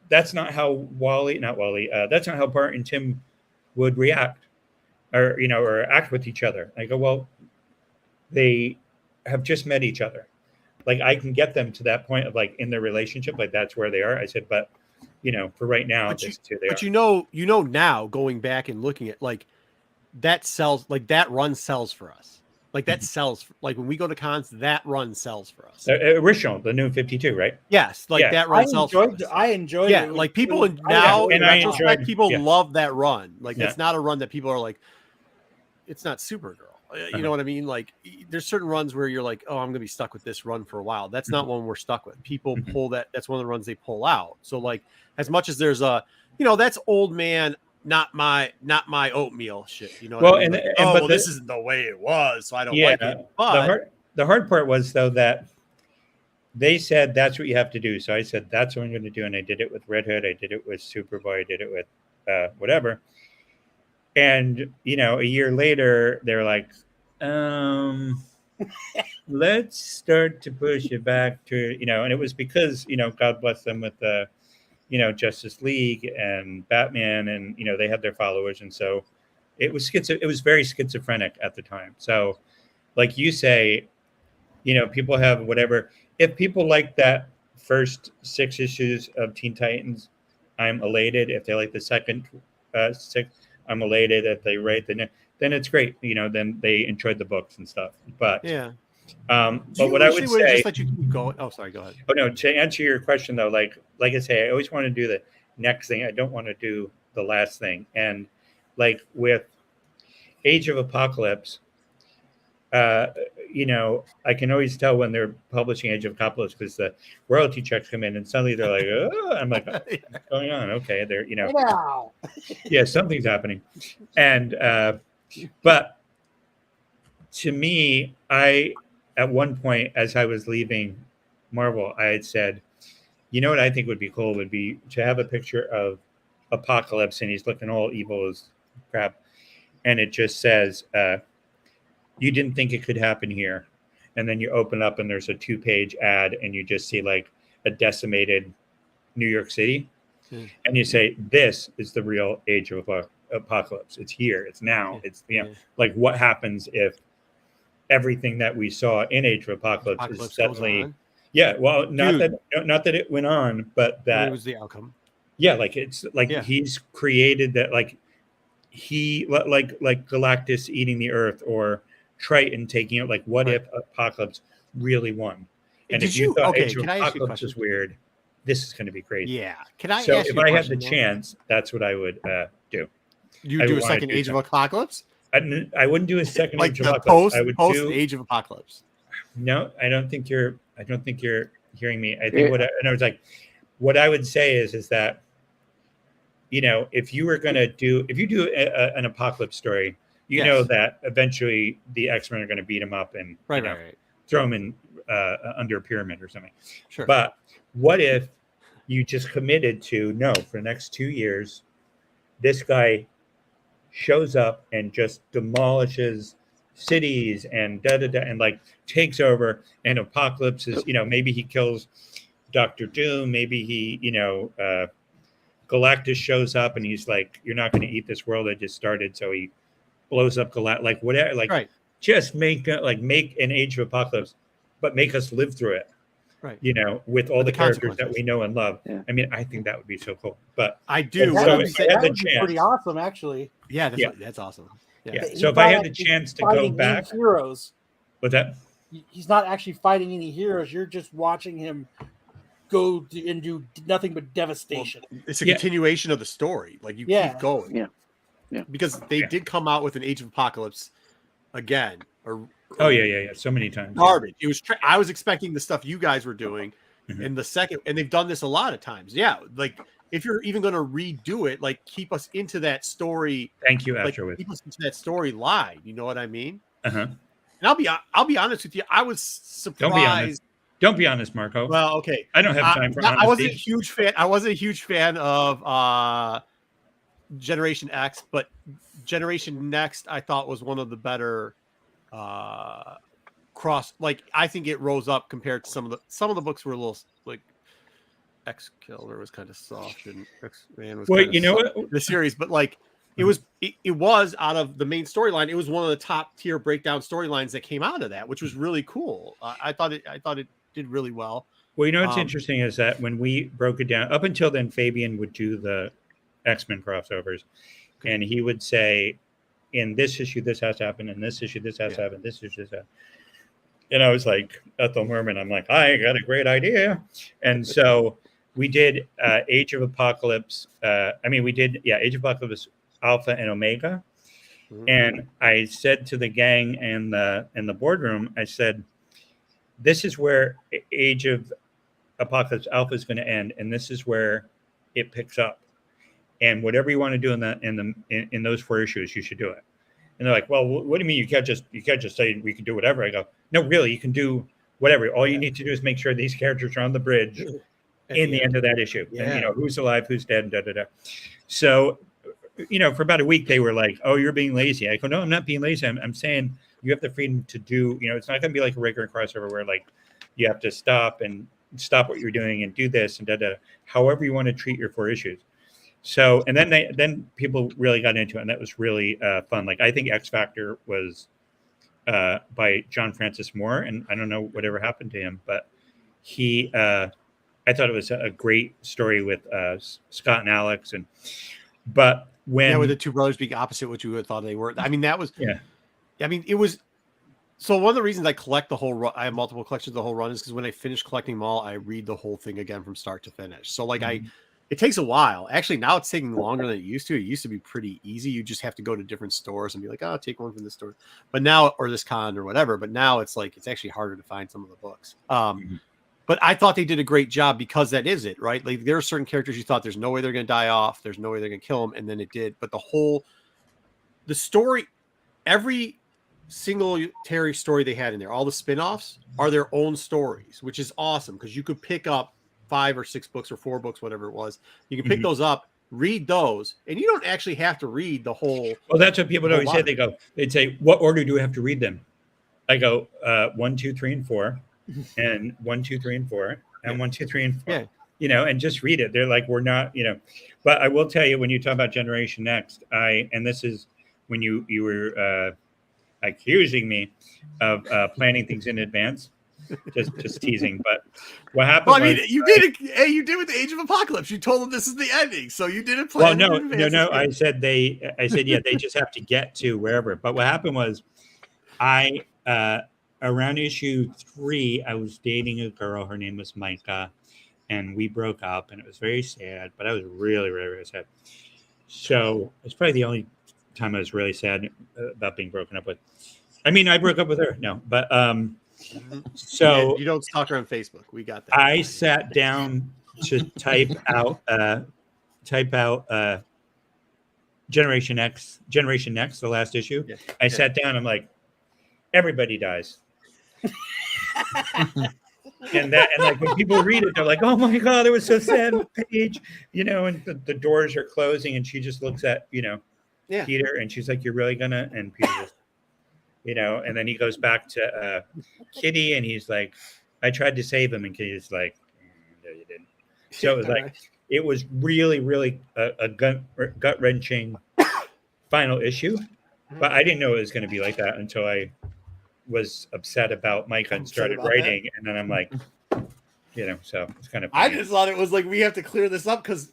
that's not how that's not how Bart and Tim would react or act with each other. I go, well, they have just met each other. Like I can get them to that point of like in their relationship, like that's where they are. I said, but for right now, this is who they are. But now going back and looking at like that sells, like that run sells for us. Like that sells, like when we go to cons, that run sells for us. Original, the New 52, right? Yes, like that run sells for us. I enjoyed it. Yeah, like people now in retrospect, people yeah. love that run. Like it's not a run that people are like, it's not Supergirl. You know what I mean? Like there's certain runs where you're like, oh, I'm gonna be stuck with this run for a while. That's not one we're stuck with. People pull that. That's one of the runs they pull out. So like as much as there's that's old man, not my oatmeal shit. You know what I mean? But this isn't the way it was, so I don't like it. But the hard part was though that they said that's what you have to do. So I said that's what I'm going to do, and I did it with Red Hood. I did it with Superboy. I did it with whatever. And, you know, a year later, they're like, let's start to push it back to, you know, and it was because, you know, God bless them with the, you know, Justice League and Batman, and, you know, they had their followers. And so it was very schizophrenic at the time. So like you say, you know, people have whatever. If people like that first 6 issues of Teen Titans, I'm elated. If they like the second 6, I'm elated. If they rate then it's great. You know, then they enjoyed the books and stuff. But Yeah. but what I would say, just let you keep going. Oh, sorry. Go ahead. oh no, to answer your question though, like I say, I always want to do the next thing. I don't want to do the last thing. And like with Age of Apocalypse, you know, I can always tell when they're publishing Age of Apocalypse because the royalty checks come in and suddenly they're like, oh, I'm like, what's going on? Okay, they're, you know, Wow. yeah, something's happening. And but to me, at one point as I was leaving Marvel, I had said, you know what I think would be cool would be to have a picture of Apocalypse and he's looking all evil as crap, and it just says, you didn't think it could happen here. And then you open up and there's a 2-page ad and you just see like a decimated New York City. And you say, this is the real Age of Apocalypse. It's here. It's now. It's, you know, like what happens if everything that we saw in Age of Apocalypse is suddenly, yeah, well, not that it went on, but that it was the outcome. Yeah. Like it's like he's created that, like he, like Galactus eating the Earth or Triton taking it. Like, what if Apocalypse really won? And if you thought Age of Apocalypse is weird, this is going to be crazy. Yeah. Can I? So ask if you a I had question, the chance, that's what I would do. You do a second Age of Apocalypse? I wouldn't do a second like Age of the Apocalypse. I would post do Age of Apocalypse. No, I don't think you're hearing me. I think I was like, what I would say is that, you know, if you do an Apocalypse story, you know that eventually the X-Men are going to beat him up and throw him in under a pyramid or something. Sure. But what if you just committed to, no, for the next 2 years, this guy shows up and just demolishes cities and and like takes over, and Apocalypse is, you know, maybe he kills Dr. Doom, maybe he, you know, Galactus shows up and he's like, you're not going to eat this world I just started, so he blows up Galactus, like whatever, like just make an Age of Apocalypse, but make us live through it. Right. You know, with all the characters that we know and love. Yeah. I mean, I think that would be so cool. But I do. That would be pretty awesome, actually. Yeah, that's awesome. Yeah. So if I had the chance to go back, heroes. What's that? He's not actually fighting any heroes. You're just watching him go and do nothing but devastation. Well, it's a continuation of the story. Like you keep going. Yeah. Yeah. Because they did come out with an Age of Apocalypse again. So many times. Garbage. It was. I was expecting the stuff you guys were doing, in the second, and they've done this a lot of times. Yeah, like if you're even going to redo it, like keep us into that story. Thank you, like, afterwards. keep us into that story line. You know what I mean? Uh-huh. And I'll be honest with you. I was surprised. Don't be honest, Marco. Well, okay. I don't have time for honesty. I wasn't a huge fan of Generation X, but Generation Next I thought was one of the better cross. Like I think it rose up compared to some of the books were a little like X Killer was kind of soft and X Man was. Well, you know what, the series, but like it was out of the main storyline. It was one of the top tier breakdown storylines that came out of that, which was really cool. I thought it did really well. Well, you know what's interesting is that when we broke it down, up until then, Fabian would do the X-Men crossovers, and he would say, in this issue, this has to happen. In this issue, this has to happen. This issue, this has to happen. And I was like, Ethel Merman, I'm like, I got a great idea. And so we did Age of Apocalypse. Age of Apocalypse Alpha and Omega. Mm-hmm. And I said to the gang in the boardroom, I said, this is where Age of Apocalypse Alpha is going to end, and this is where it picks up. And whatever you want to do in those 4 issues, you should do it. And they're like, well, what do you mean you can't just say we can do whatever? I go, no, really, you can do whatever. All you need to do is make sure these characters are on the bridge in the end of that issue. Yeah. And you know who's alive, who's dead, da da da. So for about a week, they were like, "Oh, you're being lazy." I go, "No, I'm not being lazy. I'm saying you have the freedom to do. It's not going to be like a regular crossover where like you have to stop what you're doing and do this and da da. However you want to treat your 4 issues." So, and then people really got into it, and that was really fun. Like, I think X Factor was by John Francis Moore, and I don't know whatever happened to him, but he, I thought it was a great story with Scott and Alex, but when with the two brothers being opposite what you would thought they were. I mean, that was yeah. I mean, it was. So one of the reasons I collect the whole run, I have multiple collections of the whole run, is because when I finish collecting them all, I read the whole thing again from start to finish. So like it takes a while. Actually, now it's taking longer than it used to. It used to be pretty easy. You just have to go to different stores and be like, "Oh, take one from this store," but now, or this con or whatever. But now it's like it's actually harder to find some of the books. But I thought they did a great job because that is it, right? Like there are certain characters you thought there's no way they're going to die off, there's no way they're going to kill them, and then it did. But the story, every single Terry story they had in there, all the spin-offs are their own stories, which is awesome because you could pick up 5 or 6 books or 4 books, whatever it was. You can pick those up, read those, and you don't actually have to read the whole. Well, that's what people always say. They'd say, "What order do we have to read them?" I go, 1, 2, 3, and 4, and 1, 2, 3, and 4, and 1, 2, 3, and 4. Yeah. And just read it. They're like, we're not, But I will tell you, when you talk about Generation Next, and this is when you were accusing me of planning things in advance. Just teasing, but what happened? Well, I mean, you did it. Hey, you did with the Age of Apocalypse. You told them this is the ending, so you didn't plan. Well, no. I said yeah, they just have to get to wherever. But what happened was, around issue 3, I was dating a girl. Her name was Micah, and we broke up, and it was very sad. But I was really, really, really sad. So it's probably the only time I was really sad about being broken up with. I mean, I broke up with her. No, but so yeah, you don't stalk her on Facebook. We got that. I sat down to type out Generation Next, the last issue. Yeah. I sat down. I'm like, everybody dies. and like when people read it, they're like, "Oh my God, it was so sad." Page, and the doors are closing, and she just looks at Peter, and she's like, "You're really gonna?" And Peter just, and then he goes back to Kitty, and he's like, "I tried to save him," and Kitty's like, "No, you didn't." So it was like, it was really, really a gut wrenching final issue, but I didn't know it was going to be like that until I was upset about Micah and started writing, that. And then I'm like, so it's kind of funny. I just thought it was like, we have to clear this up because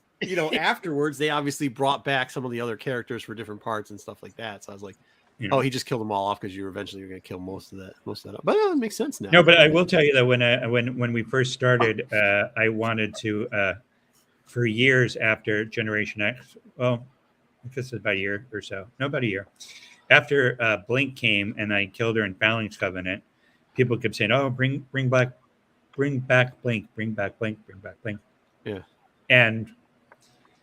afterwards they obviously brought back some of the other characters for different parts and stuff like that. So I was like, oh, he just killed them all off because you were eventually going to kill most of that up. But it makes sense now. No, but I will tell you that when we first started, I wanted to for years after Generation X. Well, I guess it's about a year or so. No, about a year. After Blink came and I killed her in Phalanx Covenant, people kept saying, "Oh, bring back Blink, bring back Blink." Yeah. And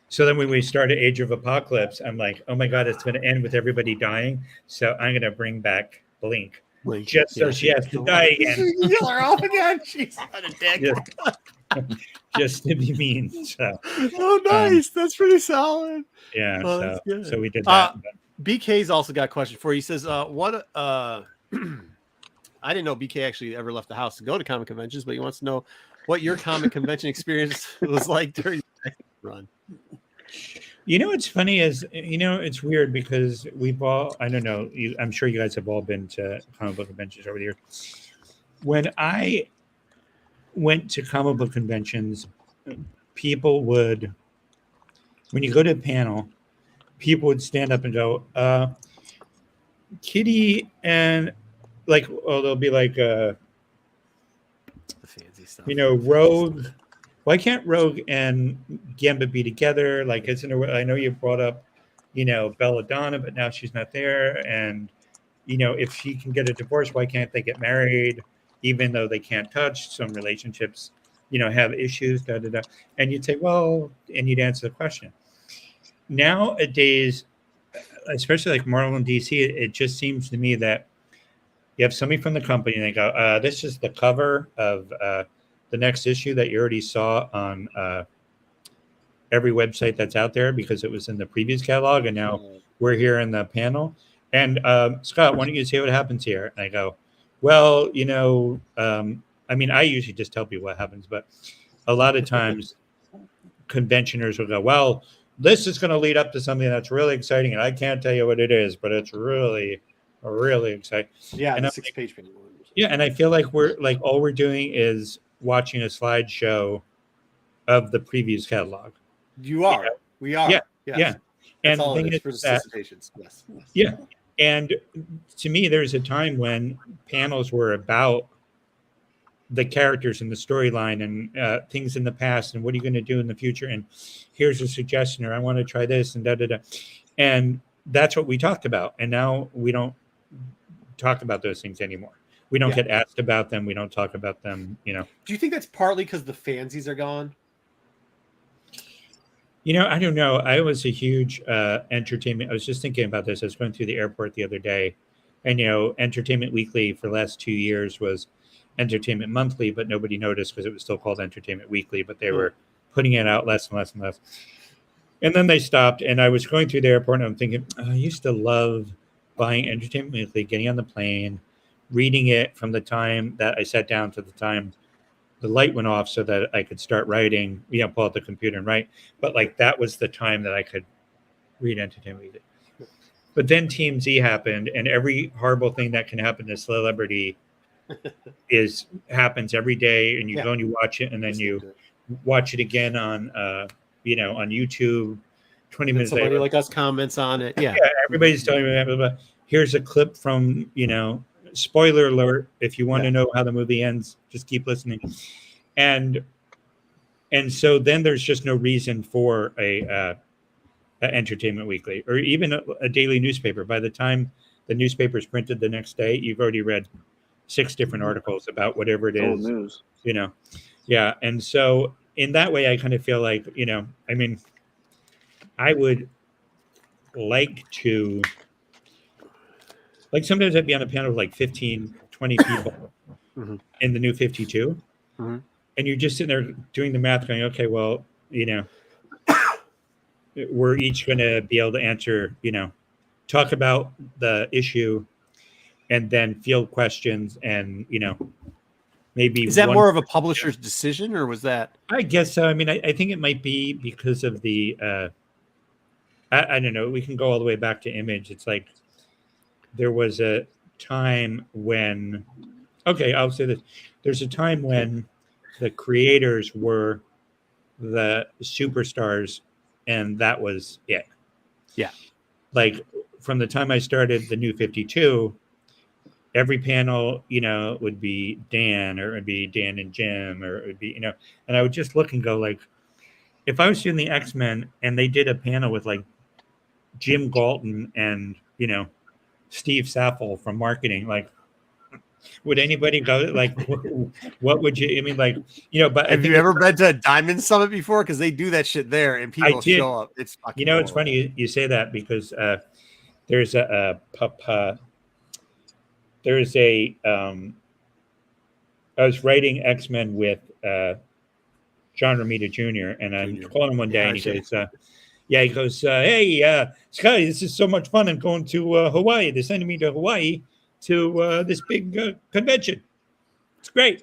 so then when we started Age of Apocalypse, I'm like, "Oh my God, it's going to end with everybody dying. So I'm going to bring back Blink just so she has to die again." Kill her off again. She's not a dick. Just to be mean. So, oh, nice. That's pretty solid. Yeah. So we did that. BK's also got a question for you. He says, what I didn't know BK actually ever left the house to go to comic conventions, but he wants to know what your comic convention experience was like during the run. What's funny is, it's weird because we've all, I don't know, I'm sure you guys have all been to comic book conventions over the years. When I went to comic book conventions, people would, when you go to a panel, people would stand up and go, Kitty and they'll be like, the fancy stuff. Rogue. Why can't Rogue and Gambit be together? Like, I know you brought up, Belladonna, but now she's not there. And, if she can get a divorce, why can't they get married? Even though they can't touch, some relationships, have issues, da, da, da. And you'd say, well, and you'd answer the question. Nowadays, especially like Marvel and DC, it just seems to me that you have somebody from the company and they go, this is the cover of the next issue that you already saw on every website that's out there because it was in the previous catalog, and now we're here in the panel. And Scott, why don't you say what happens here? And I go, well, I mean, I usually just tell people what happens, but a lot of times conventioners will go, well, this is going to lead up to something that's really exciting, and I can't tell you what it is, but it's really, really exciting. Yeah, and the I'm 6-page panel. Yeah, and I feel like we're like all we're doing is watching a slideshow of the previous catalog. You are. We are. Yeah. Yes. Yeah. That's And all the it thing is for is that, solicitations. Yes. yeah. And to me, there's a time when panels were about the characters and the storyline and things in the past and what are you going to do in the future, and here's a suggestion, or I want to try this, and and that's what we talked about. And now we don't talk about those things anymore. We don't get asked about them. We don't talk about them. Do you think that's partly because the fansies are gone? I don't know. I was a huge entertainment. I was just thinking about this. I was going through the airport the other day, and Entertainment Weekly for the last 2 years was Entertainment Monthly, but nobody noticed because it was still called Entertainment Weekly, but they were putting it out less and less and less. And then they stopped, and I was going through the airport, and I'm thinking, I used to love buying Entertainment Weekly, getting on the plane, reading it from the time that I sat down to the time the light went off so that I could start writing, pull out the computer and write. But like that was the time that I could read Entertainment Weekly. But then TMZ happened, and every horrible thing that can happen to celebrity happens every day, and you go and you watch it, and then you watch it again on on YouTube 20 minutes somebody later. like us comments on it. Yeah, everybody's telling me, blah, blah, blah. Here's a clip from spoiler alert, if you want to know how the movie ends, just keep listening. And so then there's just no reason for a Entertainment Weekly or even a daily newspaper. By the time the newspaper is printed the next day, you've already read 6 different articles about whatever it is. Old news. Yeah. And so in that way, I kind of feel like, I mean, I would like to, like sometimes I'd be on a panel of like 15, 20 people in the new 52. And you're just sitting there doing the math going, okay, well, we're each going to be able to answer, talk about the issue and then field questions and, maybe. Is that more of a publisher's decision or was that? I guess so. I mean, I think it might be because of the, I don't know, we can go all the way back to Image. It's like, there was a time when, I'll say this. There's a time when the creators were the superstars, and that was it. Yeah. Like from the time I started the New 52, every panel, would be Dan, or it would be Dan and Jim, or it would be, and I would just look and go like, if I was doing the X-Men and they did a panel with like Jim Galton and, Steve Saffel from marketing, like, would anybody go? Like, what would you? I mean, like, but have you ever been to a Diamond Summit before? Because they do that shit there, and people show up. It's fucking. It's funny you say that because there's a there's a I was writing X-Men with John Romita Jr. and I'm calling him one day, and he goes, hey, Scotty, this is so much fun. I'm going to Hawaii. They're sending me to Hawaii to this big convention. It's great.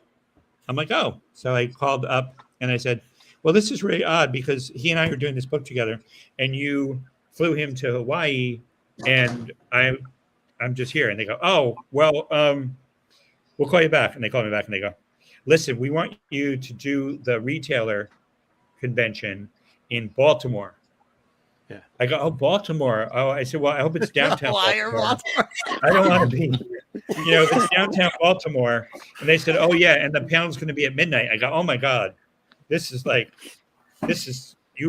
I'm like, oh. So I called up and I said, well, this is really odd because he and I are doing this book together, and you flew him to Hawaii, and I'm just here. And they go, oh, well, we'll call you back. And they call me back and they go, listen, we want you to do the retailer convention in Baltimore. Yeah. I go, oh, Baltimore. Oh, I said, well, I hope it's downtown Baltimore. I don't want to be, if it's downtown Baltimore. And they said, oh, yeah, and the panel's going to be at midnight. I go, oh, my God. You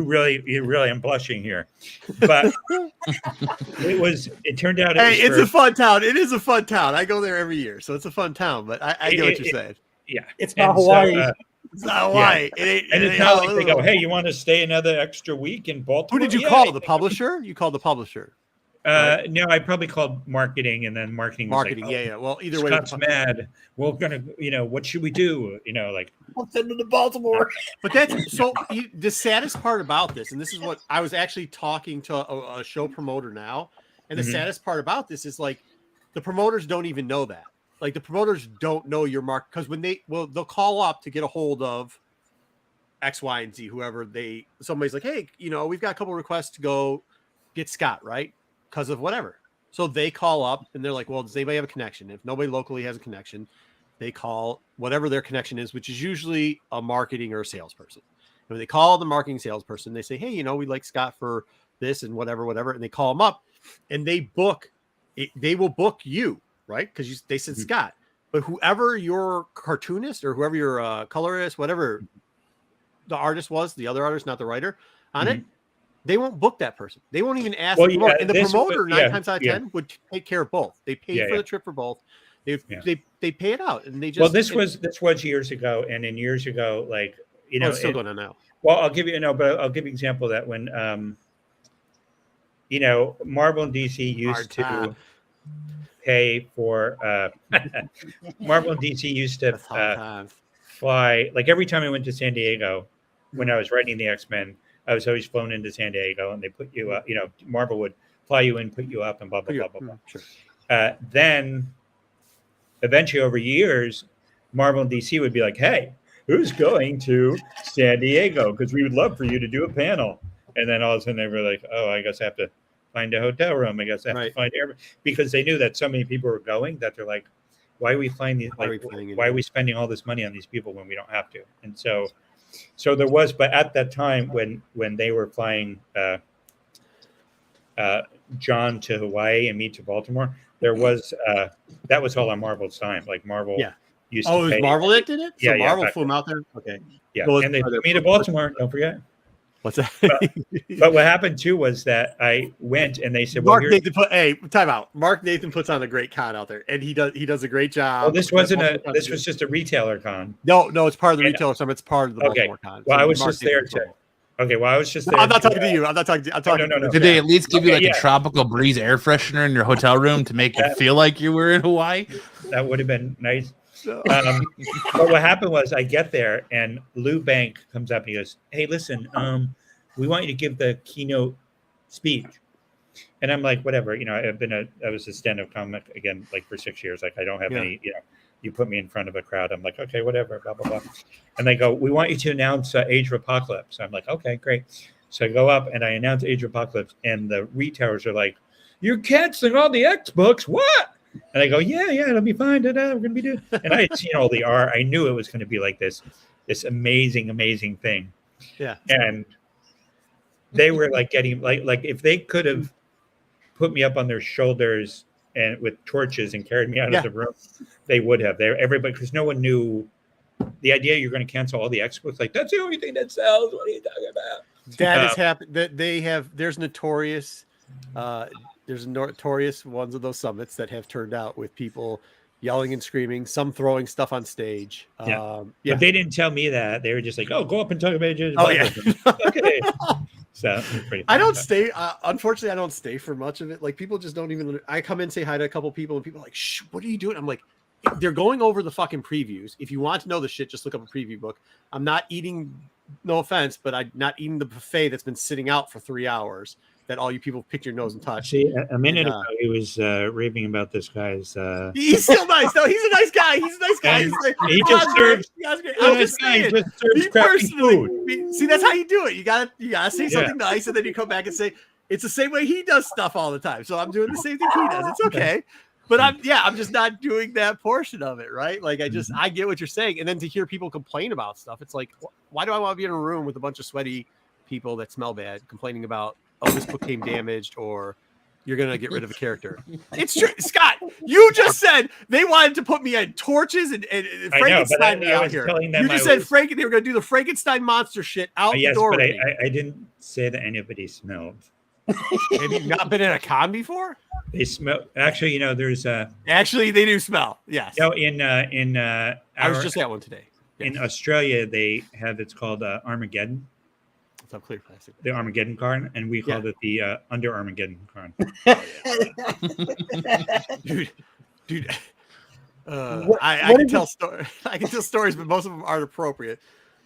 really, I'm blushing here. But it turned out. It's a fun town. It is a fun town. I go there every year. So it's a fun town, but I get what you're saying. Yeah. It's not Hawaii. So, it's not Hawaii. Yeah. It's not like they go, hey, you want to stay another extra week in Baltimore? Who did you call? The publisher? You called the publisher. No, I probably called marketing, and then marketing was Marketing, like, yeah. Well, either way, Scott's mad. We're gonna, what should we do? Like, I'll send him to Baltimore. but that's so. The saddest part about this, and this is what I was actually talking to a show promoter now, and the saddest part about this is like the promoters don't even know that. Like the promoters don't know your mark because when they'll call up to get a hold of X, Y, and Z, whoever somebody's like, hey, we've got a couple requests to go get Scott, right? Because of whatever. So they call up and they're like, well, does anybody have a connection? If nobody locally has a connection, they call whatever their connection is, which is usually a marketing or a salesperson. And when they call the marketing salesperson, they say, hey, we'd like Scott for this and whatever. And they call them up and they will book you, right? Because they said Scott. But whoever your cartoonist or whoever your colorist, whatever the artist was, the other artist, not the writer on it, they won't book that person. They won't even ask. And the promoter, 9 times out of 10, would take care of both. They paid for the trip for both. They pay it out, and they just. Well, this was years ago, and in years ago, like it's still going on now. Well, I'll give you but I'll give you an example that when Marvel and DC used to pay for Marvel and DC used to fly, like every time I went to San Diego when I was writing the X-Men. I was always flown into San Diego, and they put you up. Marvel would fly you in, put you up, and blah blah blah blah blah. Sure. Then, eventually, over years, Marvel and DC would be like, "Hey, who's going to San Diego? Because we would love for you to do a panel." And then all of a sudden, they were like, "Oh, I guess I have to find a hotel room. I guess I have to find air," because they knew that so many people were going that they're like, "Why are we flying these? Why are we spending all this money on these people when we don't have to?" And so there was, but at that time when they were flying John to Hawaii and me to Baltimore, there was that was all on Marvel's time. Like Marvel used to pay. Oh, it was Marvel that did it? So Yeah, Marvel flew them out there? Okay. Yeah, and they flew me to Baltimore, don't forget. What's that? But what happened too was that I went and they said, time out. Mark Nathan puts on a great con out there, and he does a great job. Well, this was just a retailer con. No, it's part of the retailer summit. It's part of the Baltimore con. Well, I was just there too. Okay, well, I was just there. I'm not talking to you. I'm talking No. Did they at least give you a tropical breeze air freshener in your hotel room to make it feel like you were in Hawaii? That would have been nice. But what happened was I get there and Lou Bank comes up and he goes, "Hey, listen, we want you to give the keynote speech." And I'm like, whatever, I was a stand-up comic again, like for 6 years. Like I don't have any, you put me in front of a crowd. I'm like, okay, whatever, blah, blah, blah. And they go, "We want you to announce Age of Apocalypse." I'm like, okay, great. So I go up and I announce Age of Apocalypse and the retailers are like, "You're canceling all the X books. What?" And I go, yeah, it'll be fine. We're going to be doing. And I had seen all the art. I knew it was going to be like this amazing, amazing thing. Yeah. And they were like getting like if they could have put me up on their shoulders and with torches and carried me out of the room, they would have. Everybody, because no one knew the idea you're going to cancel all the X books. Like that's the only thing that sells. What are you talking about? That has happened. That they have. There's notorious ones of those summits that have turned out with people yelling and screaming, some throwing stuff on stage. But they didn't tell me that. They were just like, "Oh, go up and talk about it." Oh yeah. Okay. So pretty I don't stay. Unfortunately, I don't stay for much of it. Like people just don't even. I come in, say hi to a couple people, and people are like, "Shh, what are you doing?" I'm like, they're going over the fucking previews. If you want to know the shit, just look up a preview book. I'm not eating. No offense, but I'm not eating the buffet that's been sitting out for 3 hours. That all you people pick your nose and touch. See, a minute ago he was raving about this guy's. He's still nice. No, he's a nice guy. He just serves. I'm just saying. See, that's how you do it. You gotta say something nice, and then you come back and say it's the same way he does stuff all the time. So I'm doing the same thing he does. It's okay. But I'm just not doing that portion of it, right? Like I get what you're saying, and then to hear people complain about stuff, it's like, why do I want to be in a room with a bunch of sweaty people that smell bad complaining about, oh, this book came damaged, or you're gonna get rid of a character? It's true, Scott. You just said they wanted to put me on torches and Frankenstein me out here. You just said they were gonna do the Frankenstein monster shit out the door. But I didn't say that anybody smelled. Have you not been in a con before? They smell. Actually, there's Actually, they do smell. Yes. No, I was just at one today. In Australia, they have it's called Armageddon. What's up, clear plastic? the Armageddon car, and we called it the Under Armageddon car. Dude. What I can is tell I can tell stories, but most of them aren't appropriate.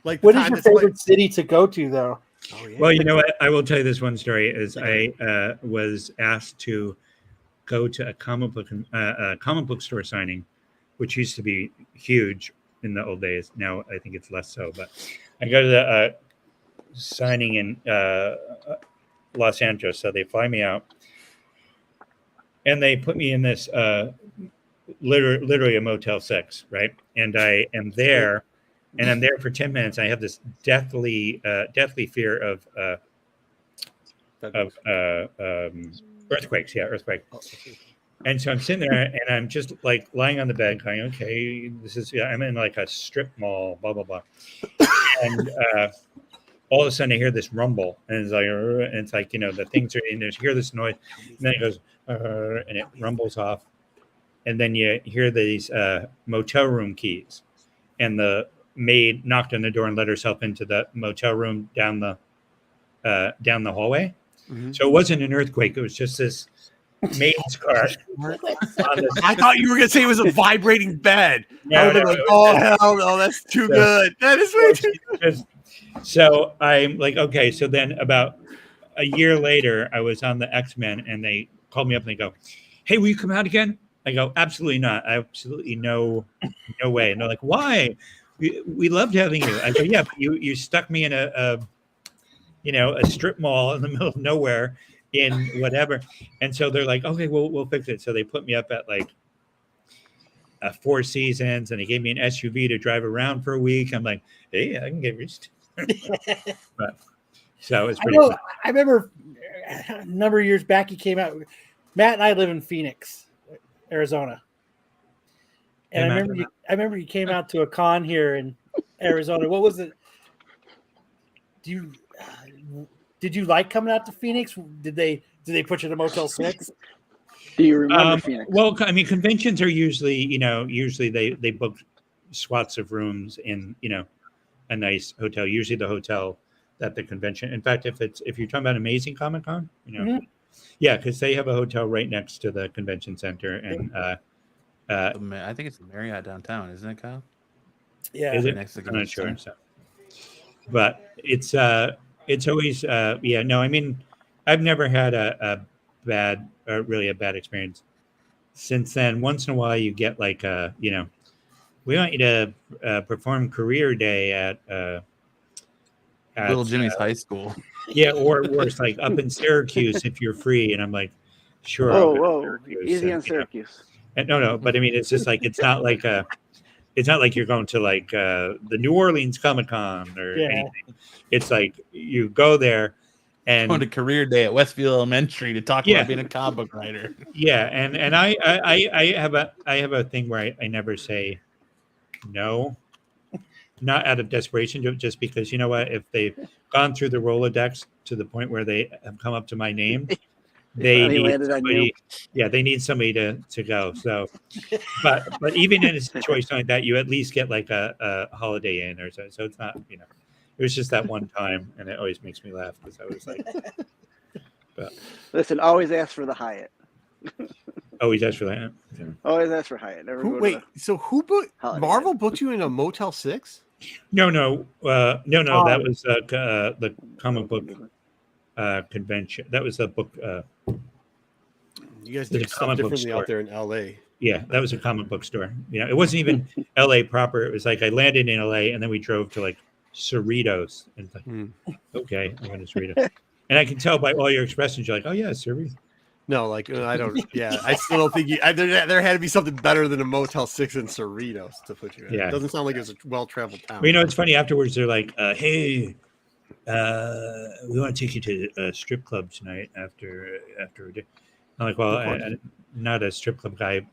Like the What is time your that somebody- favorite city to go to, though? Oh, yeah. Well, you know what? I will tell you this one story. Is I was asked to go to a comic book store signing, which used to be huge in the old days. Now I think it's less so. But I go to the signing in Los Angeles, so they fly me out, and they put me in this literally a Motel 6, right? And I am there. And I'm there for 10 minutes. I have this deathly fear of earthquakes. Yeah, earthquake. And so I'm sitting there, and I'm just like lying on the bed, going, "Okay, this is." I'm in like a strip mall, blah blah blah. And all of a sudden, I hear this rumble, and it's like the things are in there. You hear this noise, and then it goes, and it rumbles off, and then you hear these motel room keys, and the maid knocked on the door and let herself into the motel room down the hallway. Mm-hmm. So it wasn't an earthquake; it was just this maid's car. I thought you were gonna say it was a vibrating bed. I would have been like, it oh hell no, that's too good. That is way too good. So I'm like, okay. So then about a year later, I was on the X-Men, and they called me up and they go, "Hey, will you come out again?" I go, "Absolutely not. Absolutely no way." And they're like, "Why? We loved having you." I go, "Yeah, but you stuck me in a strip mall in the middle of nowhere in whatever." And so they're like, "Okay, we'll fix it." So they put me up at like Four Seasons, and they gave me an SUV to drive around for a week. I'm like, "Hey, I can get used to it." But so it's pretty fun. I remember a number of years back he came out. Matt and I live in Phoenix, Arizona. And Hey, I remember you came out to a con here in Arizona. What was it? Did you like coming out to Phoenix? Did they put you in a Motel 6? Do you remember Phoenix? Well, I mean, conventions are usually they book swaths of rooms in a nice hotel. Usually the hotel that the convention. In fact, if you're talking about Amazing Comic Con, Mhm. yeah, because they have a hotel right next to the convention center, and I think it's the Marriott downtown, isn't it, Kyle? Yeah. is it? Next to the I'm not convention sure. So. But it's always no. I mean, I've never had a bad experience. Since then, once in a while, you get like we want you to perform career day at Little Jimmy's high school. Yeah, or worse, like up in Syracuse if you're free, and I'm like, sure. Whoa, easy on Syracuse. No, but I mean, it's just like it's not like you're going to like the New Orleans Comic Con or anything. It's like you go there and Going to career day at Westfield Elementary to talk about being a comic book writer. Yeah, and I have a thing where I never say no, not out of desperation, just because you know what, if they've gone through the Rolodex to the point where they have come up to my name, they need somebody. Yeah, they need somebody to go. So, but even in a situation like that, you at least get like a Holiday Inn or so. So it's not it was just that one time, and it always makes me laugh because I was like, but Listen, always ask for the Hyatt. always ask for that. Yeah. Always ask for Hyatt. Never go to So who booked Holiday Marvel Inn. booked you in a Motel 6? No. That was the comic book convention. That was a book. You guys There's did a stuff comic book differently store. out there in LA. Yeah, that was a comic book store. It wasn't even L.A. proper. It was like I landed in L.A. and then we drove to like Cerritos. And it's like, okay, I'm going to Cerritos. And I can tell by all your expressions, you're like, oh yeah, Cerritos. No, like I don't. Yeah, I still don't think there had to be something better than a Motel 6 in Cerritos to put you in. Yeah. It doesn't sound like it was a well-traveled town. Well, it's funny. Afterwards, they're like, hey, we want to take you to a strip club tonight after a day. I'm like, well, I'm not a strip club guy.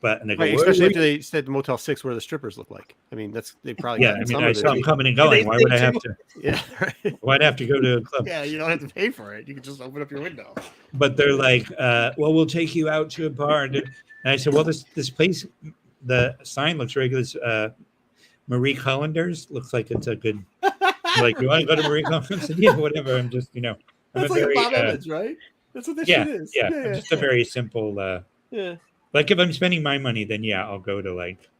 But and they go, Right, especially after they said Motel 6 where the strippers look like. I mean, they probably yeah. I mean, I saw them coming and going. Why would I have to? Yeah, right. Why'd I have to go to a club? Yeah, you don't have to pay for it. You can just open up your window. But they're like, well, we'll take you out to a bar. And I said, well, this place, the sign looks regular. Marie Collander's looks like it's a good like, you want to go to Marie Kondo? I said, yeah, whatever. I'm just, I'm That's a like very, Bob Evans, right? That's what this yeah, shit is. yeah. I'm just a very simple, yeah. like if I'm spending my money, then yeah, I'll go to like,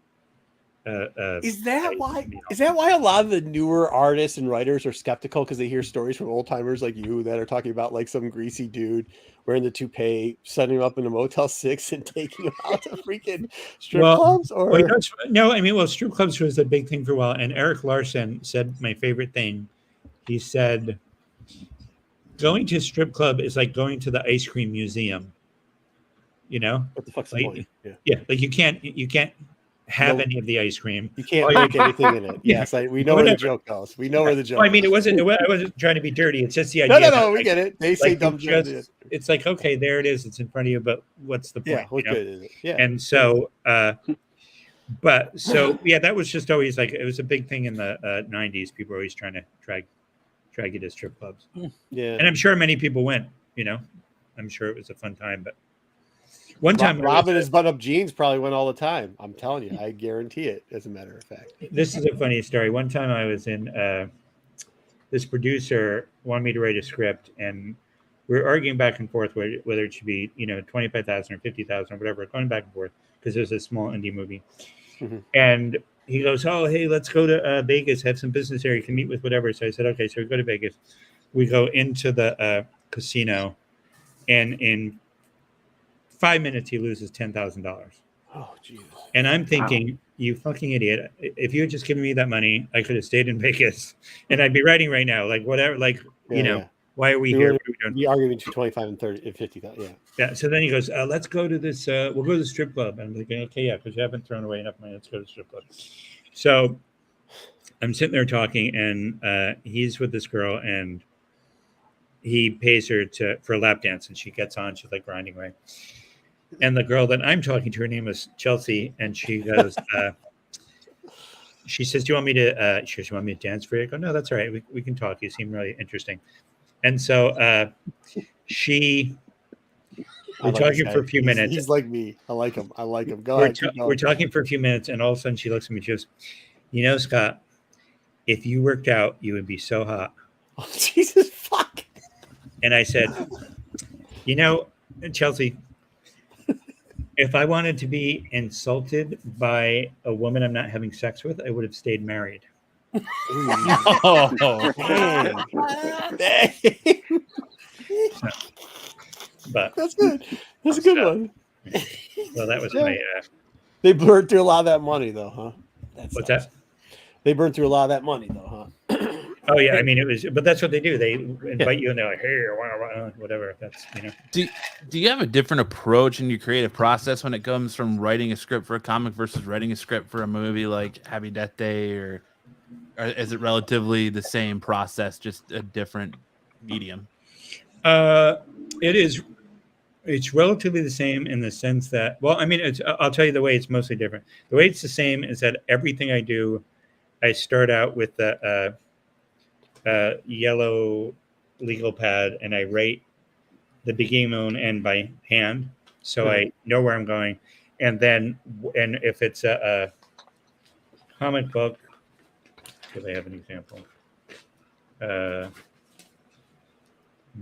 Is that why a lot of the newer artists and writers are skeptical because they hear stories from old timers like you that are talking about like some greasy dude wearing the toupee, setting him up in a Motel 6 and taking him out to freaking strip clubs? Or well, no, I mean, well, strip clubs was a big thing for a while, and Eric Larson said my favorite thing. He said, going to a strip club is like going to the ice cream museum. what the fuck's the like, point? Yeah. yeah, like you can't have any of the ice cream. You can't make anything in it. Yes, we know where the joke goes. We know where the joke. Well, I mean, I wasn't trying to be dirty. It's just the idea. No, we get it. They say dumb jokes. It's like, okay, there it is. It's in front of you, but what's the point? Yeah, what good is it? Yeah. And so, yeah, that was just always like, it was a big thing in the 90s. People were always trying to drag you to strip clubs. Yeah. And I'm sure many people went, I'm sure it was a fun time, but one time Rob and his button-up jeans probably went all the time. I'm telling you, I guarantee it, as a matter of fact. This is a funny story. One time I was in, this producer wanted me to write a script, and we were arguing back and forth whether it should be, 25,000 or 50,000 or whatever, going back and forth because it was a small indie movie. Mm-hmm. And he goes, oh, hey, let's go to Vegas, have some business there. You can meet with whatever. So I said, okay. So we go to Vegas. We go into the casino, and in 5 minutes, he loses $10,000. Oh, Jesus. And I'm thinking, you fucking idiot. If you had just given me that money, I could have stayed in Vegas and I'd be writing right now. Like, whatever, like, why are we here? What are we doing? The argument between 25 and 30 and 50,000. Yeah. Yeah. So then he goes, let's go to this, we'll go to the strip club. And I'm like, okay, yeah, because you haven't thrown away enough money. Let's go to the strip club. So I'm sitting there talking, and he's with this girl, and he pays her for a lap dance, and she gets on. She's like grinding away. And the girl that I'm talking to, her name is Chelsea, and she goes, she says, do you want me to, she goes, you want me to dance for you? I go, no, that's all right. We can talk. You seem really interesting. And so we're talking for a few minutes. He's like me. I like him. Go ahead. We're talking for a few minutes, and all of a sudden she looks at me. She goes, Scott, if you worked out, you would be so hot. Oh, Jesus, fuck. And I said, Chelsea, if I wanted to be insulted by a woman I'm not having sex with, I would have stayed married. Oh, But that's good. That's a good one. Well, that was my. They burned through a lot of that money, though, huh? What's that? They burned through a lot of that money, though, huh? Oh yeah, I mean but that's what they do. They invite you, and they're like, "Hey, whatever." That's Do you have a different approach in your creative process when it comes from writing a script for a comic versus writing a script for a movie like Happy Death Day, or is it relatively the same process, just a different medium? It is. It's relatively the same in the sense that, well, I mean, I'll tell you the way it's mostly different. The way it's the same is that everything I do, I start out with the yellow legal pad, and I write the beginning and end by hand, so I know where I'm going. And then, and if it's a comic book, do they have an example?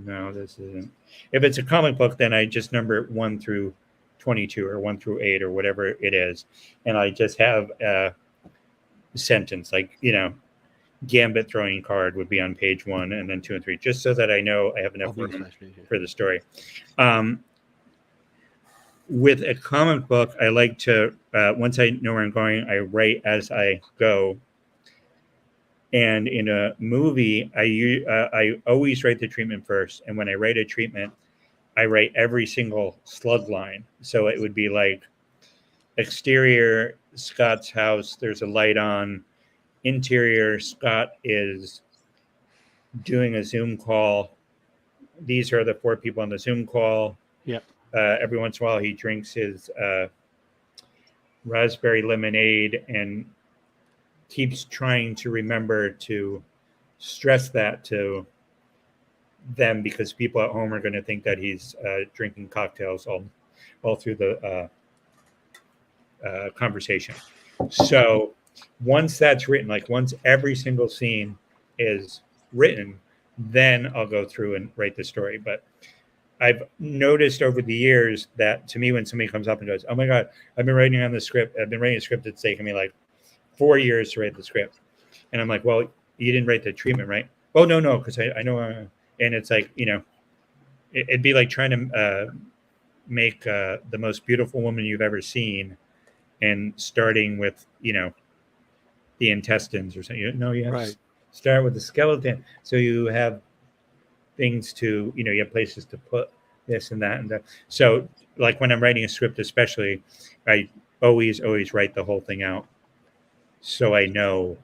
No, this isn't. If it's a comic book, then I just number 1 through 22 or 1 through 8 or whatever it is, and I just have a sentence like, Gambit throwing card would be on page 1, and then 2 and 3, just so that I know I have enough room for the story. With a comic book, I like to, once I know where I'm going, I write as I go. And in a movie, I always write the treatment first. And when I write a treatment, I write every single slug line. So it would be like, exterior, Scott's house, there's a light on. Interior, Scott is doing a Zoom call. These are the 4 people on the Zoom call. Yep. Every once in a while, he drinks his raspberry lemonade and keeps trying to remember to stress that to them, because people at home are going to think that he's drinking cocktails all through the conversation. So once that's written, like once every single scene is written, then I'll go through and write the story. But I've noticed over the years that to me, when somebody comes up and goes, "Oh my God, I've been writing on the script. I've been writing a script that's taken me like 4 years to write the script," and I'm like, "Well, you didn't write the treatment, right?" "Oh no, because I know," and it's like, it'd be like trying to make the most beautiful woman you've ever seen, and starting with the intestines or something. No, you have to start with the skeleton, so you have things to you have places to put this and that and that. So like when I'm writing a script, especially, I always write the whole thing out so I know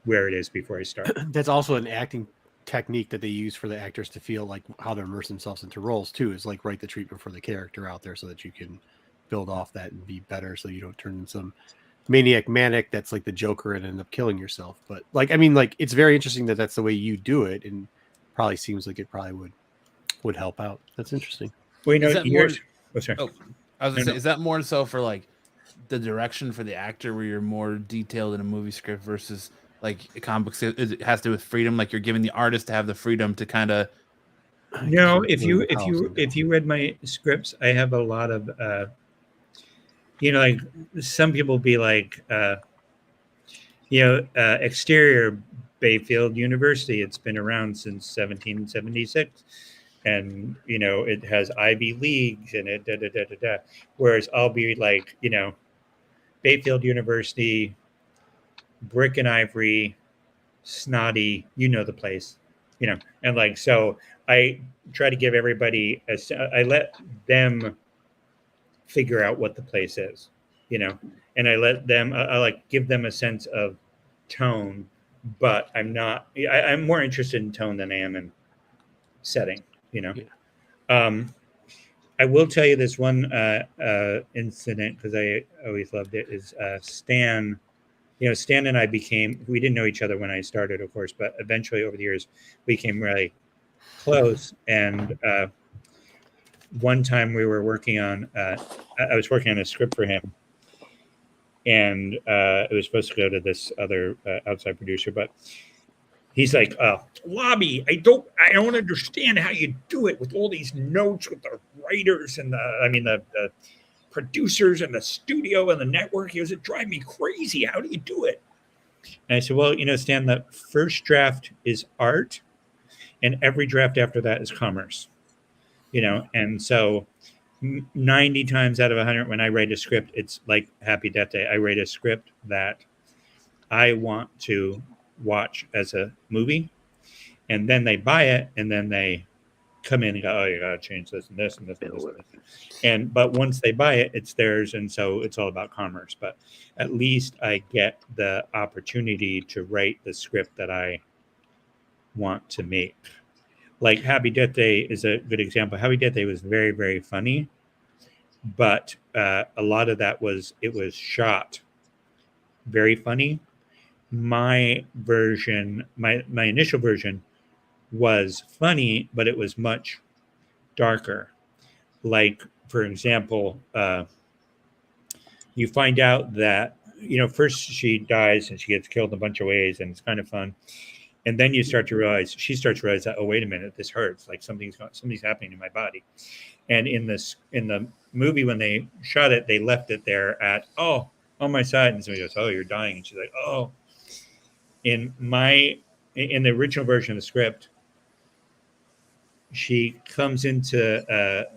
where it is before I start. That's also an acting technique that they use for the actors to feel like how to immerse themselves into roles too, is like write the treatment for the character out there so that you can build off that and be better, so you don't turn into some maniac that's like the Joker and end up killing yourself. But like, I mean, like, it's very interesting that that's the way you do it, and probably seems like it probably would help out. That's interesting. Well, Is that more- sorry. Oh, I was gonna say, is that more so for like the direction for the actor, where you're more detailed in a movie script versus like a comic book? It has to do with freedom, like you're giving the artist to have the freedom to kind of. No, if you read my scripts, I have a lot of like some people be like exterior Bayfield University. It's been around since 1776, and it has Ivy Leagues and it da. Whereas I'll be like Bayfield University, brick and ivory, snotty, the place, and like, so I try to give everybody I let them figure out what the place is, and I let them I like give them a sense of tone, but I'm more interested in tone than I am in setting. I will tell you this one incident, because I always loved it, is Stan. Stan and I we didn't know each other when I started, of course, but eventually over the years we became really close. And one time we were working on, I was working on a script for him, and it was supposed to go to this other outside producer, but he's like, "Lobby, I don't understand how you do it with all these notes with the writers and the producers and the studio and the network. He goes, it drive me crazy. How do you do it?" And I said, "Well, Stan, the first draft is art, and every draft after that is commerce." And so 90 times out of 100, when I write a script, it's like Happy Death Day. I write a script that I want to watch as a movie, and then they buy it, and then they come in and go, "Oh, you gotta change this and this and this and this and this." But once they buy it, it's theirs, and so it's all about commerce. But at least I get the opportunity to write the script that I want to make. Like Happy Death Day is a good example. Happy Death Day was very, very funny, but a lot of that was shot very funny. My version, my initial version, was funny, but it was much darker. Like, for example, you find out that first she dies and she gets killed in a bunch of ways, and it's kind of fun. And then she starts to realize that, oh, wait a minute, this hurts. Like something's happening in my body. And in the movie, when they shot it, they left it there at, "Oh, on my side," and somebody goes, "Oh, you're dying," and she's like, "Oh." In the original version of the script, she comes into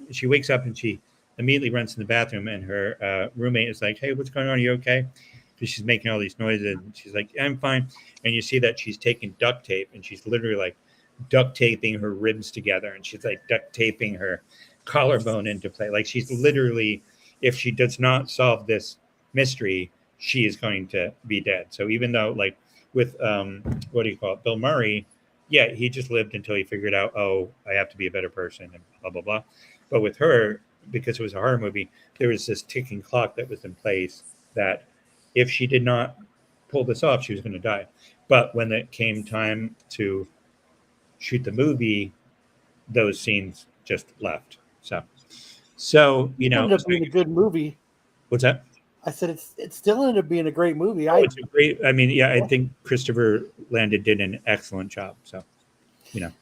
she wakes up and she immediately runs to the bathroom, and her roommate is like, "Hey, what's going on? Are you okay?" Because she's making all these noises, and she's like, "I'm fine." And you see that she's taking duct tape, and she's literally like duct taping her ribs together, and she's like duct taping her collarbone into place. Like, she's literally, if she does not solve this mystery, she is going to be dead. So even though, like, with what do you call it, Bill Murray, yeah, he just lived until he figured out, oh, I have to be a better person and blah blah blah. But with her, because it was a horror movie, there was this ticking clock that was in place that if she did not pull this off, she was going to die. But when it came time to shoot the movie, those scenes just left. So Ended up being a good movie. What's that? I said it still ended up being a great movie. It's a great. I mean, yeah, I think Christopher Landon did an excellent job. So,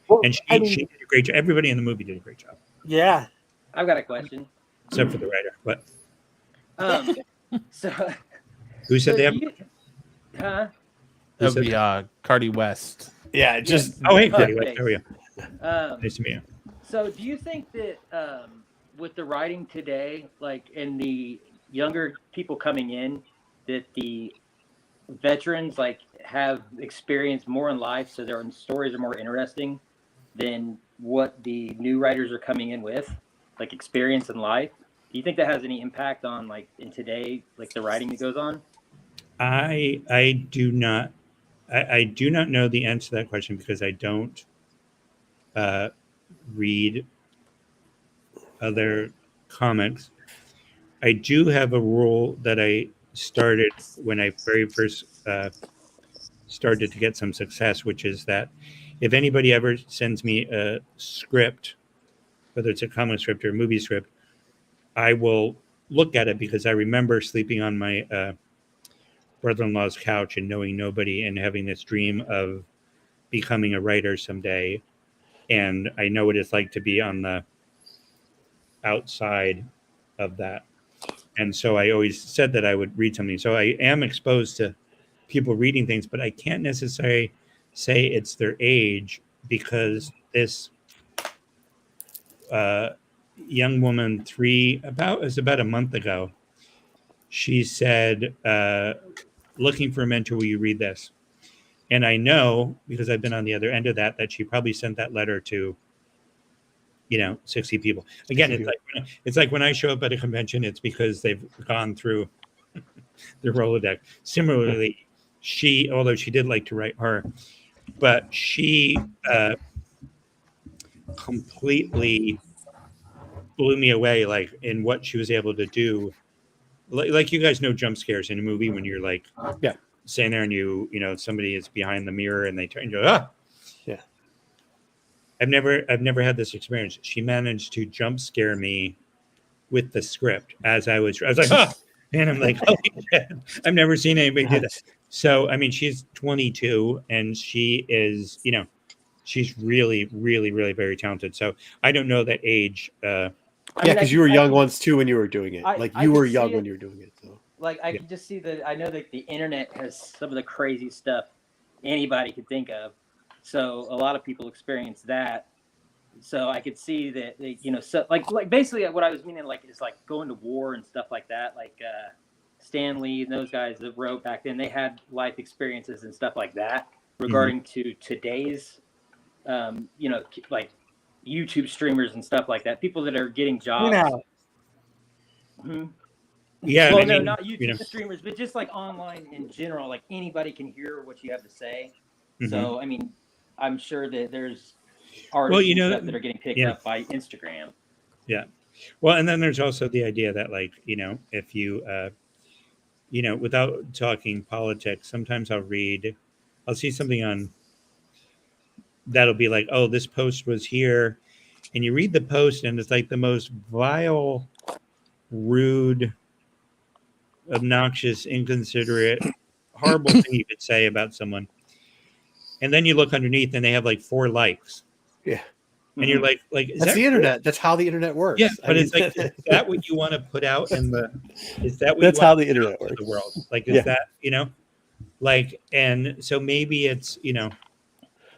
well, and she did a great job. Everybody in the movie did a great job, yeah. I've got a question. except for the writer. But So who said so they have? do you, huh? That would be Cardi West. Yeah, just Oh, hey, Cut Freddie, base. how are you? Um, Nice to meet you. So, do you think that with the writing today, like in the younger people coming in, that the veterans like have experienced more in life, so their stories are more interesting than what the new writers are coming in with, like experience in life? Do you think that has any impact on like in today, like the writing that goes on? I do not. I do not know the answer to that question because I don't read other comics. I do have a rule that I started when I very first started to get some success, which is that if anybody ever sends me a script, whether it's a comic script or a movie script, I will look at it because I remember sleeping on my brother-in-law's couch and knowing nobody and having this dream of becoming a writer someday. And I know what it's like to be on the outside of that. And so I always said that I would read something. So I am exposed to people reading things, but I can't necessarily say it's their age because this young woman about a month ago, she said, looking for a mentor, will you read this? And I know because I've been on the other end of that she probably sent that letter to 60 people. Again, it's like when I show up at a convention, it's because they've gone through the Rolodex. Similarly, although she did like to write horror, but she completely blew me away, like in what she was able to do. Like you guys know jump scares in a movie when you're like, yeah, standing there and somebody is behind the mirror and they turn and go, ah. Yeah. I've never had this experience. She managed to jump scare me with the script I was like, ah, and I'm like, holy shit, I've never seen anybody do that. So, I mean, she's 22 and she is, she's really, really, really very talented. So I don't know that age. Yeah, because you were young once too when you were doing it. You were young when you were doing it. So. Like I can just see that. I know that the internet has some of the crazy stuff anybody could think of. So a lot of people experience that. So I could see that, so like basically what I was meaning is like going to war and stuff like that. Like Stan Lee and those guys that wrote back then, they had life experiences and stuff like that regarding to today's, like YouTube streamers and stuff like that. People that are getting jobs. Yeah. Well, no, not YouTube streamers, but just like online in general. Like anybody can hear what you have to say. So I mean, I'm sure that there's artists and stuff that are getting picked up by Instagram. Yeah. Well, and then there's also the idea that like, if you, without talking politics, sometimes I'll see something on that'll be like, oh, this post was here. And you read the post and it's like the most vile, rude, obnoxious, inconsiderate, horrible thing you could say about someone. And then you look underneath and they have like 4 likes. Yeah. And you're like, that's the internet. That's how the internet works. Yeah, but it's like, is that what you want to put out in the? Is that what? That's how the internet works. The world, like, is that like, and so maybe it's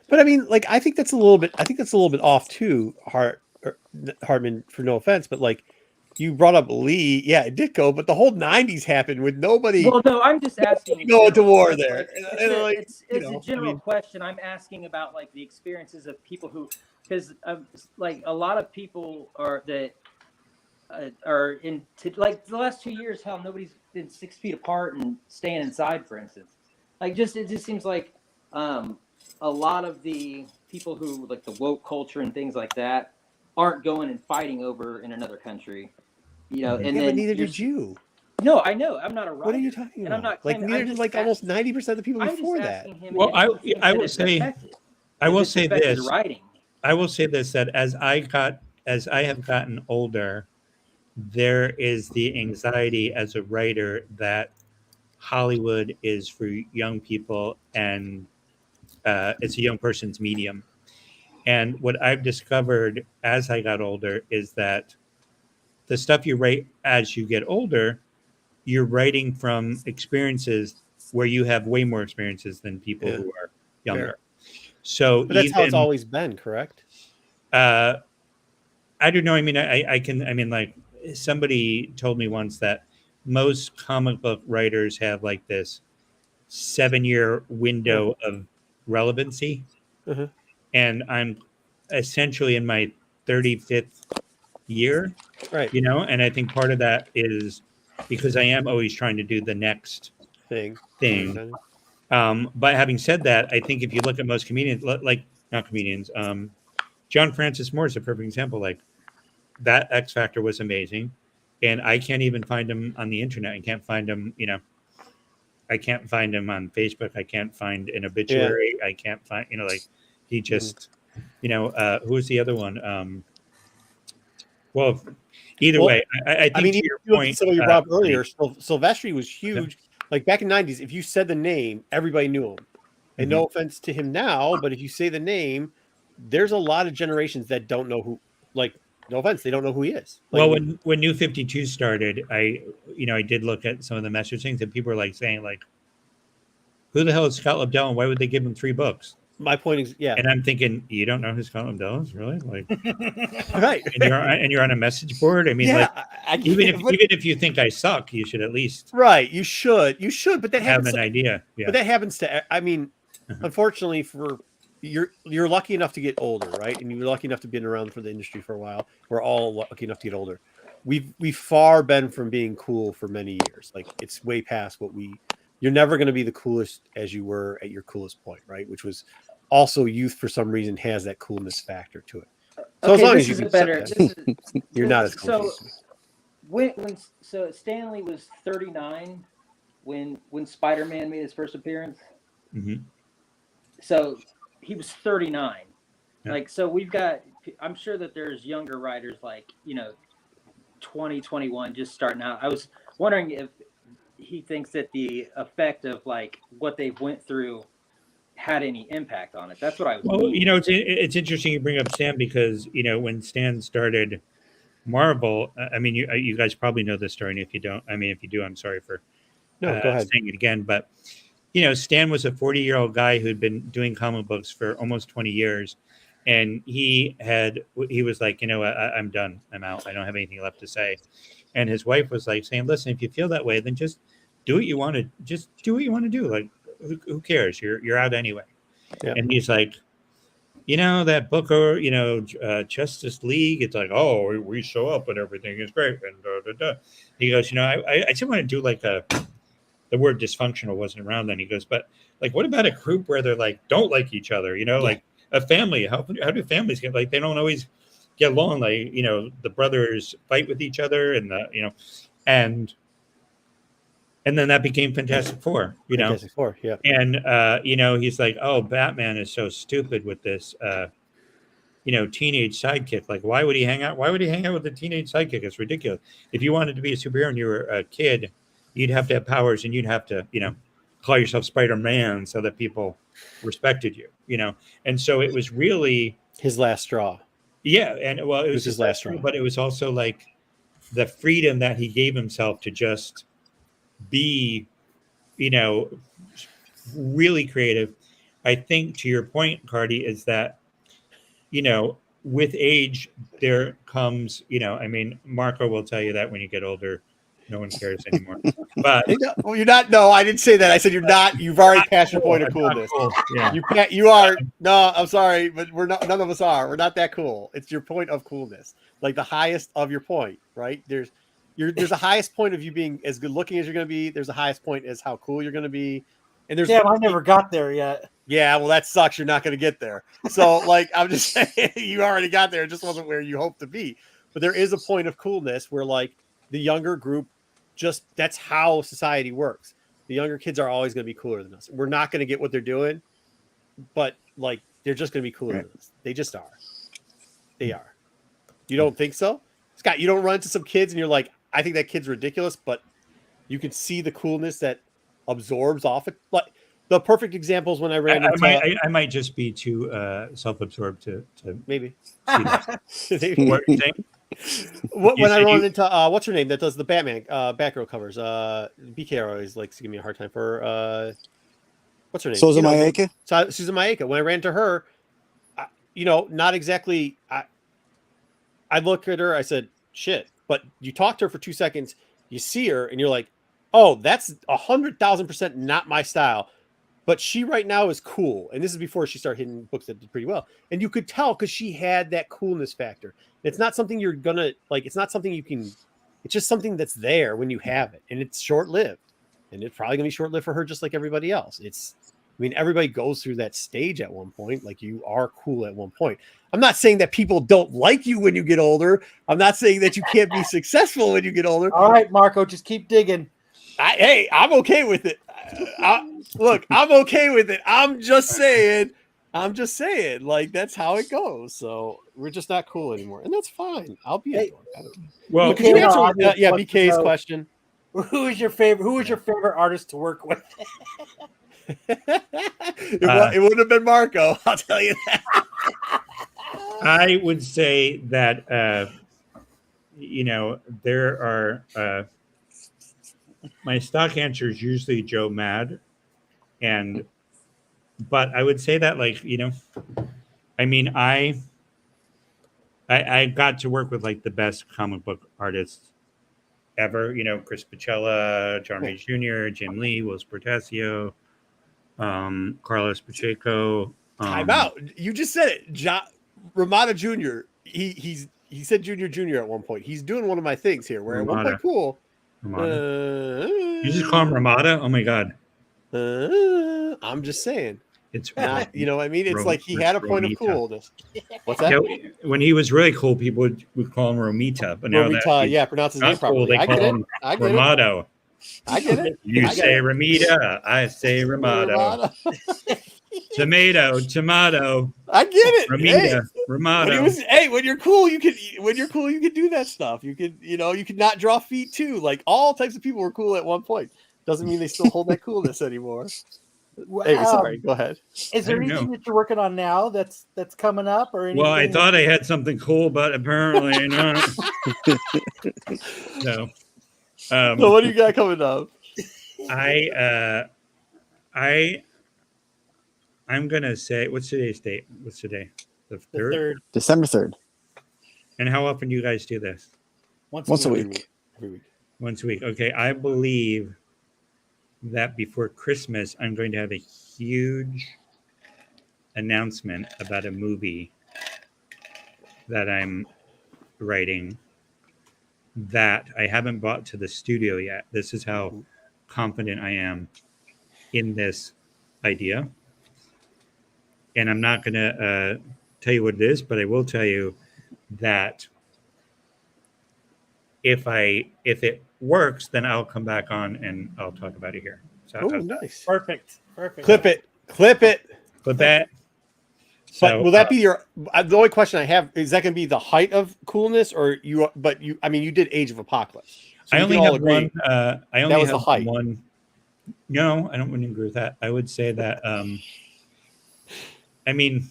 But I mean, like, I think that's a little bit off too, Hartman. For no offense, but like, you brought up Lee, Ditko, but the whole '90s happened with nobody. Well, no, I'm just asking. Going to war there. It's a general question. I'm asking about like the experiences of people who, because like a lot of people are in like the last 2 years, how nobody's been 6 feet apart and staying inside, for instance. Like it just seems like a lot of the people who like the woke culture and things like that aren't going and fighting over in another country. And then but neither did you. No, I know. I'm not a writer. What are you talking about? I'm not like neither did like almost 90% of the people before that. Well, I will say this. Writing. I will say this, that as I have gotten older, there is the anxiety as a writer that Hollywood is for young people and it's a young person's medium. And what I've discovered as I got older is that the stuff you write as you get older, you're writing from experiences where you have way more experiences than people Yeah. who are younger. Fair. So But that's how it's even always been, correct? I don't know. I mean, I can. I mean, like somebody told me once that most comic book writers have like this 7-year window of relevancy, Uh-huh. and I'm essentially in my 35th year, Right. you know. And I think part of that is because I am always trying to do the next Thing. thing. But having said that, I think if you look at most comedians, like not comedians, John Francis Moore is a perfect example. Like that X Factor was amazing, and I can't even find him on the internet. I can't find him, you know. I can't find him on Facebook. I can't find an obituary. I can't find, you know, like he just, you know, who was the other one? Well, either way, I think mean, to your you look at point, some of you brought up earlier, Silvestri was huge. Like back in the 90s, if you said the name, everybody knew him. And no offense to him now, but if you say the name, there's a lot of generations that don't know who, like, no offense, they don't know who he is. Like, well, when New 52 started, I did look at some of the message things, and people were like saying, like, who the hell is Scott Lobdell, and why would they give him 3 books? My point is, yeah. And I'm thinking, you don't know who Scott Lobdell is, really? Like, right. And you're on a message board. I mean, Yeah, like, even if you think I suck, you should at least you should, but that have happens an idea. Yeah. But that happens to. I mean, unfortunately, for you're lucky enough to get older, right? And you're lucky enough to be around for the industry for a while. We're all lucky enough to get older. We've far been from being cool for many years. Like it's way past what we. You're never going to be the coolest as you were at your coolest point, right? Which was also youth for some reason has that coolness factor to it. So as long as you can better, you're not as cool. So Stanley was 39 when Spider-Man made his first appearance. Mm-hmm. So he was 39. Yeah. Like, so we've got, I'm sure that there's younger writers like, 20, 21 just starting out. I was wondering if he thinks that the effect of like what they've went through had any impact on it. That's what I was. Well, it's interesting you bring up Stan because, when Stan started Marvel, I mean, you guys probably know this story. And if you don't, I mean, if you do, I'm sorry for go ahead. saying it again. But, Stan was a 40-year-old guy who'd been doing comic books for almost 20 years. And he was like, I'm done. I'm out. I don't have anything left to say. And his wife was like saying, listen, if you feel that way, then just do what you want to, do. Like, who cares? You're out anyway. Yeah. And he's like, that book or, Justice League, it's like, oh, we show up and everything is great. And he goes, I just want to do like the word dysfunctional wasn't around then. He goes, but like, what about a group where they're like, don't like each other, like a family? How do families get, like, they don't always get along? Like, the brothers fight with each other and and then that became Fantastic Four, Fantastic Four, yeah. And, he's like, oh, Batman is so stupid with this, teenage sidekick. Like, why would he hang out? Why would he hang out with a teenage sidekick? It's ridiculous. If you wanted to be a superhero and you were a kid, you'd have to have powers and you'd have to, call yourself Spider-Man so that people respected you, And so it was really his last straw. Yeah. And well, it was his last straw, but it was also like the freedom that he gave himself to just be, really creative. I think to your point, Cardi, is that, with age, there comes, I mean, Marco will tell you that when you get older, no one cares anymore. But well, you're not. No, I didn't say that. I said you're not. You've already passed your point of coolness. Cool. Yeah. You can't. You are. No, I'm sorry, but we're not. None of us are. We're not that cool. It's your point of coolness, like the highest of your point, right? There's a highest point of you being as good looking as you're going to be. There's a highest point as how cool you're going to be, and there's. Damn, I never got there yet. Yeah, well, that sucks. You're not going to get there. So, like, I'm just saying, you already got there. It just wasn't where you hoped to be. But there is a point of coolness where, like, the younger group. Just that's how society works. The younger kids are always going to be cooler than us. We're not going to get what they're doing, but like they're just going to be cooler than us. They just are. They are. You don't think so? Scott, you don't run into some kids and you're like, I think that kid's ridiculous, but you can see the coolness that absorbs off it. Like the perfect example is when I ran into. I might just be too self-absorbed to Maybe. see that. What are you saying? When I run into what's her name that does the Batman Batgirl covers, BK always likes to give me a hard time for what's her name? Susan Mayeka. Susan Mayeka. When I ran into her, not exactly. I look at her. I said, "Shit," but you talk to her for 2 seconds, you see her, and you're like, "Oh, that's 100,000% not my style." But she right now is cool, and this is before she started hitting books that did pretty well. And you could tell because she had that coolness factor. It's not something you're gonna like. It's not something you can. It's just something that's there when you have it, and it's short lived. And it's probably gonna be short lived for her, just like everybody else. Everybody goes through that stage at one point. Like you are cool at one point. I'm not saying that people don't like you when you get older. I'm not saying that you can't be successful when you get older. All right, Marco, just keep digging. Hey, I'm okay with it. Look, I'm okay with it. I'm just saying, like that's how it goes. So we're just not cool anymore, and that's fine. I'll be. Well, could you answer? BK's question. Who is your favorite artist to work with? It wouldn't have been Marco. I'll tell you that. I would say that there are my stock answer is usually Joe Mad, but I would say that I got to work with like the best comic book artists ever. Chris Pacella, John Reed Jr., Jim Lee, Will Portasio, Carlos Pacheco. Time out. You just said it. Ramada Jr. He said Junior at one point. He's doing one of my things here where Ramada. At one point, cool. You just call him Ramada? Oh my god. I'm just saying. It's not, you know what I mean? It's like he had a point of coolness. What's that? When he was really cool, people would call him Romita, but now Romita, pronounce his name properly. They call him Ramado. I get it. You say Ramita, I say Ramado. Tomato. I get it. Ramita, Ramado. When you're cool, you can do that stuff. You could not draw feet too. Like all types of people were cool at one point. Doesn't mean they still hold that coolness anymore. Hey, sorry, go ahead. Is there anything that you're working on now that's coming up or anything? Well, I thought I had something cool, but apparently not. No. So what do you got coming up? I'm gonna say, what's today's date? What's today? The 3rd? December 3rd. And how often do you guys do this? Once a week. Every week. Once a week. Okay. I believe that before Christmas, I'm going to have a huge announcement about a movie that I'm writing that I haven't brought to the studio yet. This is how confident I am in this idea. And I'm not going to tell you what it is, but I will tell you that if it works, then I'll come back on and I'll talk about it here. So, nice. Perfect. Clip it. But that. But will that be your? The only question I have is that going to be the height of coolness, or you? But you, I mean, you did Age of Apocalypse. So I only have agree. one. I only that was have the height. one. No, I don't want to agree with that. I would say that. I mean,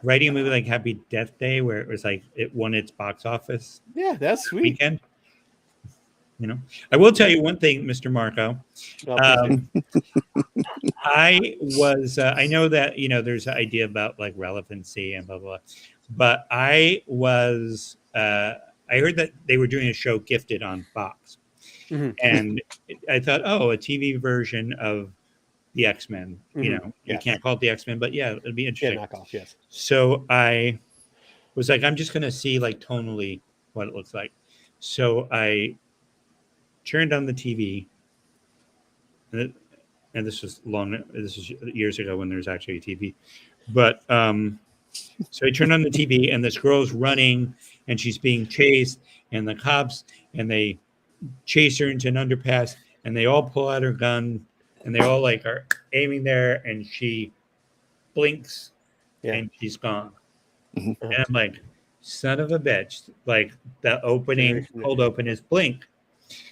writing a movie like Happy Death Day, where it was like it won its box office. Yeah, that's sweet. Weekend. I will tell you one thing, Mr. Marco. I know that there's an idea about like relevancy and blah blah, but I heard that they were doing a show Gifted on Fox, and I thought, a TV version of the X-Men. You can't call it the X-Men, but yeah, it'd be interesting. Yeah, knockoff, yes. So I was like, I'm just gonna see like tonally what it looks like. So I turned on the TV, and this was years ago when there was actually a TV. But so I turned on the TV, and this girl's running, and she's being chased, and the cops, and they chase her into an underpass, and they all pull out her gun, and they all like are aiming there, and she blinks, and she's gone. And I'm like, son of a bitch. Like the opening, cold open is blink.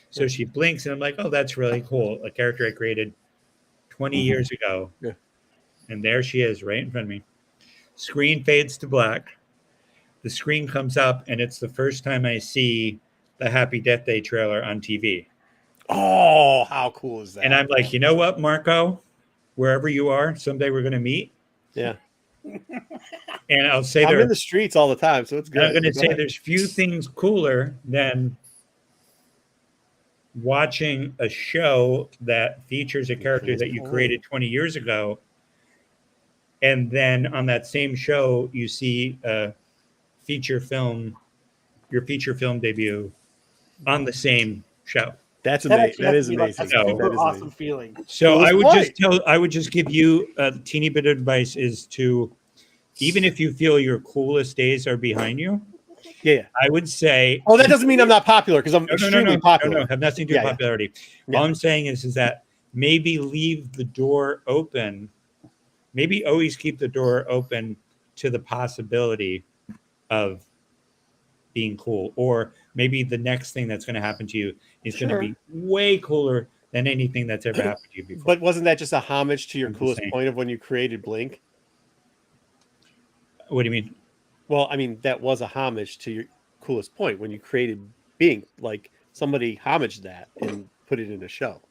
So she blinks, and I'm like, oh, that's really cool. A character I created 20 years ago. Yeah. And there she is right in front of me. Screen fades to black. The screen comes up, and it's the first time I see the Happy Death Day trailer on TV. Oh, how cool is that? And I'm like, you know what, Marco? Wherever you are, someday we're going to meet. Yeah. And I'll say I'm in the streets all the time, so it's good. I'm going to say there's few things cooler than watching a show that features a character that you created 20 years ago. And then on that same show, you see a feature film, your feature film debut on the same show. That's amazing. That is amazing. That's a super awesome feeling. So I would just give you a teeny bit of advice is to, even if you feel your coolest days are behind you, yeah, I would say. Oh, that doesn't mean I'm not popular because I'm extremely popular. No, have nothing to do with popularity. Yeah. All I'm saying is that maybe leave the door open. Maybe always keep the door open to the possibility of being cool, or maybe the next thing that's going to happen to you is going to be way cooler than anything that's ever happened to you before. But wasn't that just a homage to your coolest point of when you created Blink? What do you mean? Well, I mean, that was a homage to your coolest point when you created Blink. Like somebody homaged that and put it in a show.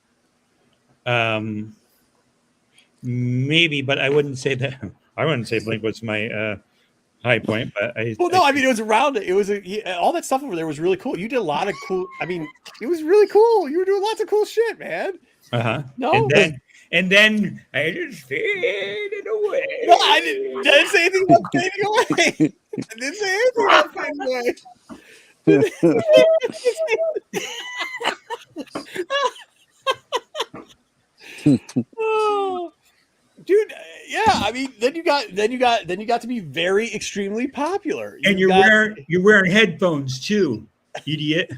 Maybe, but I wouldn't say that. I wouldn't say Blink was my high point, but I mean, it was around it. It was all that stuff over there was really cool. You did a lot of cool. I mean, it was really cool. You were doing lots of cool shit, man. No, and then I just faded away. No, I didn't say anything about fading away. I didn't say anything about fading away. Oh, dude, yeah. I mean, then you got to be very extremely popular. You're wearing headphones too, idiot.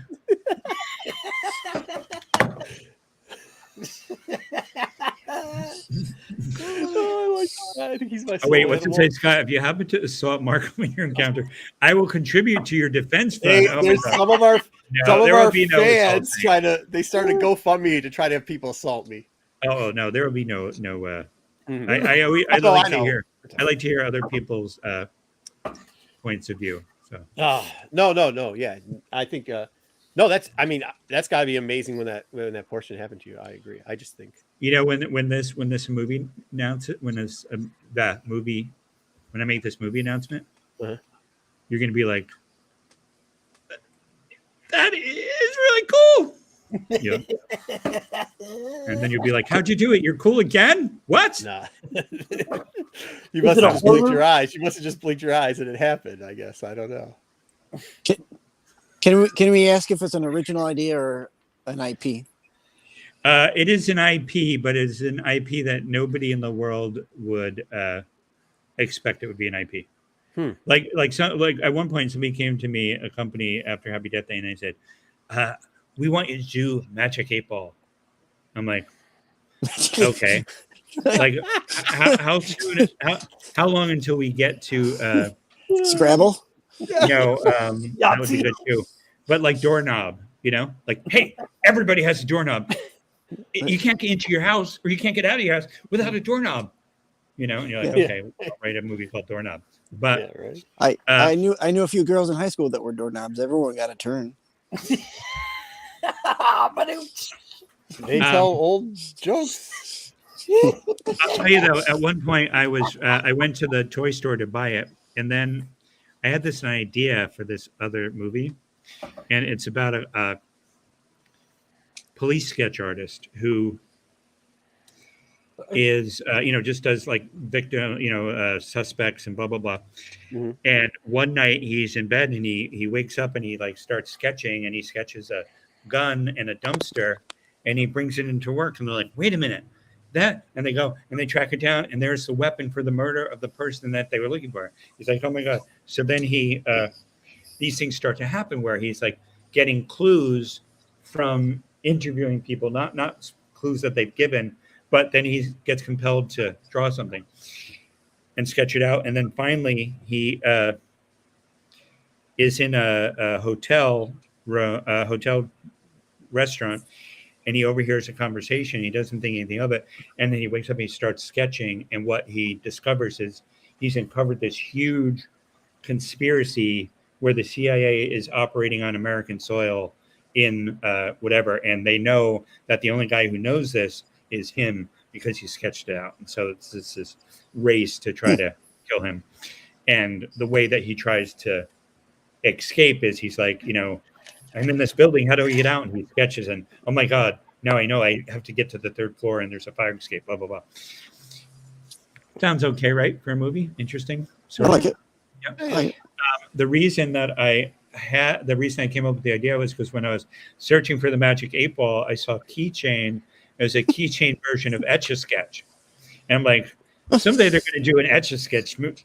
I think he's my wait, what's it say, Scott? If you happen to assault Marco in your encounter, I will contribute to your defense fund. There's some of our fans trying to. They started GoFundMe to try to have people assault me. Oh no, there will be no. I like to hear other people's points of view. So no, yeah, I think no, that's got to be amazing when that portion happened to you. I agree. I just think when this movie when I make this movie announcement, you're gonna be like, that is really cool. Yeah. And then you'll be like, how'd you do it? You're cool again? What? Nah. You must have just blinked your eyes. You must have just blinked your eyes and it happened, I guess. I don't know. Can we ask if it's an original idea or an IP? It is an IP, but it's an IP that nobody in the world would expect it would be an IP. Like at one point somebody came to me, a company after Happy Death Day, and they said, we want you to do Magic 8-Ball. I'm like, okay. Like, how soon? How long until we get to Scrabble? That would be good too. But like doorknob, like, hey, everybody has a doorknob. You can't get into your house, or you can't get out of your house without a doorknob. And you're like, okay, I'll write a movie called Doorknob. But I knew a few girls in high school that were doorknobs. Everyone got a turn. They tell old jokes. I'll tell you though, at one point I went to the toy store to buy it, and then I had this idea for this other movie, and it's about a police sketch artist who is just does like victim suspects and blah blah blah. And one night he's in bed and he wakes up and he like starts sketching, and he sketches a gun and a dumpster, and he brings it into work, and they're like, wait a minute, that, and they go and they track it down, and there's the weapon for the murder of the person that they were looking for. He's like, oh my god. So then these things start to happen where he's like getting clues from interviewing people, not clues that they've given, but then he gets compelled to draw something and sketch it out. And then finally he is in a hotel restaurant, and he overhears a conversation. He doesn't think anything of it, and then he wakes up and he starts sketching. And what he discovers is he's uncovered this huge conspiracy where the CIA is operating on American soil in whatever, and they know that the only guy who knows this is him because he sketched it out. And so it's this race to try to kill him. And the way that he tries to escape is he's like, I'm in this building. How do I get out? And he sketches, and oh my God, now I know I have to get to the 3rd floor and there's a fire escape, blah, blah, blah. Sounds okay, right? For a movie? Interesting. I like it. Yeah. The reason I came up with the idea was because when I was searching for the Magic 8 Ball, I saw Keychain. It was a Keychain version of Etch-a-Sketch. And I'm like, someday they're going to do an Etch-a-Sketch movie.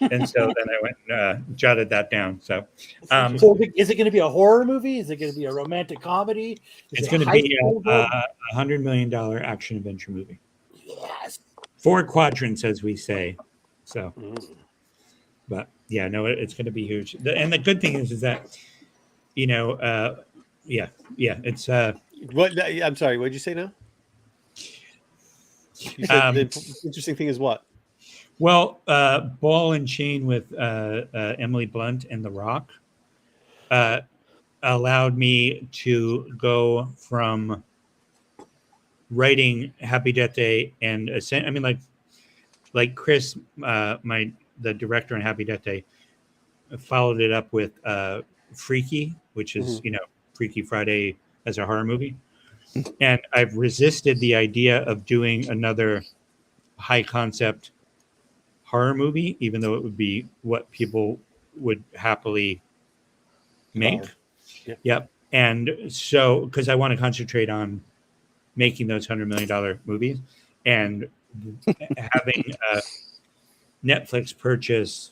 And so then I went and jotted that down. So, so is it going to be a horror movie? Is it going to be a romantic comedy? It's going to be a $100 million action adventure movie. Yes. 4 quadrants, as we say. So, but yeah, no, it's going to be huge. And the good thing is that, it's What? I'm sorry. What did you say now? You said the interesting thing is what? Well, Ball and Chain with Emily Blunt and The Rock allowed me to go from writing Happy Death Day and like Chris, the director on Happy Death Day, followed it up with Freaky, which is Freaky Friday as a horror movie, and I've resisted the idea of doing another high concept horror movie, even though it would be what people would happily make. Yep. And so, because I want to concentrate on making those $100 million movies, and having Netflix purchase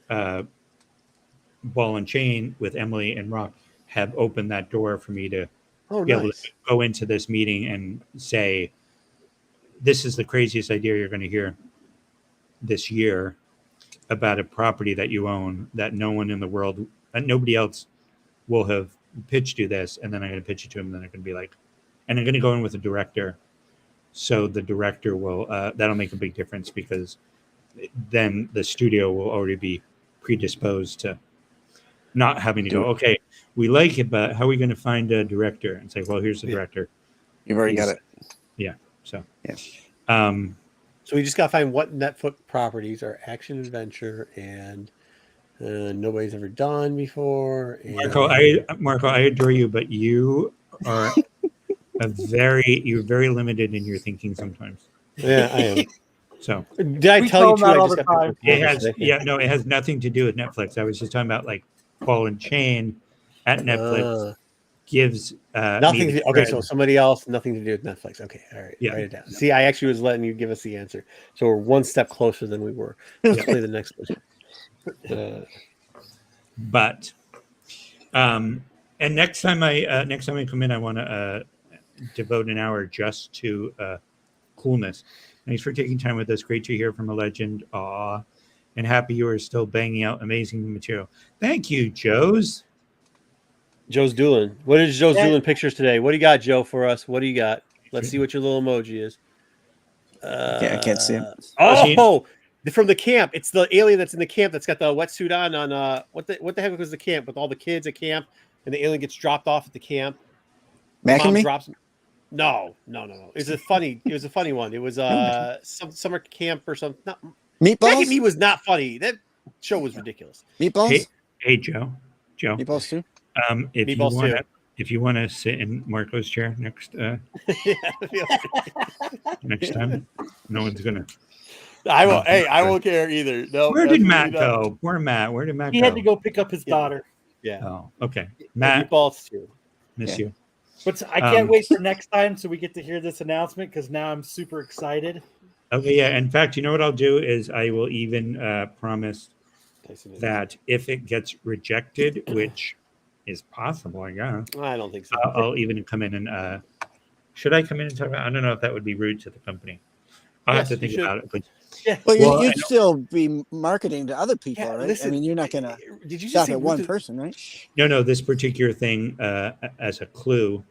Ball and Chain with Emily and Rock have opened that door for me to be able to go into this meeting and say, this is the craziest idea you're going to hear this year about a property that you own that no one in the world, nobody else will have pitched you this. And then I'm going to pitch it to him. And then I'm going to be like, and I'm going to go in with a director. So the director will, that'll make a big difference, because then the studio will already be predisposed to not having to go, okay, we like it, but how are we going to find a director? And say, well, here's the director. You've already got it. Yeah. So, yeah. So we just got to find what Netflix properties are action adventure and nobody's ever done before. And... Marco, I adore you, but you are you're very limited in your thinking sometimes. Yeah, I am. So did I tell you all the time? It has nothing to do with Netflix. I was just talking about like Ball and Chain at Netflix gives nothing. Okay, so somebody else, nothing to do with Netflix. Okay, all right, yeah. Write it down. See, I actually was letting you give us the answer, so we're one step closer than we were. Let's play the next question. But, and next time I come in, I want to devote an hour just to coolness. Thanks for taking time with us. Great to hear from a legend. Aw. And happy you are still banging out amazing material. Thank you, Joe's. Joe's Doolin. What is Joe's Doolin pictures today? What do you got, Joe, for us? What do you got? Let's see what your little emoji is. I can't see him. Oh, from the camp. It's the alien that's in the camp that's got the wetsuit on what the heck was the camp with all the kids at camp, and the alien gets dropped off at the camp. Mac and me? Drops. No. It was a funny one. It was some summer camp or something. Meatballs? Mac and Me was not funny. That show was ridiculous. Meatballs? Hey, Joe. Meatballs too? If you want to sit in Marco's chair next next time, no one's gonna. I won't. Hey, I won't care either. No. Where did Matt go? Poor Matt. Where did Matt go? He had to go pick up his daughter. Yeah. Oh, okay. Matt, meatballs too. Miss you. But I can't wait for next time so we get to hear this announcement, because now I'm super excited. Okay, yeah. In fact, you know what I'll do is I will even promise that if it gets rejected, which is possible, I guess. I don't think so. I'll even come in and should I come in and talk about? I don't know if that would be rude to the company. I'll have to think about it. But Well, Well, you'd still be marketing to other people, right? listen, I mean, you're not going to did you just stop say at one person, right? no, this particular thing as a clue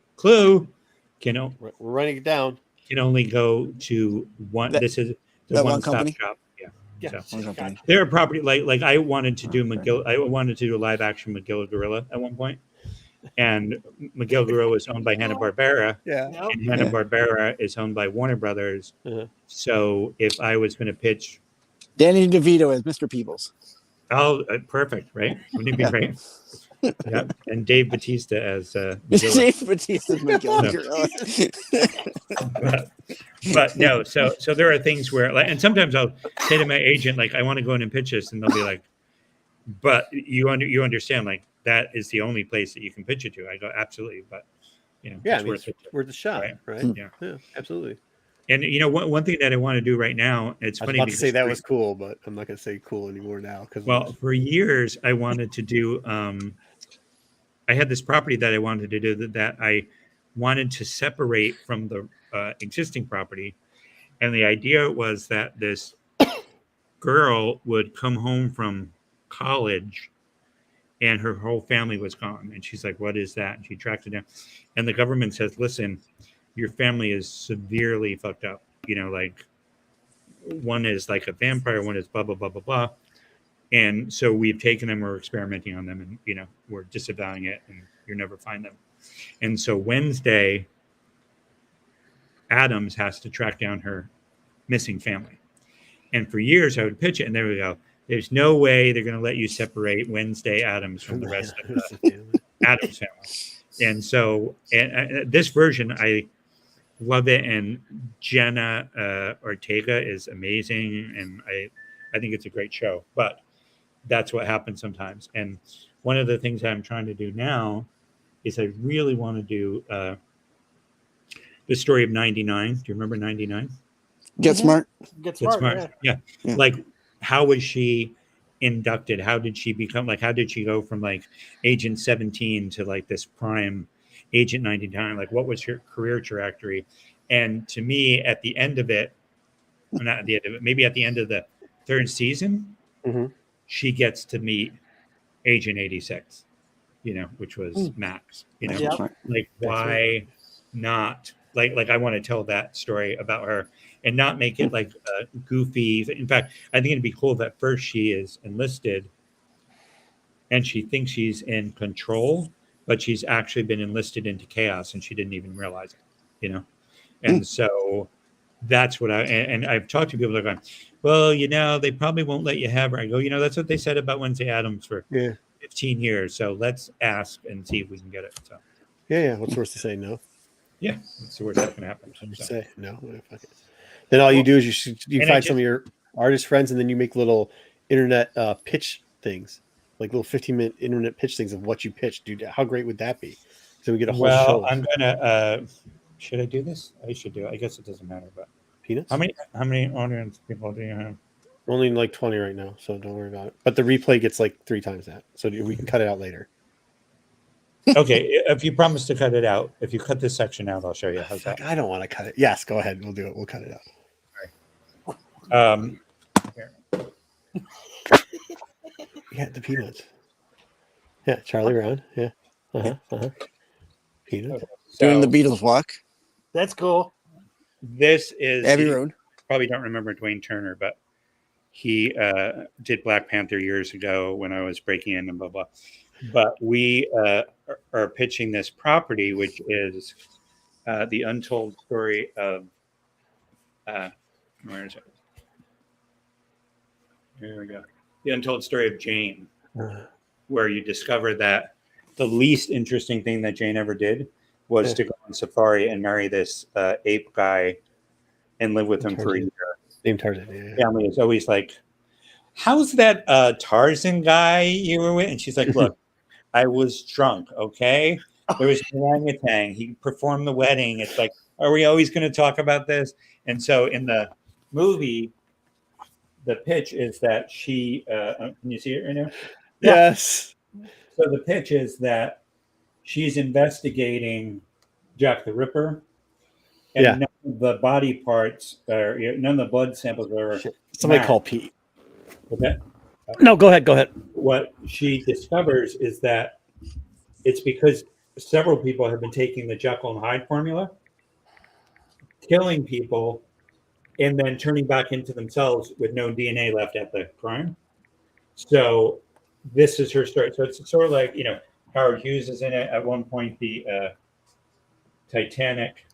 can We're writing it down. only go to one. That- This is the that one one-stop company? shop. Yeah. Yeah. So One company. there are property like I wanted to do I wanted to do a live action McGill Gorilla at one point, and McGill Gorilla is owned by Hanna-Barbera, Yeah. and Hanna-Barbera is owned by Warner Brothers. Uh-huh. So if I was going to pitch, Danny DeVito as Mr. Peebles. oh, perfect, right? Wouldn't it be great? Yeah, and Dave Bautista as McGill. Dave Bautista's McGill Gorilla. But no, so there are things where, like, and sometimes I'll say to my agent, like, I want to go in and pitch this, and they'll be like, but you understand, like, that is the only place that you can pitch it to. I go, absolutely, but Yeah, it's I mean, worth it. worth the shot, right? Yeah. Yeah, absolutely. And one thing that I want to do right now, it's I was funny about to because say that was cool, but I'm not going to say cool anymore now because for years I wanted to do. I had this property that I wanted to do that I wanted to separate from the existing property, and the idea was that this girl would come home from college and her whole family was gone, and she's like, what is that? And she tracked it down, and the government says, listen, your family is severely fucked up, like one is like a vampire, one is blah blah blah blah blah, and so we've taken them, we're experimenting on them, and we're disavowing it, and you'll never find them. And so Wednesday Adams has to track down her missing family. And for years I would pitch it, and there we go. There's no way they're going to let you separate Wednesday Adams from the rest of the Adams family. And so, and this version, I love it. And Jenna Ortega is amazing, and I think it's a great show. But that's what happens sometimes. And one of the things I'm trying to do now is I really want to do the story of 99. Do you remember 99? Get Smart. Get smart. Yeah. Like, how was she inducted? How did she become, like, how did she go from like Agent 17 to like this prime Agent 99? Like, what was her career trajectory? And to me, at the end of it, not at the end of it, maybe at the end of the third season, she gets to meet Agent 86, which was Max, like, why not? Like I want to tell that story about her and not make it like goofy. In fact, I think it'd be cool that first she is enlisted and she thinks she's in control, but she's actually been enlisted into chaos and she didn't even realize it, And so that's what and I've talked to people that are going, well, they probably won't let you have her. I go, that's what they said about Wednesday Addams for 15 years. So let's ask and see if we can get it. So yeah. What's worse to say no? Yeah, that's the worst that can happen. So. Say no. Fuck it. Then all you do is you find some of your artist friends, and then you make little internet pitch things, like little 15-minute internet pitch things of what you pitch. Dude, how great would that be? So we get a whole show. I'm gonna. Should I do this? I should do it. I guess it doesn't matter. But peanuts. How many audience people do you have? Only like 20 right now, so don't worry about it. But the replay gets like 3 times that, so we can cut it out later. Okay, if you promise to cut it out, if you cut this section out, I'll show you. How's that? I don't want to cut it. Yes, go ahead. We'll do it. We'll cut it out. Here. Yeah, the peanuts. Yeah, Charlie Brown. Yeah. Peanuts. Doing the Beatles walk. That's cool. This is Abbey Road. Probably don't remember Dwayne Turner, but he did Black Panther years ago when I was breaking in and blah blah. But we are pitching this property, which is the untold story of where is it? Here we go. The untold story of Jane, where you discover that the least interesting thing that Jane ever did was to go on safari and marry this ape guy and live with him for a year. Named Tarzan. Family is always like, how's that Tarzan guy you were with? And she's like, look, I was drunk, okay? There was an orangutan. He performed the wedding. It's like, are we always going to talk about this? And so in the movie, the pitch is that she, can you see it right now? Yes. So the pitch is that she's investigating Jack the Ripper, and none of the body parts, or none of the blood samples are Somebody Matt, call Pete. okay, No, go ahead. Go ahead. what she discovers is that it's because several people have been taking the Jekyll and Hyde formula, killing people, and then turning back into themselves with no DNA left at the crime. So this is her story. So it's sort of like, Howard Hughes is in it at one point. The Titanic.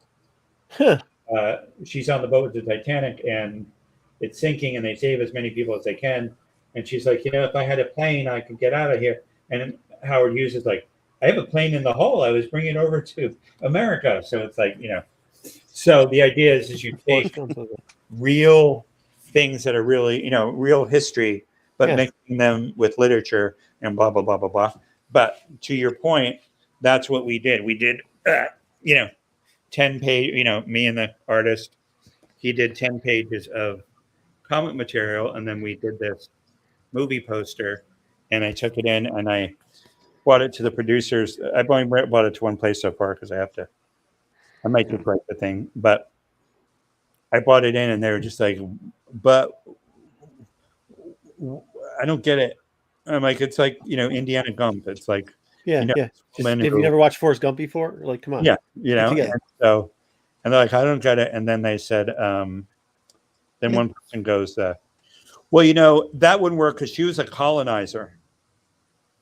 Huh. She's on the boat with the Titanic, and it's sinking, and they save as many people as they can. And she's like, if I had a plane, I could get out of here. And Howard Hughes is like, I have a plane in the hull. I was bringing it over to America. So it's like, So the idea is you take real things that are really, real history, but mixing them with literature and blah, blah, blah, blah, blah. But to your point, that's what we did. We did, 10 page, me and the artist, he did 10 pages of comic material. And then we did this movie poster, and I took it in and I brought it to the producers. I've only brought it to one place so far because I might just write the thing, but I brought it in and they were just like, but I don't get it. I'm like, it's like, Indiana Gump. It's like, yeah. Have you never watched Forrest Gump before? Like, come on. Yeah. And they're like, I don't get it. And then they said, then one person goes, well, that wouldn't work because she was a colonizer.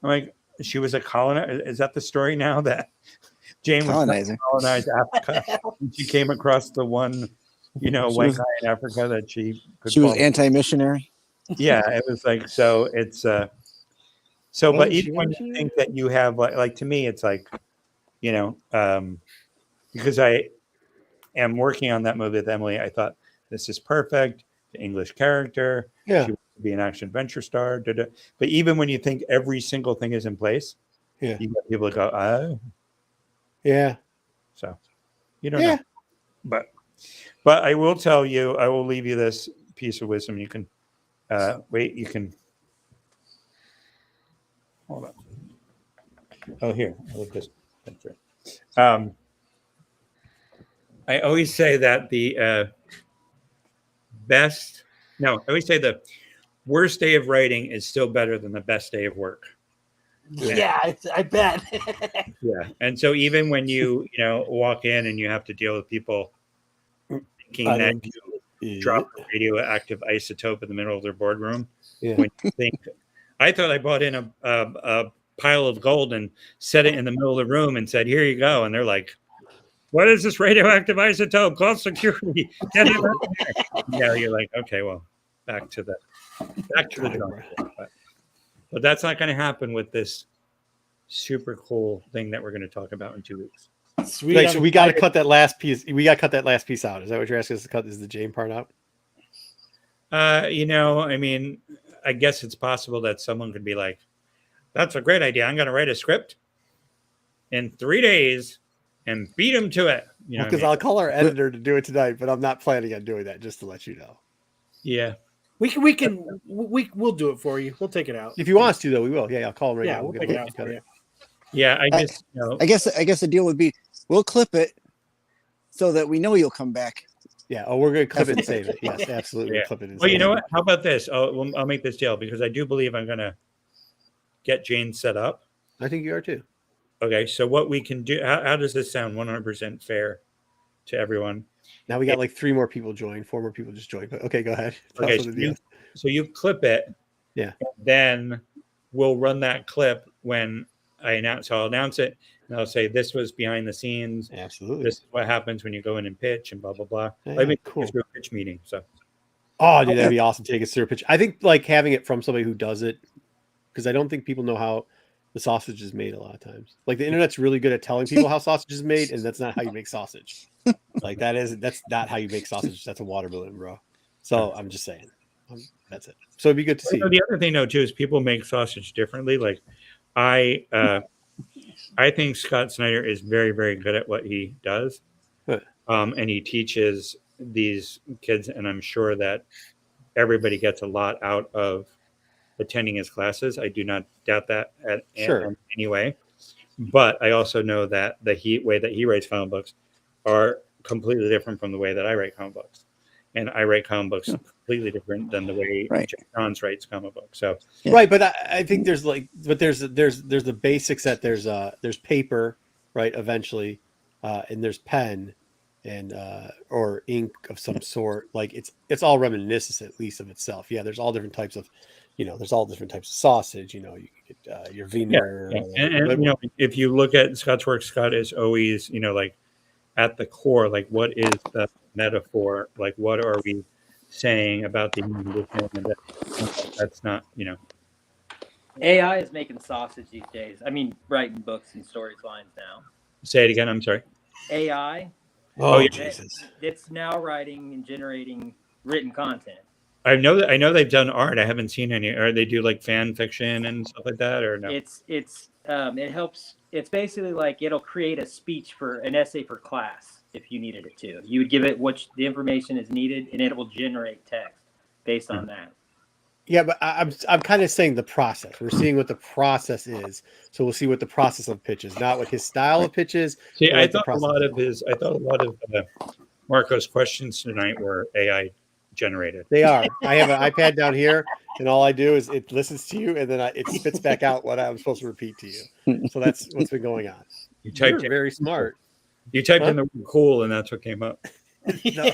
I'm like, she was a colonizer? Is that the story now that Jane was colonized Africa? She came across the one, white guy in Africa that she could. She was anti-missionary. Yeah, it was like, so it's but even when you think that you have like to me, it's like, because I am working on that movie with Emily, I thought this is perfect. The English character. Yeah. She would be an action adventure star. But even when you think every single thing is in place, you get people to go, oh. Yeah. So you don't know. But I will tell you, I will leave you this piece of wisdom. You can you can hold on. Oh, here. I like this picture. I always say that the the worst day of writing is still better than the best day of work. Yeah, I bet. Yeah. And so even when you, walk in and you have to deal with people thinking that you drop a radioactive isotope in the middle of their boardroom, when you think, I thought I bought in a pile of gold and set it in the middle of the room and said, here you go. And they're like, what is this radioactive isotope? Call security. Get it out of here. You're like, okay, well, back to the drawing board. But that's not going to happen with this super cool thing that we're going to talk about in 2 weeks. Sweet. Right, so we got to cut that last piece. We got to cut that last piece out. Is that what you're asking us to cut? Is the Jane part out? I mean, I guess it's possible that someone could be like, that's a great idea. I'm going to write a script in 3 days and beat him to it. Because I'll call our editor to do it tonight, but I'm not planning on doing that, just to let you know. Yeah. We'll do it for you. We'll take it out. If you want us to, though, we will. Yeah, I'll call him right now. We'll take it out for you. Yeah, I guess the deal would be we'll clip it so that we know you'll come back. Yeah. Oh, we're going to clip it and save it. Yes, absolutely. Yeah. Clip it and well, save you know what? How about this? I'll make this deal because I do believe I'm going to get Jane set up. I think you are too. Okay. So what we can do, how does this sound 100% fair to everyone? Now we got like 3 more people join, 4 more people just joined. But okay, go ahead. Okay. So you clip it. Yeah. Then we'll run that clip when I announce. So I'll announce it and I'll say this was behind the scenes. Absolutely. This is what happens when you go in and pitch and blah blah blah. Yeah, cool. A pitch meeting. So. Oh, dude, that'd be awesome. Take us through a pitch. I think like having it from somebody who does it, because I don't think people know how the sausage is made a lot of times. Like the internet's really good at telling people how sausage is made, and that's not how you make sausage. Like that's not how you make sausage. That's a water balloon, bro. So I'm just saying. That's it. So it'd be good to see. The other thing though too is people make sausage differently. Like I think Scott Snyder is very, very good at what he does. Huh. And he teaches these kids, and I'm sure that everybody gets a lot out of attending his classes. I do not doubt that in any way. But I also know that the way that he writes comic books are completely different from the way that I write comic books. and I write comic books completely different than the way Right. John's writes comic books. So Yeah. Right, but I think there's the basics that there's paper, right, eventually, and there's pen and or ink of some sort. Like it's all reminiscent at least of itself. Yeah, there's all different types of, there's all different types of sausage. You get your Wiener. and if you look at Scott's work, Scott is always like at the core, like what is the metaphor? Like what are we saying about the human condition? And that's not AI is making sausage these days. I mean, writing books and storylines now. Say it again. I'm sorry. AI, Oh, yeah. Jesus! it's now writing and generating written content. I know they've done art. I haven't seen any. Or they do like fan fiction and stuff like that, or no? It helps. It's basically like it'll create a speech for an essay for class if you needed it to. You would give it what the information is needed, and it will generate text based on that. Yeah, but I'm kind of saying the process. We're seeing what the process is, so we'll see what the process of pitch is, not what his style of pitch is. See, but I what the thought a process lot of Marco's questions tonight were AI generated. They are. I have an iPad down here, and all I do is it listens to you, and then it spits back out what I'm supposed to repeat to you. So that's what's been going on. You're very smart. You typed in the word cool, and that's what came up. No,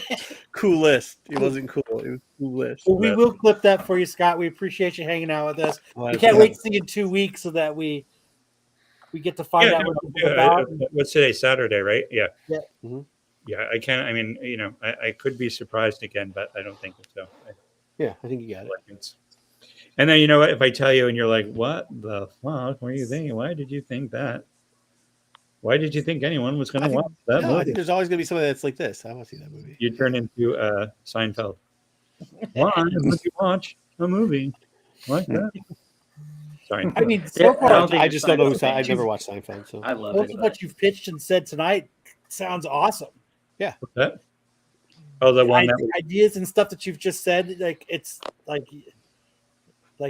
coolest. It wasn't cool. It was coolest. Well, we will clip that for you, Scott. We appreciate you hanging out with us. We can't wait to see you in 2 weeks so that we get to find out what it's about. What's today? Saturday, right? Yeah. Yeah. Mm-hmm. Yeah, I can't. I mean, I could be surprised again, but I don't think so. Yeah, I think you got it. And then you know what? If I tell you, and you're like, "What the fuck? What are you thinking? Why did you think that? Why did you think anyone was going to watch that movie?" I think there's always going to be somebody that's like this. I want to see that movie. You turn into Seinfeld. Why would you watch a movie like that? Sorry. I mean, so far, I just don't know who. I've never watched Seinfeld, so I love most it. of what you've pitched and said tonight sounds awesome. Yeah. What's that? Oh, the one that ideas and stuff that you've just said, like it's like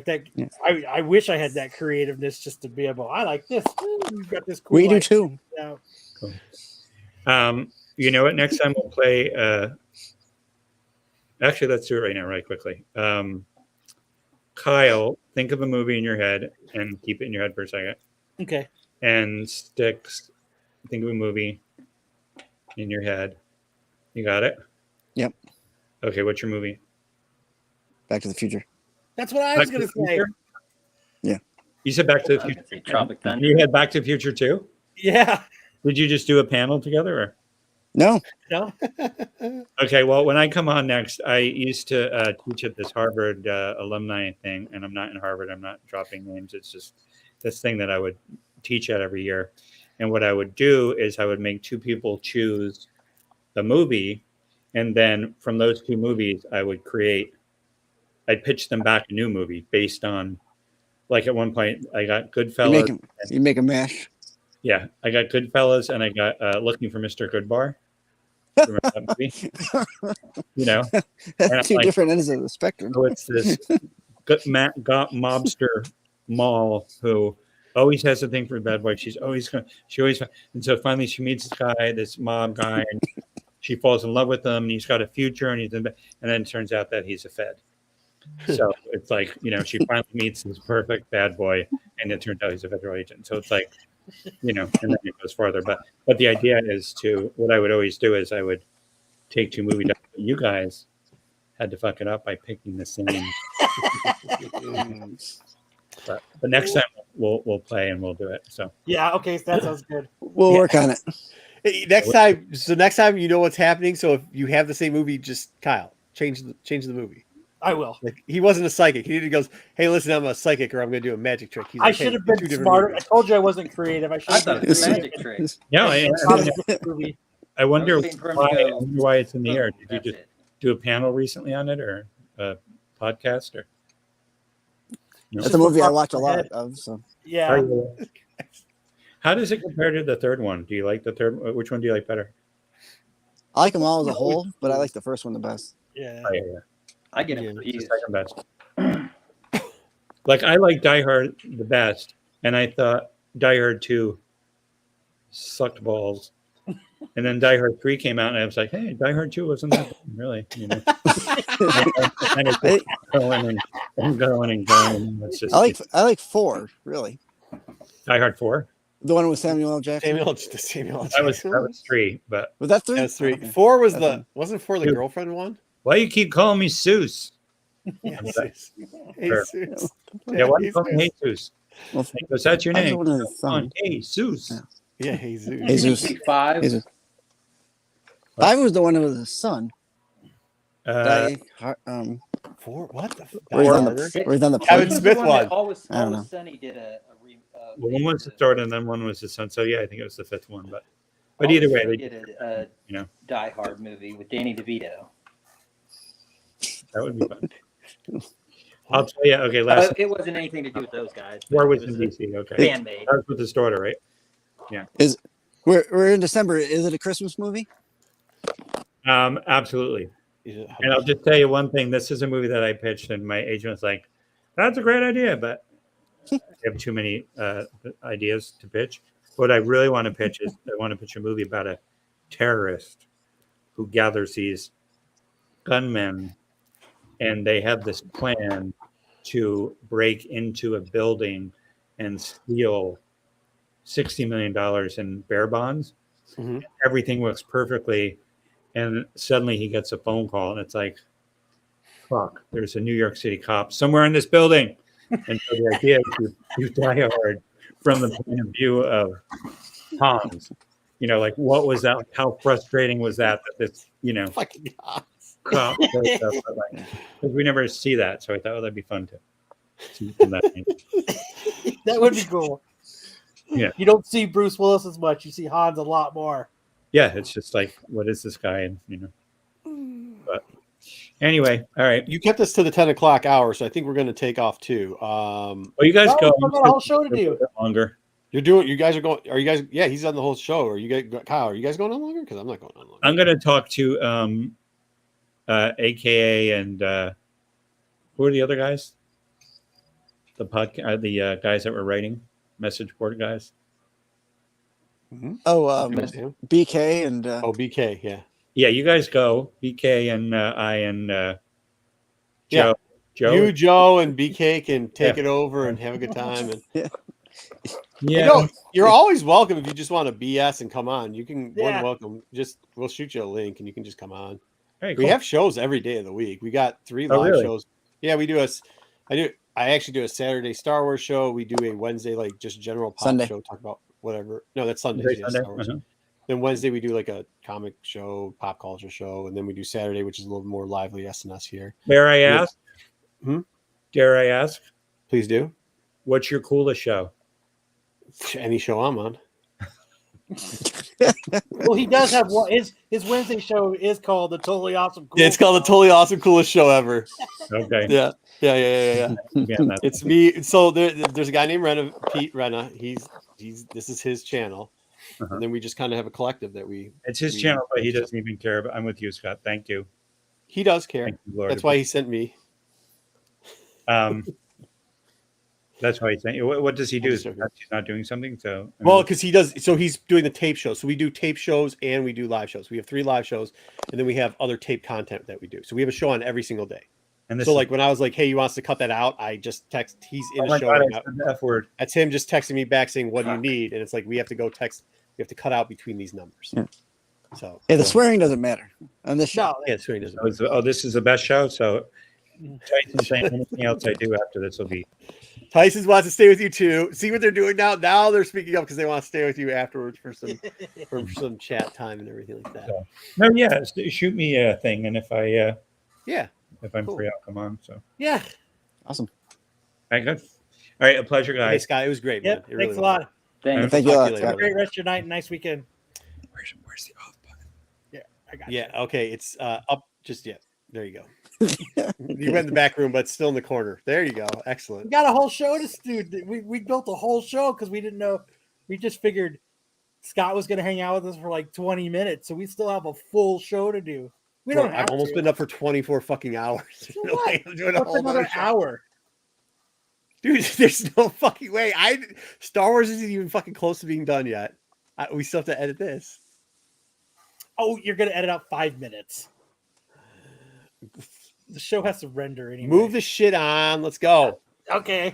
that. Yeah. I wish I had that creativeness just to be able. I like this. Ooh, you've got this cool. We do idea. too. Yeah. You know what? Next time we'll play. Actually, let's do it right now, right quickly. Kyle, think of a movie in your head and keep it in your head for a second. Okay. And Sticks, think of a movie in your head. You got it? Yep. Okay, what's your movie? Back to the Future. That's what I was going to say. Yeah. You said Back to the I was Future. gonna say Tropic Thunder. You had Back to the Future too? Yeah. Did you just do a panel together? Or? No. No. Okay, well, when I come on next, I used to teach at this Harvard alumni thing, and I'm not in Harvard. I'm not dropping names. It's just this thing that I would teach at every year. And what I would do is I would make two people choose the movie, and then from those two movies, I'd pitch them back a new movie based on, like at one point, I got Goodfellas. You make a mash. Yeah, I got Goodfellas, and I got Looking for Mr. Goodbar. Remember that movie? That's two different ends of the spectrum. So it's this mobster mall who always has a thing for a bad boy. She always, and so finally she meets this guy, this mob guy, and she falls in love with him. And he's got a future, and then it turns out that he's a Fed. So it's like, she finally meets this perfect bad boy, and it turns out he's a federal agent. So it's like, and then it goes farther. But the idea is what I would always do is I would take two movie. You guys had to fuck it up by picking the same. but next time we'll play and we'll do it. So Yeah. Okay. That sounds good. We'll work on it. Hey, next time you know what's happening. So if you have the same movie, just Kyle change the movie. I will. Like he wasn't a psychic. He goes, "Hey, listen, I'm a psychic, or I'm going to do a magic trick." He's I like, should have "Hey, been two different smarter. movies." I told you I wasn't creative. I thought it was a magic trick. yeah, Movie. I wonder waiting for him to go. why it's in the air. Did you That's just it. do a panel recently on it, or a podcast, or? No. That's a movie I watch a lot of. So Yeah. How does it compare to the third one? Do you like the third? Which one do you like better? I like them all as a whole, but I like the first one the best. Yeah. Oh, yeah. I get Yeah, it. It's the second best. Like I like Die Hard the best, and I thought Die Hard 2 sucked balls. And then Die Hard 3 came out, and I was like, hey, Die Hard 2 wasn't that bad, really. You know, and it's just going and going and going. And it's just I like 4, really. Die Hard 4. The one with Samuel L. Jackson. Samuel L. That was Jackson. 3, but Was that 3? That's 3. Okay. 4 was That's wasn't 4 the Two. girlfriend one? why you keep calling me Seuss? Jesus. Sure. Jesus. Yeah, why do you call me Jesus? Well, Because that's your I was name. the one with the Come on, son. hey, Seuss. Yeah, Jesus. Jesus. 5. Jesus. 5 was the one with the son. Uh, 4? What the Where he's on fuck? the, where he's on the Kevin plane. Smith one. Always I don't know. Sunny did a one was the third, and then one was the son. So yeah, I think it was the 5th one. But either way, they they, did a you know, Die Hard movie with Danny DeVito. that would be fun. I'll tell you. Okay, last It wasn't anything to do with those guys. war was it in was DC. Okay, fan made. that was with his daughter, right? We're in December. Is it a Christmas movie? Absolutely. And I'll just tell you one thing. This is a movie that I pitched, and my agent was like, "That's a great idea, but I have too many ideas to pitch." What I really want to pitch is I want to pitch a movie about a terrorist who gathers these gunmen, and they have this plan to break into a building and steal $60 million in bear bonds. Mm-hmm. Everything works perfectly. And suddenly he gets a phone call, and it's like, fuck, there's a New York City cop somewhere in this building. And so the idea is to Die Hard from the point of view of Hans. You know, like, what was that? How frustrating was that this, you know, Fucking God. cop does stuff, but like, because we never see that. So I thought, that'd be fun to see from that angle. That would be cool. Yeah. You don't see Bruce Willis as much. You see Hans a lot more. Yeah, it's just like, what is this guy? And, you know, but anyway, all right. You kept us to the 10 o'clock hour, so I think we're going to take off too. Well, you guys No, go. we've got a whole show to do. A little bit longer. You guys are going, are you guys, yeah, he's on the whole show. Are you guys, Kyle, are you guys going on longer? Because I'm not going on longer. I'm going to talk to AKA and who are the other guys? The podcast, the guys that were writing, message board guys. Oh, Him? BK and Oh, BK, yeah. Yeah, you guys go. BK and I and Yeah. Joe. You, Joe, and BK can take it over and have a good time. And Yeah. you know, you're always welcome if you just want to BS and come on. You can Yeah. welcome. Just we'll shoot you a link and you can just come on. Hey, We cool. have shows every day of the week. We got 3 Oh, live really? shows. Yeah, we do I actually do a Saturday Star Wars show. We do a Wednesday like just general pop Sunday. show, talk about whatever. No, that's Sunday. Sunday, Yeah, Sunday, Star Wars. uh-huh. Then Wednesday we do like a comic show, pop culture show, and then we do Saturday, which is a little more lively SNS here. Dare I ask? Hmm? Dare I ask? Please do. What's your coolest show? Any show I'm on. Well, he does have one. His Wednesday show is called the Totally Awesome Cool. Yeah, it's called the Totally Awesome Coolest Show Ever. Okay. Yeah. Again, that's- It's me. So there's a guy named Pete Renna. This is his channel. Uh-huh. And then we just kind of have a collective that it's his channel, but he doesn't even care. But I'm with you, Scott. Thank you. he does care. Thank you, Lord. That's why he sent me. That's why he's saying. What does he do? just He's joking. not doing something. So I mean, Well, because he does. So he's doing the tape show. So we do tape shows and we do live shows. We have 3 live shows, and then we have other tape content that we do. So we have a show on every single day. and this So is- like when I was like, "Hey, you want us to cut that out?" I just text. He's in oh the my show. God, right I now. said the F word. That's him just texting me back saying, "What do you need?" And it's like we have to go text. We have to cut out between these numbers. Yeah. So yeah, the swearing doesn't matter on this show. No, yeah, so he doesn't. Oh, this is the best show. So Tyson saying anything else I do after this will be. Tyson wants to stay with you too. See what they're doing now? Now they're speaking up because they want to stay with you afterwards for some chat time and everything like that. So, no, yeah, shoot me a thing, and if I Yeah. if I'm Cool. free, I'll come on. So, yeah. Awesome. all right, good. All right, a pleasure, Hey, guys. Scott, it was great, Yep. man. It really Thanks a was. lot. Thanks. Thank you a Talk lot, to you later, Have a Scott. great rest of your night. Nice weekend. Where's the off button? I got Yeah. Okay. It's up. Just yet. There you go. You went in the back room, but it's still in the corner. There you go. We Excellent. got a whole show to do. We built a whole show because we didn't know. We just figured Scott was going to hang out with us for like 20 minutes, so we still have a full show to do. We don't Bro, have I've almost to. been up for 24 fucking hours. There's no What? way I'm doing a What's whole another other show. hour? Dude, there's no fucking way. Star Wars isn't even fucking close to being done yet. We still have to edit this. Oh, you're gonna edit out 5 minutes. The show has to render anyway. Move the shit on. Let's go. Okay.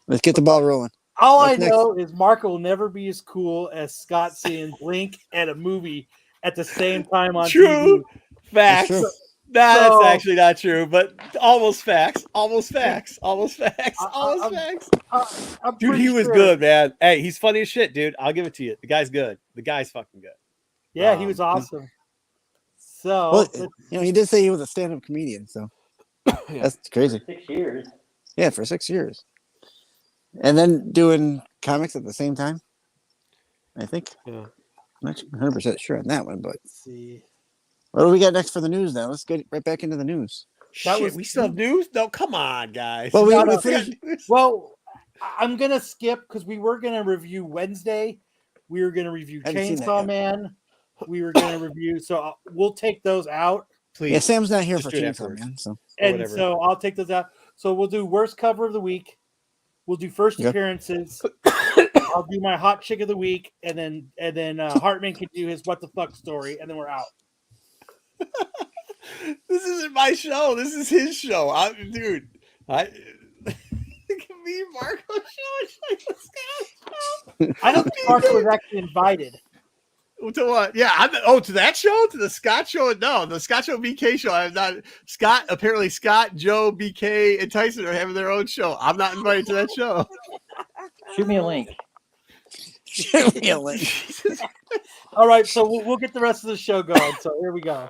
Let's get the ball rolling. All What's I next? know is Marco will never be as cool as Scott seeing Blink and a movie at the same time on True. TV. Facts. That's true. That's So- actually not true, but almost facts. Almost facts. Almost facts. I- Almost I'm- facts. I'm Dude, pretty he was sure- good, man. Hey, he's funny as shit, dude. I'll give it to you. The guy's good. The guy's fucking good. Yeah, he was awesome. So Well, he did say he was a stand-up comedian, so that's crazy. 6 years. Yeah, for 6 years, and then doing comics at the same time. I think. Yeah. I'm not 100% sure on that one, but let's see. what do we got next for the news now? Let's get right back into the news. That Shit, was- we still have news? No, come on, guys. Well, No, we no, finished. Well, I'm gonna skip because we were gonna review Wednesday. We were gonna review Haven't seen that Chainsaw yet. Man. We were gonna review, so we'll take those out. Please. Yeah, Sam's not here Just for do it Chainsaw afterwards. Man, so And whatever. so I'll take those out. So we'll do worst cover of the week. We'll do first Okay. appearances. I'll do my hot chick of the week, and then Hartman can do his what the fuck story, and then we're out. This isn't my show. This is his show. Dude, look at me, Marco. It's like this guy's show. I don't think Marco was actually invited. To what? Yeah. To that show? To the Scott show? No, the Scott show BK show. I'm not. Scott, apparently Scott, Joe, BK, and Tyson are having their own show. I'm not invited to that show. Shoot me a link. Really? All right, so we'll get the rest of the show going. So here we go.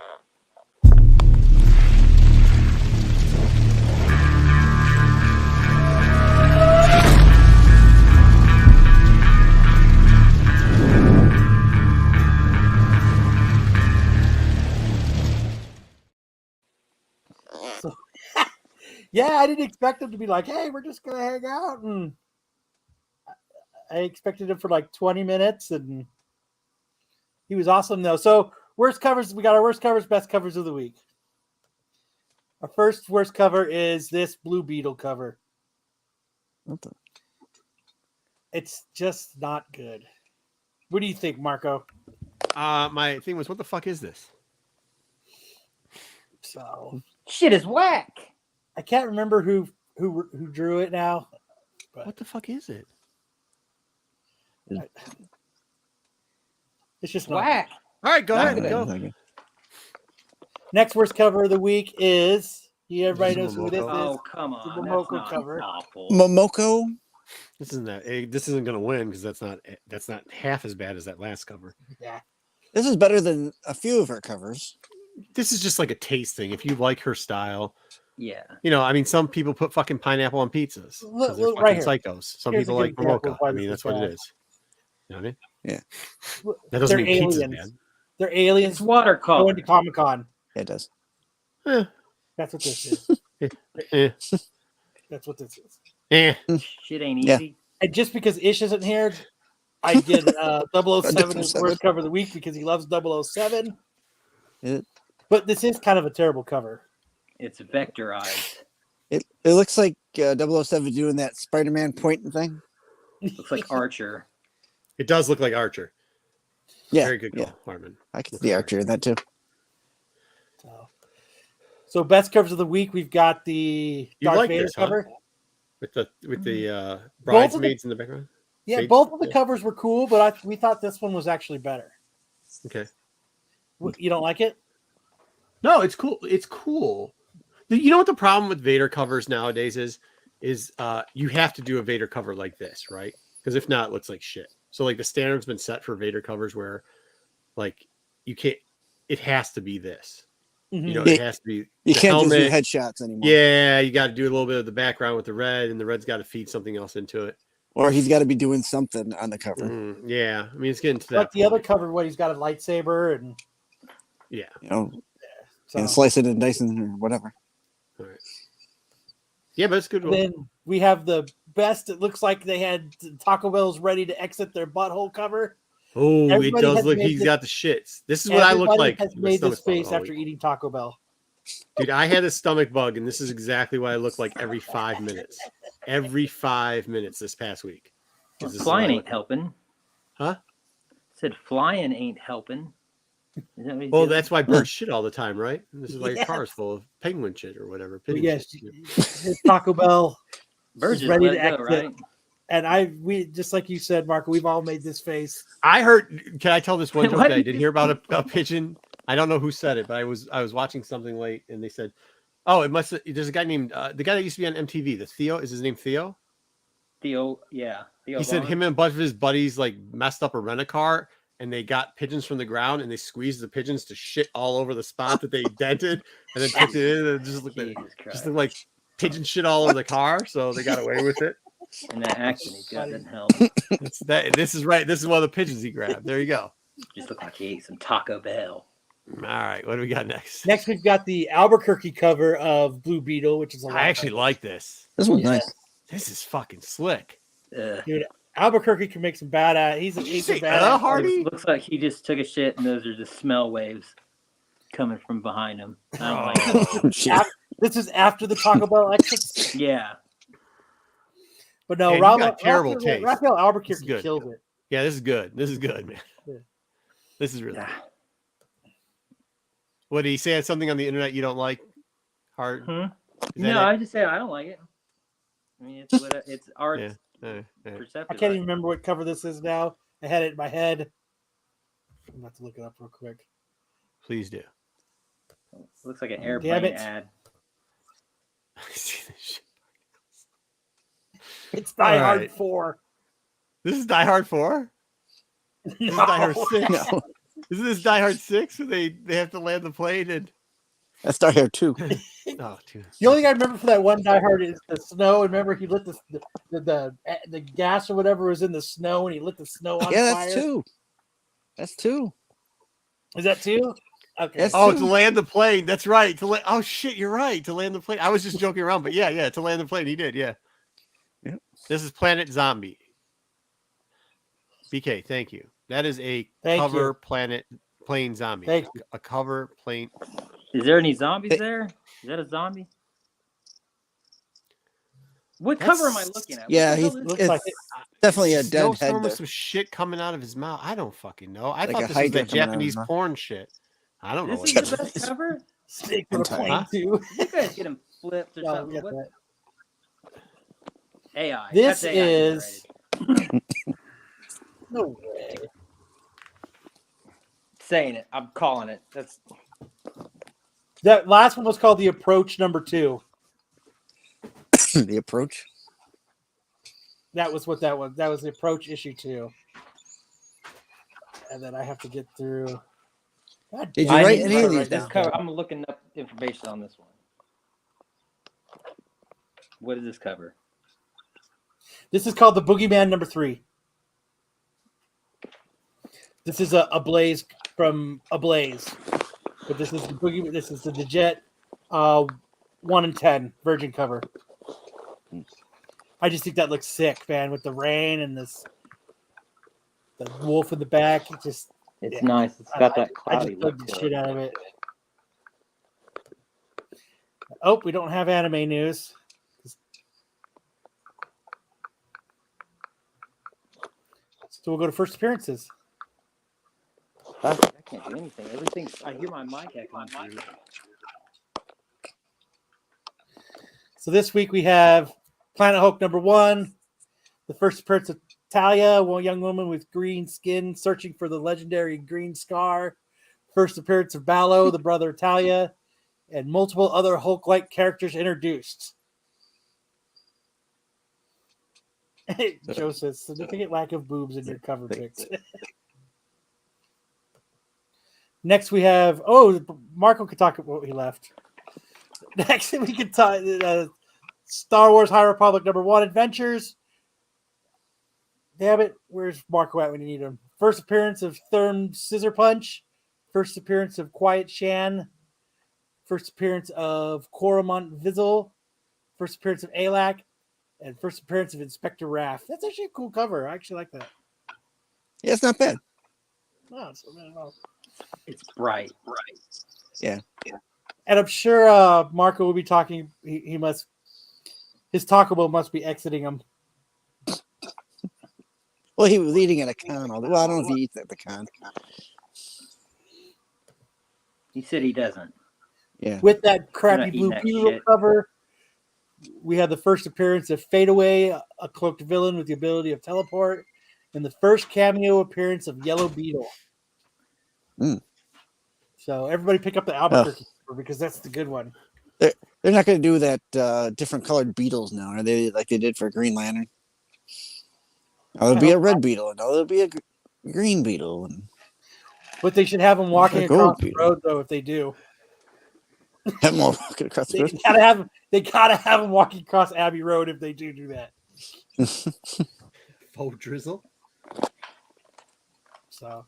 So, yeah, I didn't expect them to be like, "Hey, we're just gonna hang out," and I expected him for like 20 minutes, and he was awesome though. So worst covers, we got our worst covers, best covers of the week. Our first worst cover is this Blue Beetle cover. What the- It's just not good. What do you think, Marco? My thing was, what the fuck is this? So Shit is whack. I can't remember who drew it now. What the fuck is it? It's just not Whack. All right, go Not ahead. good. Go. Next worst cover of the week is everybody This is knows who this Momoko. is. Oh, come on. The That's Momoko not cover. awful. Momoko. This isn't gonna win because that's not half as bad as that last cover. Yeah. This is better than a few of her covers. This is just like a taste thing. If you like her style, Yeah. I mean, some people put fucking pineapple on pizzas Look- because they're look fucking right here. psychos. Some Here's a people good like example of Momoko. why I this mean, is that's what it bad. is. You know what I mean? Yeah. That doesn't They're mean pizza's aliens. bad. They're aliens It's watercolor. going to Comic-Con. Yeah, it does. Eh, That's what this is. eh, That's what this is. eh. Shit ain't Yeah. easy. And just because Ish isn't here, I did 007 as 007. worst cover of the week because he loves 007. Yeah. But this is kind of a terrible cover. It's vectorized. It looks like 007 doing that Spider-Man pointing thing. Looks like Archer. It does look like Archer. Yeah, Very good call, yeah. Harmon. I can see Archer in that too. So best covers of the week, we've got the You Darth like Vader this, huh? cover. With the Both of the- bridesmaids in the background. Yeah, Shades? both of the Yeah. covers were cool, but we thought this one was actually better. Okay. You don't like it? No, it's cool. It's cool. You know what the problem with Vader covers nowadays is you have to do a Vader cover like this, right? Because if not, it looks like shit. So like the standard's been set for Vader covers where like you can't. It has to be this. You know, Yeah. it has to be. You the can't just do helmet. headshots anymore. Yeah, you got to do a little bit of the background with the red, and the red's got to feed something else into it. Or he's got to be doing something on the cover. Yeah, I mean it's getting to that. Like the other point. cover, what he's got a lightsaber and Yeah. You know, so. and slice it and dice it or whatever. All right. Yeah, but it's a good. And then we have the best. It looks like they had Taco Bell's ready to exit their butthole cover. Oh, it everybody does has look. made He's this- got the shits. This is what I look Everybody like. has with made stomach this bug face all after week. eating Taco Bell. Dude, I had a stomach bug, and this is exactly what I look like every 5 minutes. Every 5 minutes this past week. 'Cause this is Flying what I ain't helping. Huh? Said flying ain't helping. Is that what he's Well, doing? that's why birds shit all the time, right? This is why your Yes. car is full of penguin shit or whatever. But Pigeon yes, shit. his Taco Bell Birds is just ready let to it go, exit. right? And we just like you said, Marco, we've all made this face. I heard. Can I tell this one joke What that I did did you hear about a pigeon? I don't know who said it, but I was watching something late, and they said, "Oh, it must." There's a guy named the guy that used to be on MTV. The Theo is his name. Theo. Theo, yeah. Theo He said Vaughn? him and a bunch of his buddies like messed up a rent-a-car, and they got pigeons from the ground, and they squeezed the pigeons to shit all over the spot that they dented, and then took it in, and it just looked Jesus Christ. just looked like pigeon shit all over the car. So they got away with it. And that accent he's got doesn't help. This is right. This is one of the pigeons he grabbed. There you go. Just look like he ate some Taco Bell. All right, what do we got next? Next, we've got the Albuquerque cover of Blue Beetle, which is a lot I actually of like this. This one's nice. This is fucking slick. dude. Albuquerque can make some badass. He's a Say, badass. Hardy? It looks like he just took a shit and those are just smell waves coming from behind him. I don't like it. Oh, shit. This is after the Taco Bell exits. Yeah. But no, Man, you got terrible taste. Raphael This Albuquerque is good. kills it. Yeah, this is good. This is good, man. Yeah. This is really good. Ah. What did he say? Something on the internet you don't like? Hard. Hmm? Is No, that I just say I don't like it. I mean, it's art. Yeah. Yeah. Perceptive. I can't even remember what cover this is now. I had it in my head. I'm about to look it up real quick. Please do. Looks like an airplane it. ad. I see this shit. It's Die All Hard right. 4. This is Die Hard 4? This is Die Hard 6? No, Isn't this Die Hard 6 where they have to land the plane and that's Die Hard 2. oh dude. The only thing I remember for that one Die Hard is the snow. And remember, he lit the gas or whatever was in the snow, and he lit the snow on Yeah, fire. that's 2. That's 2. Is that 2? Okay. That's Oh, two. to land the plane. That's right. Oh shit, you're right. To land the plane. I was just joking around, but yeah, to land the plane, he did. Yeah. Yep. This is Planet Zombie. BK, thank you. That is a Thank cover you. Planet Plane Zombie. Thank A cover plane. Is there any zombies Hey. there? Is that a zombie? What That's- cover am I looking at? What Yeah, the he's hell is Looks this? like it's definitely a dead head. Snowstorm with there. some shit coming out of his mouth. I don't fucking know. I Like thought a this was hydra that coming out of his Japanese mouth. porn shit. I don't know. This What is it the best cover? Snake with a Hentai. plane Huh? too. You guys get him flipped or No, we something. got What? that. AI. This That's AI is- generated. No way. Saying it. I'm calling it. That's That last one was called The Approach number 2. The approach. That was what that was. That was The Approach issue 2. And then I have to get through. God Did damn you it, write I any need of to these write this cover. I'm looking up information on this one. What is this cover? This is called The Boogeyman number 3. This is a Blaze from A Blaze. But this is the Boogie. This is the Jet 1 in 10 Virgin cover. I just think that looks sick, man, with the rain and the wolf in the back. It just It's Yeah. nice. It's got that I cloudy just look dug the to shit it. out of it. Oh, we don't have anime news. So we'll go to first appearances. I can't do anything. Everything's. I hear my mic echoing through. So this week we have Planet Hulk number 1, the first appearance of Talia, a young woman with green skin searching for the legendary Green Scar. First appearance of Ballo, the brother of Talia, and multiple other Hulk-like characters introduced. Joe says, significant lack of boobs in your cover pics. Next we have, Marco could talk about what he left. Next we can talk Star Wars High Republic number 1 Adventures. Damn it, where's Marco at when you need him? First appearance of Therm Scissor Punch. First appearance of Quiet Shan. First appearance of Coromont Vizzle. First appearance of Alak. And first appearance of Inspector Raff. That's actually a cool cover. I actually like that. Yeah, it's not bad. No, it's not bad at all. It's bright. And I'm sure Marco will be talking. He must. His Taco Bell must be exiting him. Well, he was eating at a con. Well, I don't know if he eats at the con. He said he doesn't. Yeah. With that You're crappy not Blue eating that Beetle shit. cover, we have the first appearance of Fadeaway, a cloaked villain with the ability of teleport, and the first cameo appearance of Yellow Beetle. Mm. So everybody pick up the Albuquerque cover because that's the good one. They're not going to do that different colored beetles now, are they? Like they did for Green Lantern. Oh, there'll be a red beetle. No, there'll be a green beetle. And But they should have them walking a gold across the beetle. road, though, if they do. have more walking across the road. They gotta have them walking across Abbey Road if they do that. Faux drizzle. So,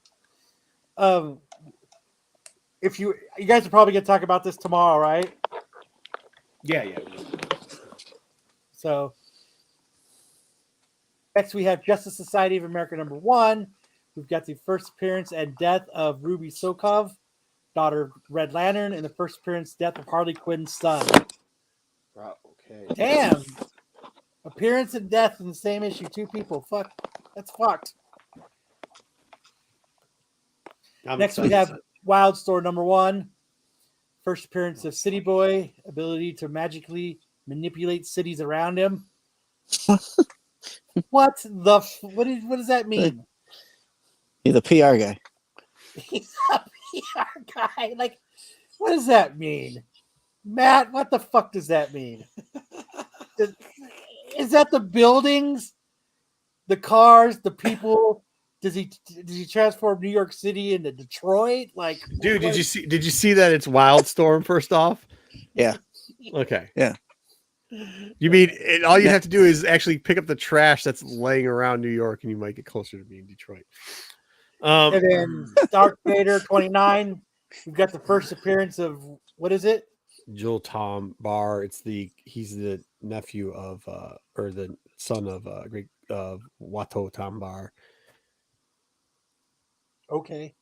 if you guys are probably gonna talk about this tomorrow, right? Yeah. So, next we have Justice Society of America #1. We've got the first appearance and death of Ruby Sokov, daughter of Red Lantern, and the first appearance death of Harley Quinn's son. Okay. Damn. Appearance and death in the same issue. 2 people. Fuck. That's fucked. Next we have Wildstorm #1. First appearance of City Boy, ability to magically manipulate cities around him. What does that mean? He's a PR guy. He's a PR guy. Like, what does that mean? Matt, what the fuck does that mean? Is that the buildings, the cars, the people? Does he transform New York City into Detroit? Like, Dude, did you see that it's Wildstorm first off? Yeah. Okay. Yeah. You mean all you have to do is actually pick up the trash that's laying around New York, and you might get closer to being Detroit. And then Dark Vader 29. We've got the first appearance of what is it? Joel Tom Barr. He's the nephew of or the son of great Watto Tom Barr. Okay.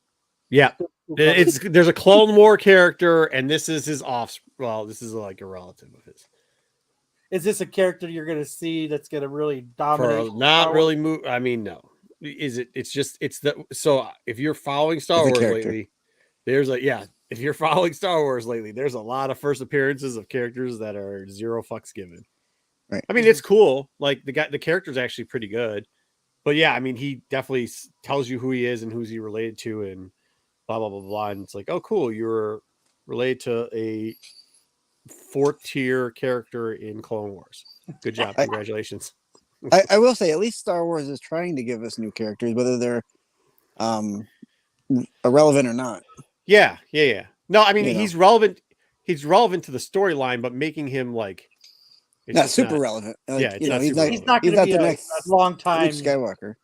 Yeah. There's a Clone War character, and this is his well, this is like a relative of his. Is this a character you're going to see that's going to really dominate? Not really move. I mean, no. Is it? It's just so if you're following Star Wars lately, if you're following Star Wars lately, there's a lot of first appearances of characters that are zero fucks given. Right. I mean, it's cool. Like the character's actually pretty good, but yeah, I mean, he definitely tells you who he is and who's he related to, and blah blah blah blah. And it's like, oh, cool, you're related to a 4th tier character in Clone Wars. Good job, congratulations. I will say, at least Star Wars is trying to give us new characters, whether they're irrelevant or not. Yeah. No, I mean, he's relevant. He's relevant to the storyline, but making him like not super relevant. Like, he's not going to be a long time Luke Skywalker.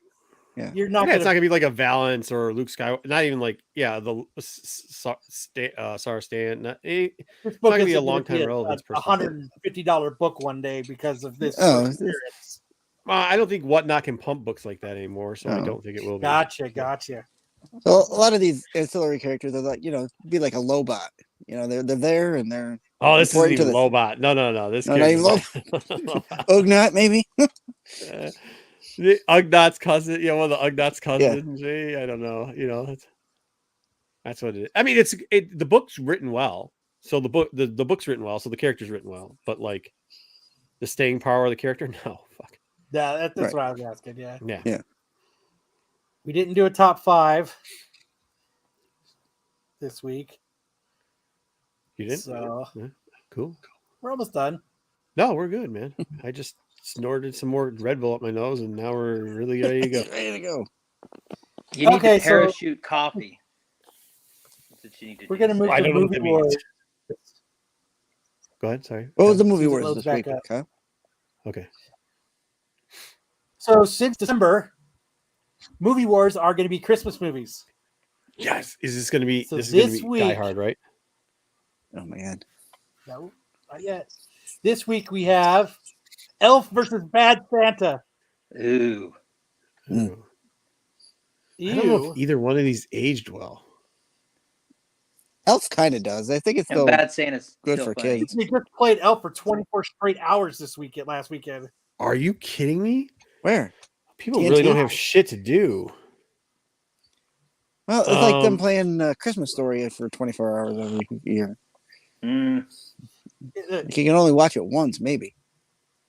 Yeah, you're not. It's not going to be like a Valance or Luke Skywalker. Not even like the Sarah Stan. It's not going to be a long time relevance. $150 book one day because of this. Experience. I don't think Whatnot can pump books like that anymore, so I don't think it will be. Gotcha. So a lot of these ancillary characters are like, be like a Lobot. They're there and they're. Oh, this isn't even Lobot. No. This not even Ugnaught, maybe. The Ugnauht's cousin. Yeah, one of the Ugnauht's cousins. Yeah. I don't know. That's what it is. I mean, the book's written well. So the book's written well. So the character's written well. But like the staying power of the character, no. Fuck. Yeah, that's what I was asking. Yeah. We didn't do a top 5 this week. You didn't? So yeah. Cool. We're almost done. No, we're good, man. I just snorted some more Red Bull up my nose, and now we're really ready to go. Ready to go. You need to parachute coffee. That's what you need to we're going to move to movie wars. Go ahead. Sorry. What was the movie wars this week? Huh? Okay. So since December, movie wars are going to be Christmas movies. Yes. Is this going to be? So this is going to be Die Hard, right? Oh my god. No, not yet. This week we have Elf versus Bad Santa. Ooh. I don't know if either one of these aged well. Elf kind of does. I think it's still Bad Santa's good for kids. They just played Elf for 24 straight hours last weekend. Are you kidding me? Where? People really don't have shit to do. Well, it's like them playing Christmas Story for 24 hours every year. Mm. You can only watch it once, maybe.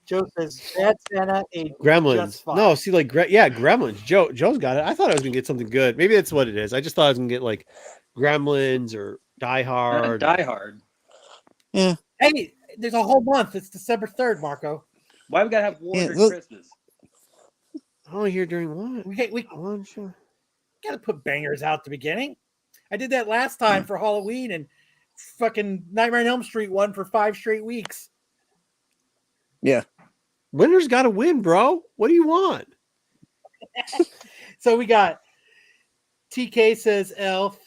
Joe says Bad Santa aged Gremlins. just fine. No, see, like, Gremlins. Joe's got it. I thought I was gonna get something good. Maybe that's what it is. I just thought I was gonna get like Gremlins or Die Hard. Die Hard. Yeah. Hey, there's a whole month. It's December 3rd, Marco. Why we gotta have war Yeah, during look- Christmas? Only here during what? We One show. gotta put bangers out at the beginning. I did that last time for Halloween, and fucking Nightmare on Elm Street won for 5 straight weeks. Yeah. Winner's got to win, bro. What do you want? So we got TK says Elf.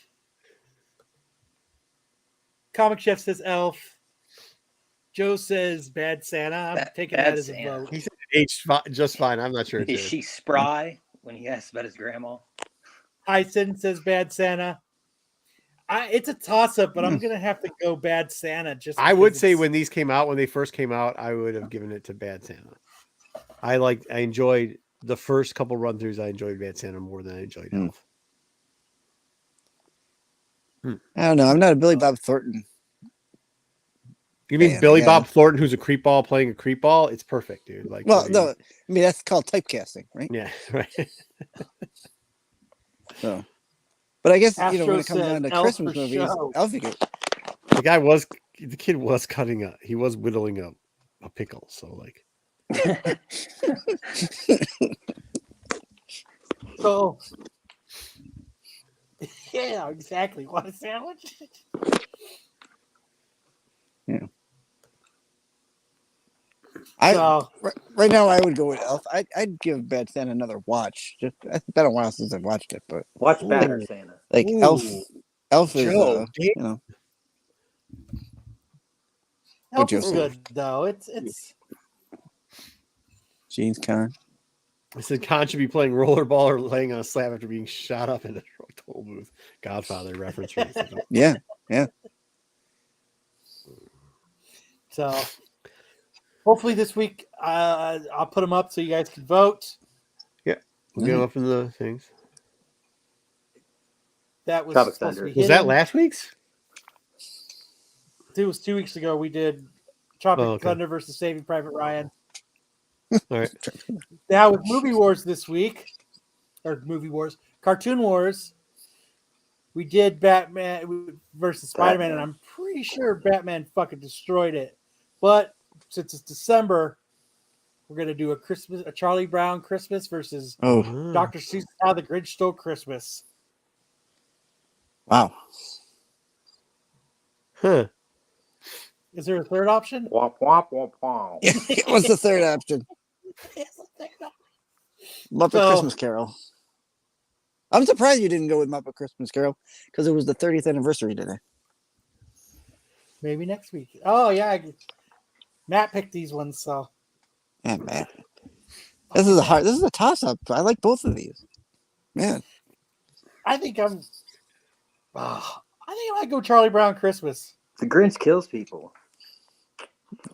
Comic Chef says Elf. Joe says Bad Santa. I'm taking Bad that as Santa. a vote. He said aged just fine. I'm not sure. It Is is. she spry when he asks about his grandma? Hyson says Bad Santa. It's a toss-up, but I'm gonna have to go Bad Santa. I would because say it's- when they first came out, I would have given it to Bad Santa. I enjoyed the first couple run-throughs. I enjoyed Bad Santa more than I enjoyed Elf. I don't know. I'm not a Billy Bob Thornton. You mean Man, Billy yeah. Bob Thornton, who's a creep ball playing a creep ball? It's perfect, dude. Like, Well, no, I mean that's called typecasting, right? yeah, right. So, but I guess when Astro it comes said down to Elf Christmas for movies, show. Elf you could- The kid was he was whittling a pickle. So like, So, yeah, exactly. Want a sandwich? So, right now I would go with Elf. I'd give Bad Santa another watch. It's been a while since I've watched it, but Watch Bad Santa. like Ooh. Elf is Joe, Elf Joe is say? good though. It's James Conn. I said Khan should be playing rollerball or laying on a slab after being shot up in a toll booth. Godfather reference. Yeah. so. Hopefully this week I'll put them up so you guys can vote. We'll get up in the things. That was Tropic supposed to be Thunder. Was that hidden. last week's? It was 2 weeks ago. We did Tropic Oh, okay. Thunder versus Saving Private Ryan. All right. Now with Movie Wars this week, or Movie Wars, Cartoon Wars, we did Batman versus Spider-Man, and I'm pretty sure Batman fucking destroyed it. But since it's December, we're gonna do a Charlie Brown Christmas versus Oh, Dr. Seuss How the Grinch Stole Christmas. wow. Huh. Is there a third option? Womp womp womp womp. What's the third option? Muppet So- Christmas Carol. I'm surprised you didn't go with Muppet Christmas Carol because it was the 30th anniversary today. Maybe next week. Oh yeah, Matt picked these ones, so Yeah, man. This is a toss up. I like both of these. Man. I think I might go Charlie Brown Christmas. The Grinch kills people.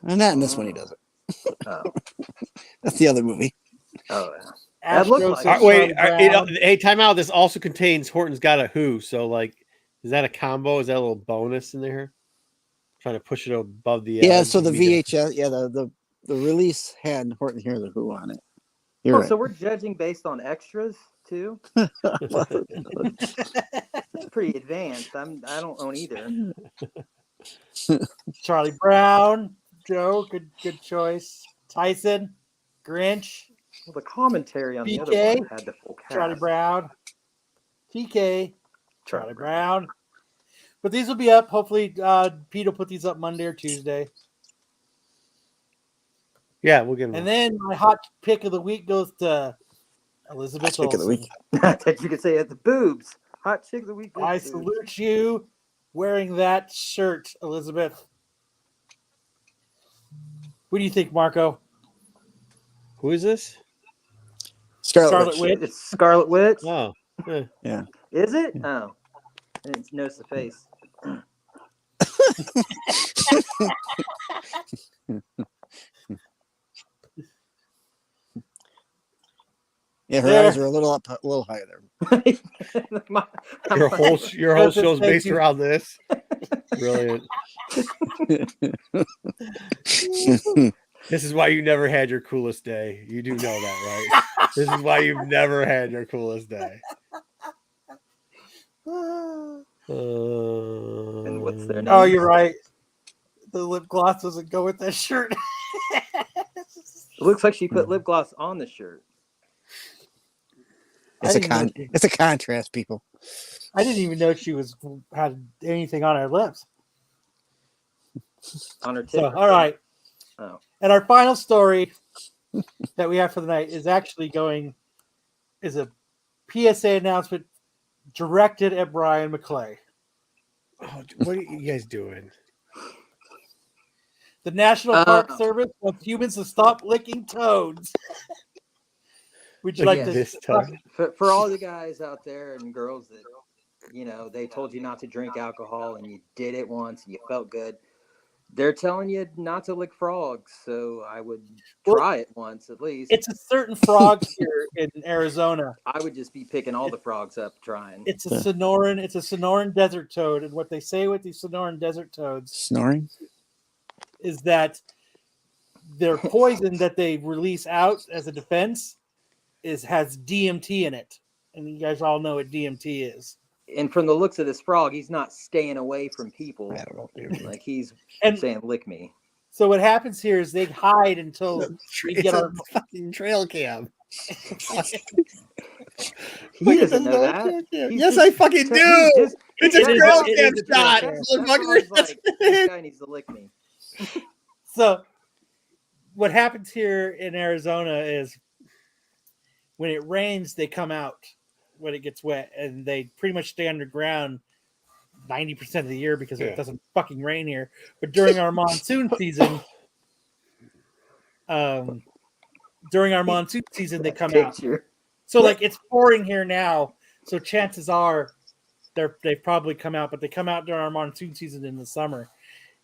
And not in this one he doesn't. Oh, That's the other movie. oh yeah. Astro looks says like- Wait, Charlie Brown. hey, time out. This also contains Horton's Got a Who. So, like, is that a combo? Is that a little bonus in there? Trying to push it above the Yeah, edge. so the Maybe VHS, the release had Horton Hears a Who on it. Oh, You're right. so we're judging based on extras too? That's pretty advanced. I don't own either. Charlie Brown, Joe, good choice. Tyson, Grinch, Well, the commentary on the other BK, one had the full cast. Charlie Brown, TK, Charlie Brown. But these will be up. Hopefully, Pete will put these up Monday or Tuesday. Yeah, we'll get them. And then my hot pick of the week goes to Elizabeth Hot pick of the Olsen. week. That you could say at the boobs. Hot chick of the week. I boobs. salute you wearing that shirt, Elizabeth. What do you think, Marco? Who is this? Scarlet Witch. Witch. It's Scarlet Witch. Oh, Yeah. Is it? Oh, and it knows the face. Yeah, her There. eyes are a little up, a little higher there. Your whole show's Thank based you. around this. Brilliant. This is why you never had your coolest day. You do know that, right? This is why you've never had your coolest day. And what's their name? Oh, you're right. The lip gloss doesn't go with that shirt. It looks like she put lip gloss on the shirt. I It's a didn't know she- it's a contrast, people. I didn't even know she had anything on her lips. On her tip. So, all right. Oh. And our final story that we have for the night is a PSA announcement directed at Brian McClay. Oh, what are you guys doing? The National Park Service wants humans to stop licking toads. Would you like to? This toad? For all the guys out there and girls that, they told you not to drink alcohol and you did it once and you felt good, they're telling you not to lick frogs. So I would try it once at least. It's a certain frog here in Arizona. I would just be picking all the frogs up trying. It's a Sonoran desert toad, and what they say with these Sonoran desert toads Snoring is that their poison that they release out as a defense has DMT in it, and you guys all know what DMT is. And from the looks of this frog, he's not staying away from people. I don't know. Like he's And saying, "Lick me." so what happens here is they hide until we It's get a our. fucking trail cam. He doesn't know that. He's Yes, just- I fucking do. It's a It is trail a- it cam is a trail shot. cam. That frog's like, this guy needs to lick me. So what happens here in Arizona is when it rains, they come out when it gets wet, and they pretty much stay underground 90% of the year because it doesn't fucking rain here. But during our monsoon season, they come out. Picture. So like it's pouring here now, so chances are they've probably come out, but they come out during our monsoon season in the summer.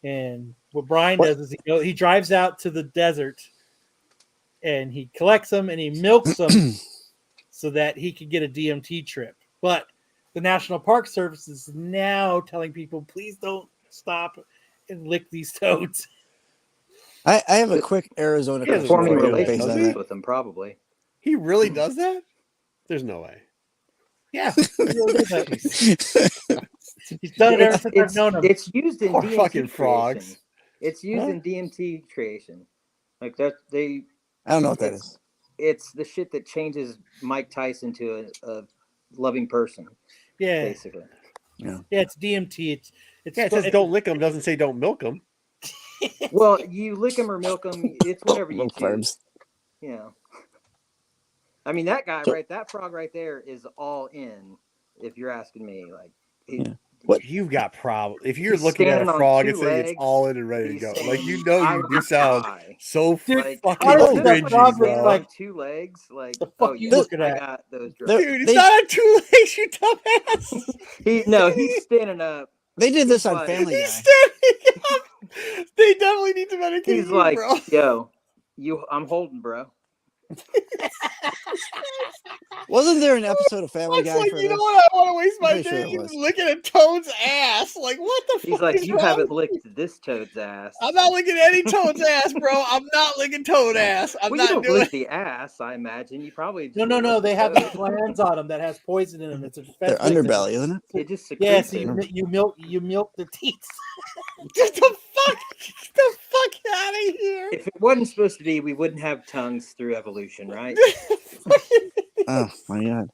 And what Brian does is he drives out to the desert and he collects them and he milks them so that he could get a DMT trip. But the National Park Service is now telling people, please don't stop and lick these toads. I have a quick Arizona He has question Forming for you really based on does relationships that. with them, probably. He really does that? There's no way. Yeah. He's done it ever since I've known him. It's used in Poor DMT fucking creation. frogs. It's used Huh? in DMT creation. Like that, I don't know what that is. It's the shit that changes Mike Tyson to a loving person, Yeah. basically. Yeah, it's DMT. It's Yeah, it says don't lick them, doesn't say don't milk them. Well, you lick them or milk them. It's whatever you Milk choose. carbs. You know. I mean, that guy So- that frog right there is all in. If you're asking me, like, Yeah. You've got problems. If you're He's looking at standing a on frog two and saying it's legs. all in and ready to He's go, saying, like you know "I you do will sound die." so Like, fucking how does that cringy, frog look bro. like? Two legs, like, The fuck oh you yeah, looking I at? got those They're- drugs. Dude, it's They- not on two legs, you dumbass. He's standing up. They did this on Like- Family He's Guy. standing up. They definitely need to medicate He's you, like, bro. yo, I'm holding, bro. Wasn't there an episode of Family It's Guy like, for you know this? what? I want to waste my Pretty sure day it was. looking at Toad's ass. Like, what the He's fuck like, is you wrong haven't with you? licked this toad's ass. I'm not licking any Toad's ass, bro. I'm not licking Toad ass. I'm Well, you not don't doing lick the ass, I imagine. You probably just No. lick They the have toad. these glands on them that has poison in them. It's a Their defense mechanism. underbelly, isn't it? It just Yeah, secretes so it. you milk the teeth. Get the fuck out of here. If it wasn't supposed to be, we wouldn't have tongues through evolution, right? Oh my god.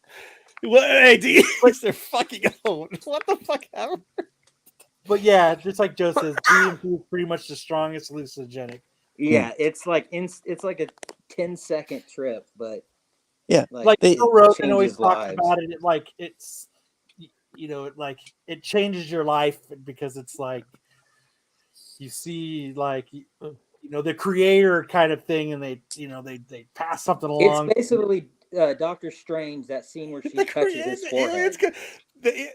Well, hey, dude, they're fucking old. What the fuck ever? But yeah, just like Joe says, DMT is pretty much the strongest hallucinogenic. Yeah, it's like it's like a 10-second trip, but Yeah, Like They- Joe Rogan changes always talks lives. about it. It changes your life because it's like you see the creator kind of thing, and they pass something along. it's basically Doctor Strange, that scene where she The touches his aliens forehead.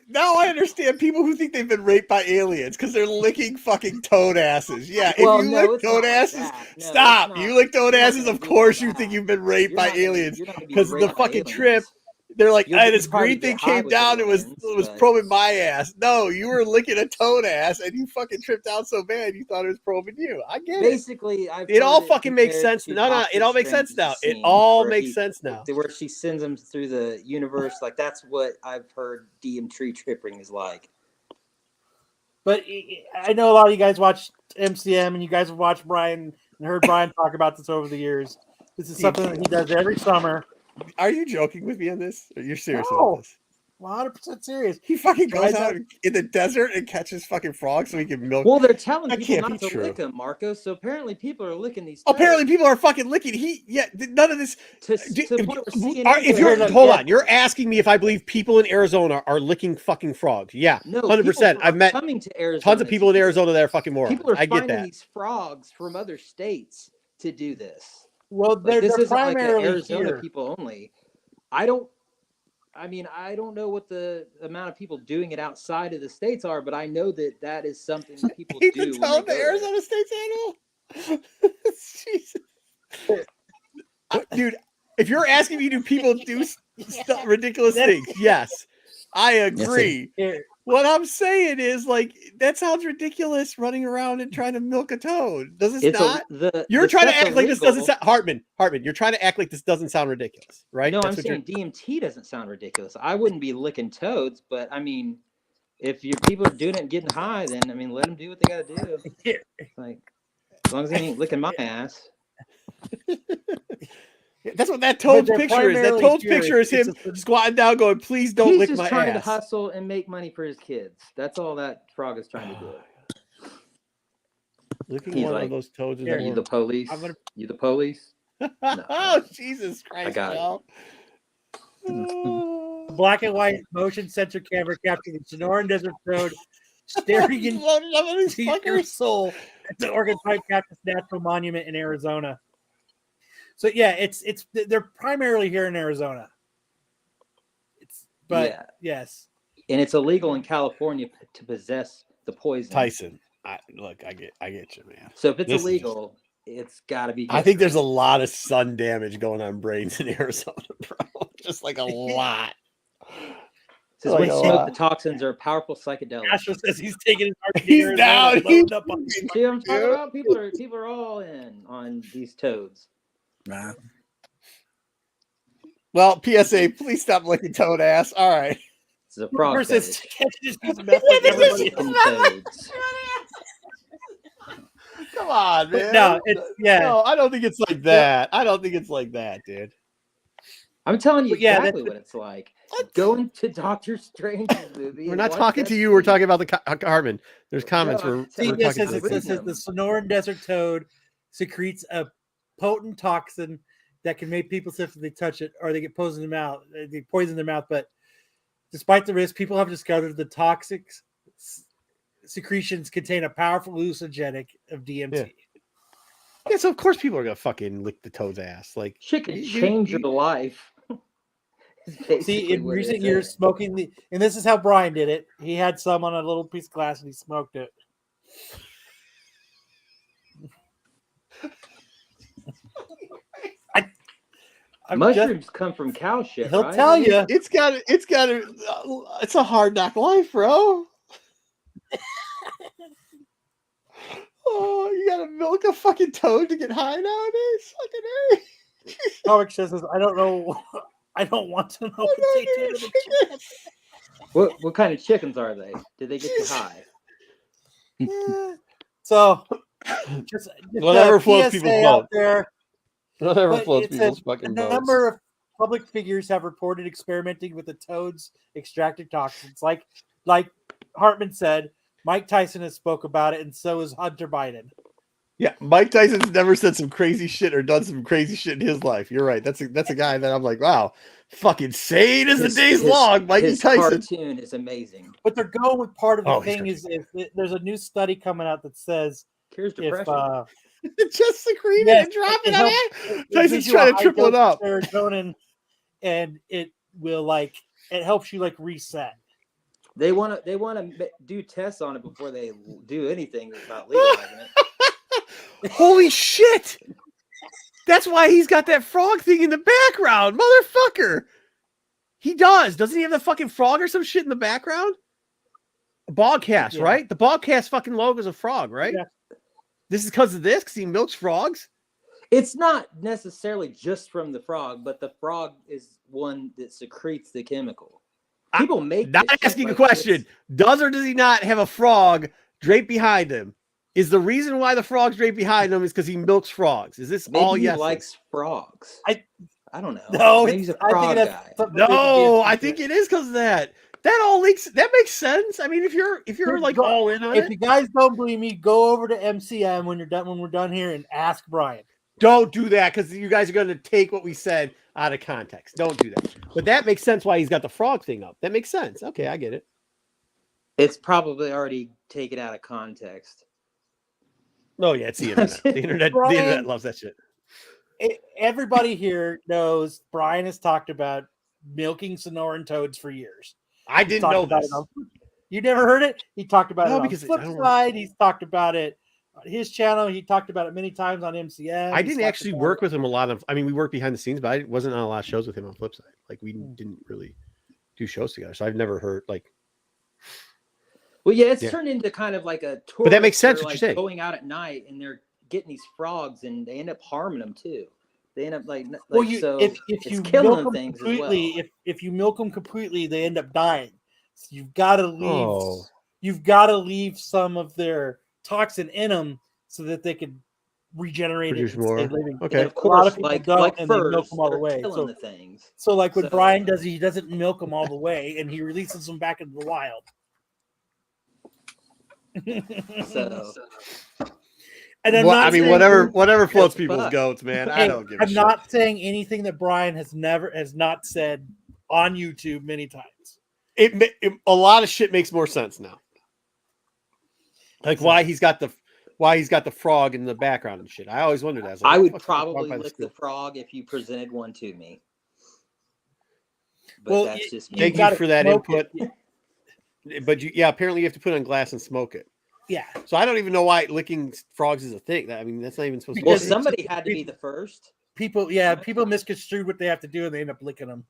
Now I understand people who think they've been raped by aliens because they're licking fucking toad asses. Yeah, Well, if you no, lick it's toad not like asses, that. No, stop. it's You not. lick toad You're not asses, gonna of do course all you think that. you've been raped You're by not gonna aliens. you're not gonna be Because the raped by fucking aliens. trip, they're like, You'll this probably green thing get high came with down. It was aliens, but probing my ass. No, you were licking a toad ass, and you fucking tripped out so bad you thought it was probing you. I get it. basically, I've It all heard fucking makes compared sense. to No, it Doctor all makes sense Strange's now. It scene all makes sense now. where she sends him through the universe. Like that's what I've heard DMT tripping is like. But I know a lot of you guys watch MCM, and you guys have watched Brian and heard Brian talk about this over the years. This is something that he does every summer. Are you joking with me on this? Or you're serious No. about this? 100% serious. He fucking goes Tries out in the desert and catches fucking frogs so he can milk. Well, they're telling That people can't be not to true. lick them, Marco. So apparently, people are licking these. Apparently, toads. people are fucking licking. None of this. To the point where CNN If you're- you're hold on, you're asking me if I believe people in Arizona are licking fucking frogs. Yeah, no 100%. people I've are met coming to Arizona tons of people in to do Arizona this. that are fucking morons. People are I get finding that. these frogs from other states to do this. Well, Like, this they're isn't like an primarily Arizona here. people only. I don't know what the amount of people doing it outside of the states are, but I know that is something that people He's do. telling When the Arizona State's animal. Jesus. Dude, if you're asking me, do people do ridiculous things? Yes, I agree. What I'm saying is, like, that sounds ridiculous. Running around and trying to milk a toad. Does this not? You're trying to act like this doesn't sound. Hartman. You're trying to act like this doesn't sound ridiculous, right? No, I'm saying DMT doesn't sound ridiculous. I wouldn't be licking toads, but I mean, if your people are doing it and getting high, then I mean, let them do what they got to do. Like, as long as they ain't licking my ass. That's what that toad's picture is. That toad's picture is him squatting down, going, "Please don't lick my ass." He's just trying to hustle and make money for his kids. That's all that frog is trying to do. Licking one of those toads is you the police? You the police? No. Oh, Jesus Christ! I got it. Black and white motion sensor camera captured the Sonoran Desert toad staring into your soul at the Oregon Pipe Cactus Natural Monument in Arizona. So yeah, they're primarily here in Arizona. Yes, and it's illegal in California to possess the poison. Tyson, I get you, man. So if it's illegal, it's got to be. I think there's a lot of sun damage going on brains in Arizona, bro. Just like a lot. Says when smoke, the toxins are a powerful psychedelic. Astro says he's taking his heart. He's down. He's up on See, I'm talking about people are all in on these toads. Nah. Well, PSA, please stop licking toad ass. All right. This is a frog. Versus toads. Come on, man. No, I don't think it's like that. I don't think it's like that, dude. I'm telling you exactly what it's like. Going to Doctor Strange's movie. We're not talking to you. We're talking about the Hartman. There's comments. It says the Sonoran Desert toad secretes a potent toxin that can make people sick if they touch it, or they get poisoned in their mouth. They poison their mouth. But despite the risk, people have discovered the toxic secretions contain a powerful hallucinogenic of DMT. Yeah, so of course people are gonna fucking lick the toad's ass. Like, shit can change your life. See, in recent years, smoking and this is how Brian did it. He had some on a little piece of glass and he smoked it. Mushrooms come from cow shit. He'll tell you. It's a hard knock life, bro. Oh, you gotta milk a fucking toad to get high nowadays? Fucking Comic says, I don't know. I don't want to know what they do to the chicken. What kind of chickens are they? Did they get you high? So, just whatever floats people's boat. Whatever floats people's fucking boats. A number of public figures have reported experimenting with the toad's extracted toxins. Like Hartman said, Mike Tyson has spoke about it, and so is Hunter Biden. Yeah, Mike Tyson's never said some crazy shit or done some crazy shit in his life. You're right. That's a guy that I'm like, wow, fucking sane as the day's long. Mikey Tyson. Cartoon is amazing. But they're going with part of the thing is there's a new study coming out that says cures depression. Just secrete it and drop it on it. Tyson's trying to triple it up. Serotonin, and it will it helps you reset. They want to do tests on it before they do anything about legalizing it. Holy shit! That's why he's got that frog thing in the background, motherfucker. He does. Doesn't he have the fucking frog or some shit in the background? Bogcast, Yeah. right? The Bogcast fucking logo is a frog, right? Yeah. This is because of this? Because he milks frogs? It's not necessarily just from the frog, but the frog is one that secretes the chemical. People make Not this shit, asking a like, question. it's- Does or does he not have a frog draped behind him? Is the reason why the frog's draped behind him is because he milks frogs? Is this Maybe all he yes? likes frogs. I don't know. No, Maybe he's a I frog think that's guy. something they could No, do. I think it is because of that. That all makes sense. I mean, if you're like all in on If it, you guys don't believe me, go over to MCM when we're done here and ask Brian. don't do that because you guys are going to take what we said out of context. Don't do that. But that makes sense why he's got the frog thing up. That makes sense. Okay, I get it. It's probably already taken out of context. Oh yeah, it's the internet. The internet, the Brian- internet loves that shit. Everybody here knows Brian has talked about milking Sonoran toads for years. I He's didn't talked know about this. it you never heard it? He talked about No, it on because I don't- Flipside. He's talked about it on his channel. He talked about it many times on MCM. I He's didn't talked actually about work it. with him a lot of. I mean, we worked behind the scenes, but I wasn't on a lot of shows with him on Flipside. Like we didn't really do shows together, so I've never heard like. Well, yeah, it's Yeah. turned into kind of like a tour. But that makes sense what you're saying. Going out at night and they're getting these frogs and they end up harming them too. They end up like Well, so if it's you killing milk them them things as well. completely, if you milk them completely, they end up dying. So you've got to leave. Oh. You've got to leave some of their toxin in them so that they can regenerate Produce it and stay more. living. Okay. And of A lot course, of people like don't, and they furs, milk them all the they're way. killing the things. So like what So- Brian does, he doesn't milk them all the way, and he releases them back into the wild. So And I'm Well, not I mean, saying- whatever floats Yes, people's fuck. goats, man. I Hey, don't give a I'm shit. not saying anything that Brian has not said on YouTube many times. A lot of shit makes more sense now. Like why he's got the frog in the background and shit. I always wondered that. I was like, I what the would fuck's the frog probably by the lick school? the frog if you presented one to me. But Well, that's just me. Thank you gotta for that smoke input. it. But apparently you have to put it on glass and smoke it. Yeah. So I don't even know why licking frogs is a thing. I mean, that's not even supposed to be. Well, a thing. somebody had to be the first. People misconstrued what they have to do, and they end up licking them.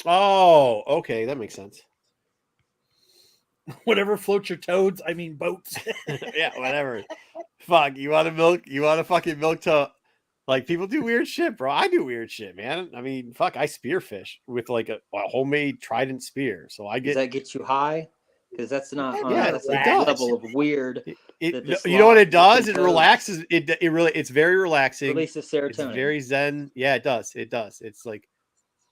Oh, okay, that makes sense. Whatever floats your toads, I mean boats. Yeah, whatever. Fuck, you want to fucking milk to, like, people do weird shit, bro. I do weird shit, man. I mean, fuck, I spearfish with like a homemade trident spear. So I Does get that get you high? Because that's not Yeah, that's it a does. level of weird. it. that the You know what it sloth does? It licking relaxes. It really. It's very relaxing. Releases It's serotonin. very zen. Yeah, it does. It does. It's like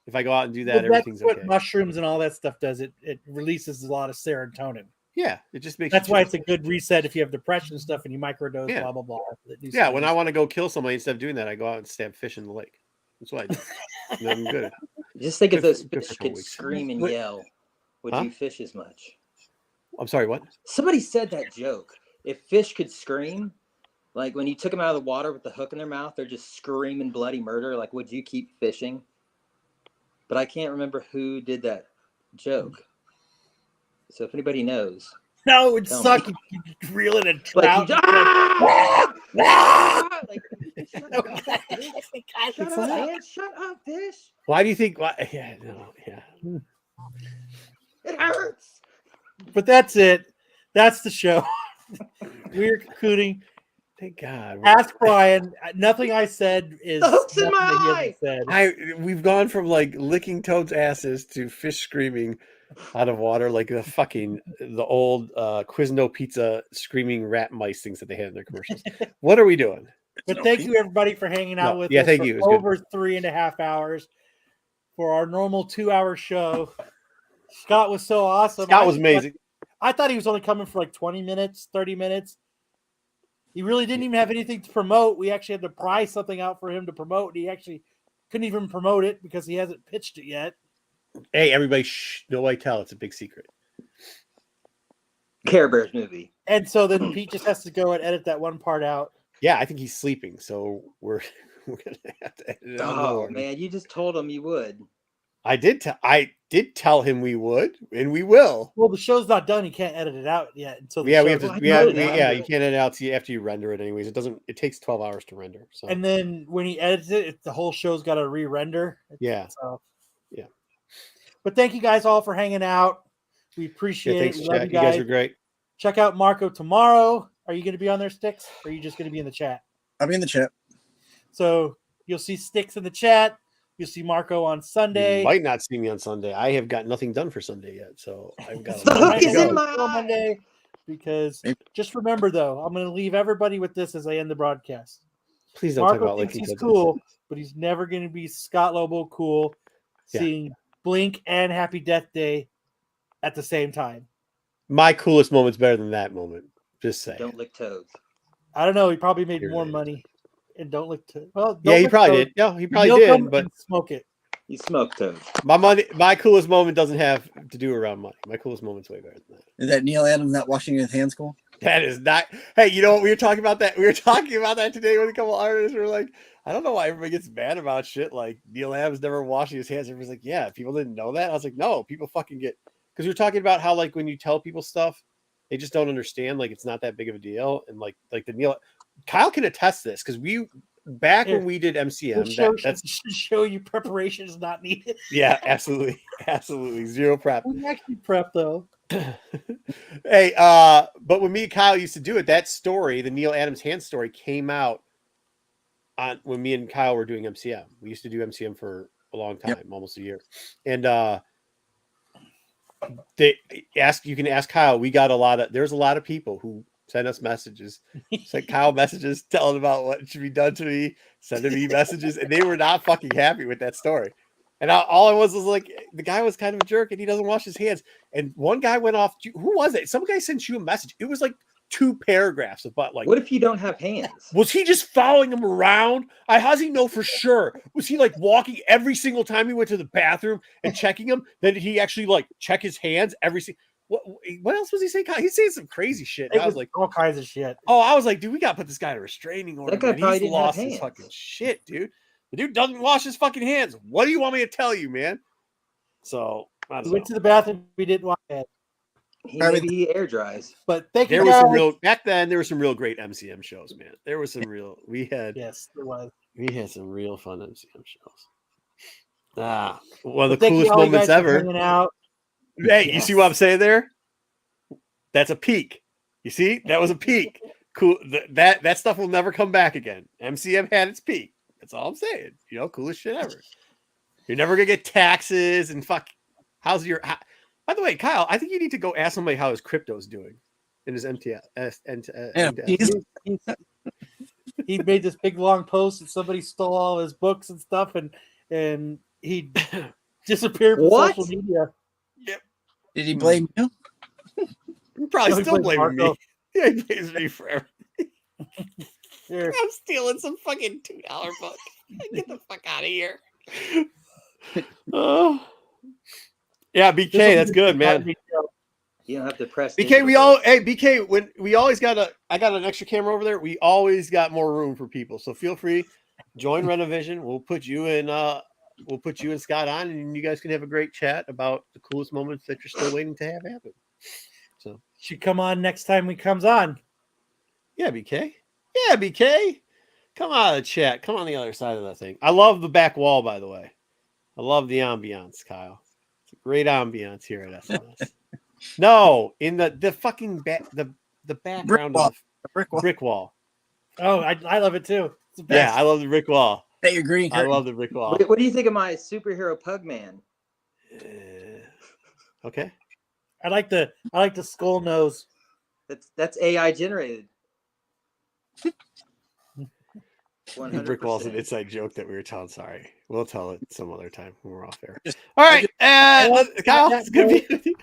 if I go out and do that, Well, everything's that's what okay. mushrooms and all that stuff does. It releases a lot of serotonin. Yeah, it just makes. That's you why chill. it's a good reset if you have depression and stuff and you microdose, Yeah. blah blah blah. Yeah, when I want to go kill somebody, instead of doing that, I go out and stab fish in the lake. That's what I do. And I'm good. Just think if Good those for- good fish for a couple could weeks. scream and What- yell, would Huh? you fish as much? I'm sorry. What? Somebody said that joke. If fish could scream, like when you took them out of the water with the hook in their mouth, they're just screaming bloody murder. Like, would you keep fishing? But I can't remember who did that joke. So if anybody knows, No, it would Tell suck me. if you reel in a like, trout. you, ah! Ah! Like, shut up, fish. Shut up, man. Shut up, fish. Why do you think? Why, yeah, no, yeah. It hurts. But that's it. That's the show. We're concluding. Thank God. Ask Brian. Nothing I said is The hook's in nothing my that he eye. hasn't said. We've gone from like licking toads' asses to fish screaming out of water, like the old Quizno pizza screaming rat mice things that they had in their commercials. What are we doing? But thank you everybody for hanging out No, with yeah, us thank for you. It was good. over 3.5 hours for our normal 2-hour show. Scott was so awesome. Scott was amazing. I thought he was only coming for like 20 minutes, 30 minutes. He really didn't even have anything to promote. We actually had to price something out for him to promote. And he actually couldn't even promote it because he hasn't pitched it yet. Hey, everybody, shh, nobody tell. It's a big secret. Care Bears movie. And so then Pete just has to go and edit that one part out. Yeah, I think he's sleeping, so we're gonna have to edit it out. in the Oh morning. man, you just told him you would. I did tell him we would, and we will. Well, the show's not done. You can't edit it out yet until the Yeah, we show's have to. done. You can't edit out after you render it. Anyways, it doesn't. It takes 12 hours to render. So And then when he edits it, the whole show's got to re-render. yeah, So, yeah. But thank you guys all for hanging out. We appreciate Thanks, it. We love chat. you You guys. guys are great. Check out Marco tomorrow. Are you going to be on there, Sticks? Or are you just going to be in the chat? I'll be in the chat. So you'll see Sticks in the chat. You'll see Marco on Sunday. You might not see me on Sunday. I have got nothing done for Sunday yet, so I've got The hook is in my Monday. Because just remember, though, I'm going to leave everybody with this as I end the broadcast. Please don't Marco talk about thinks licking he's cookies. cool, but he's never going to be Scott Lobdell cool. Yeah. Seeing Blink and Happy Death Day at the same time. My coolest moment's better than that moment. Just say. Don't lick toads. I don't know. He probably made You're more right. money. And don't look to well. Yeah, don't he lick probably toes, did. No, he probably milk did. them But and smoke it. You smoke toads. my coolest moment doesn't have to do around money. My coolest moment's way better than that. Is that Neil Adams not washing his hands cool? That is not. Hey, you know what? We were talking about that. We were talking about that today with a couple artists. We were like, I don't know why everybody gets mad about shit like Neil Adams never washing his hands. Everybody's like, yeah, people didn't know that. I was like, no, people fucking get, because we were talking about how like when you tell people stuff, they just don't understand. Like it's not that big of a deal. And like the Kyle can attest this because we back when we did MCM, that's should show you preparation is not needed. yeah, absolutely, absolutely zero prep. We actually prep though. Hey, but when me and Kyle used to do it, that story, the Neil Adams hand story, came out on when me and Kyle were doing MCM. We used to do MCM for a long time, almost a year. And you can ask Kyle. We got there's a lot of people who send us messages, sent Kyle messages telling about what should be done to me, sending me messages, and they were not fucking happy with that story. And all I was like, the guy was kind of a jerk and he doesn't wash his hands. And one guy went off. Who was it? Some guy sent you a message. It was like 2 paragraphs about like, what if you don't have hands? Was he just following him around? How does he know for sure? Was he like walking every single time he went to the bathroom and checking him? Then did he actually like check his hands every single? What else was he saying? He's saying some crazy shit. I was like, all kinds of shit. Oh, I was like, dude, we gotta put this guy in a restraining order. That guy probably He's didn't have lost his hands. fucking shit, dude. The dude doesn't wash his fucking hands. What do you want me to tell you, man? So I We don't went know. to the bathroom. We didn't wash it. Maybe he air dries. But thank There you was guys. some real back then. There were some real great MCM shows, man. There was some real. Yes, there was. We had some real fun MCM shows. One of the Thank you coolest all you moments guys for ever. hanging out. Hey, you see what I'm saying there? That's a peak. You see, that was a peak. Cool. That stuff will never come back again. MCM had its peak. That's all I'm saying. You know, coolest shit ever. You're never gonna get taxes and fuck. By the way, Kyle, I think you need to go ask somebody how his crypto's doing in his MTS. He made this big long post and somebody stole all his books and stuff and he disappeared from What? social media. Did he blame you? You're probably No, he still blames blaming me. Marco. Yeah, he blames me for everything. Here. I'm stealing some fucking $2 book. Get the fuck out of here. Oh. Yeah, BK, that's good, man. You don't have to press. BK, BK, when we always I got an extra camera over there. We always got more room for people. So feel free, join Renovision. We'll put you and Scott on, and you guys can have a great chat about the coolest moments that you're still waiting to have happen. So Should come on next time he comes on. yeah, BK. Yeah, BK. Come on the chat. Come on the other side of that thing. I love the back wall, by the way. I love the ambiance, Kyle. It's a great ambiance here at SNS. No, in the fucking the background of the brick wall. Oh, I love it too. It's the Yeah, best. I love the brick wall. Hey, your green I curtain. love the brick wall. What do you think of my superhero pug man? Okay. I like the skull nose. That's AI generated. The brick wall's an 100%. inside joke that we were telling. Sorry. We'll tell it some other time when we're off air. All right. Kyle, it's good to be with you.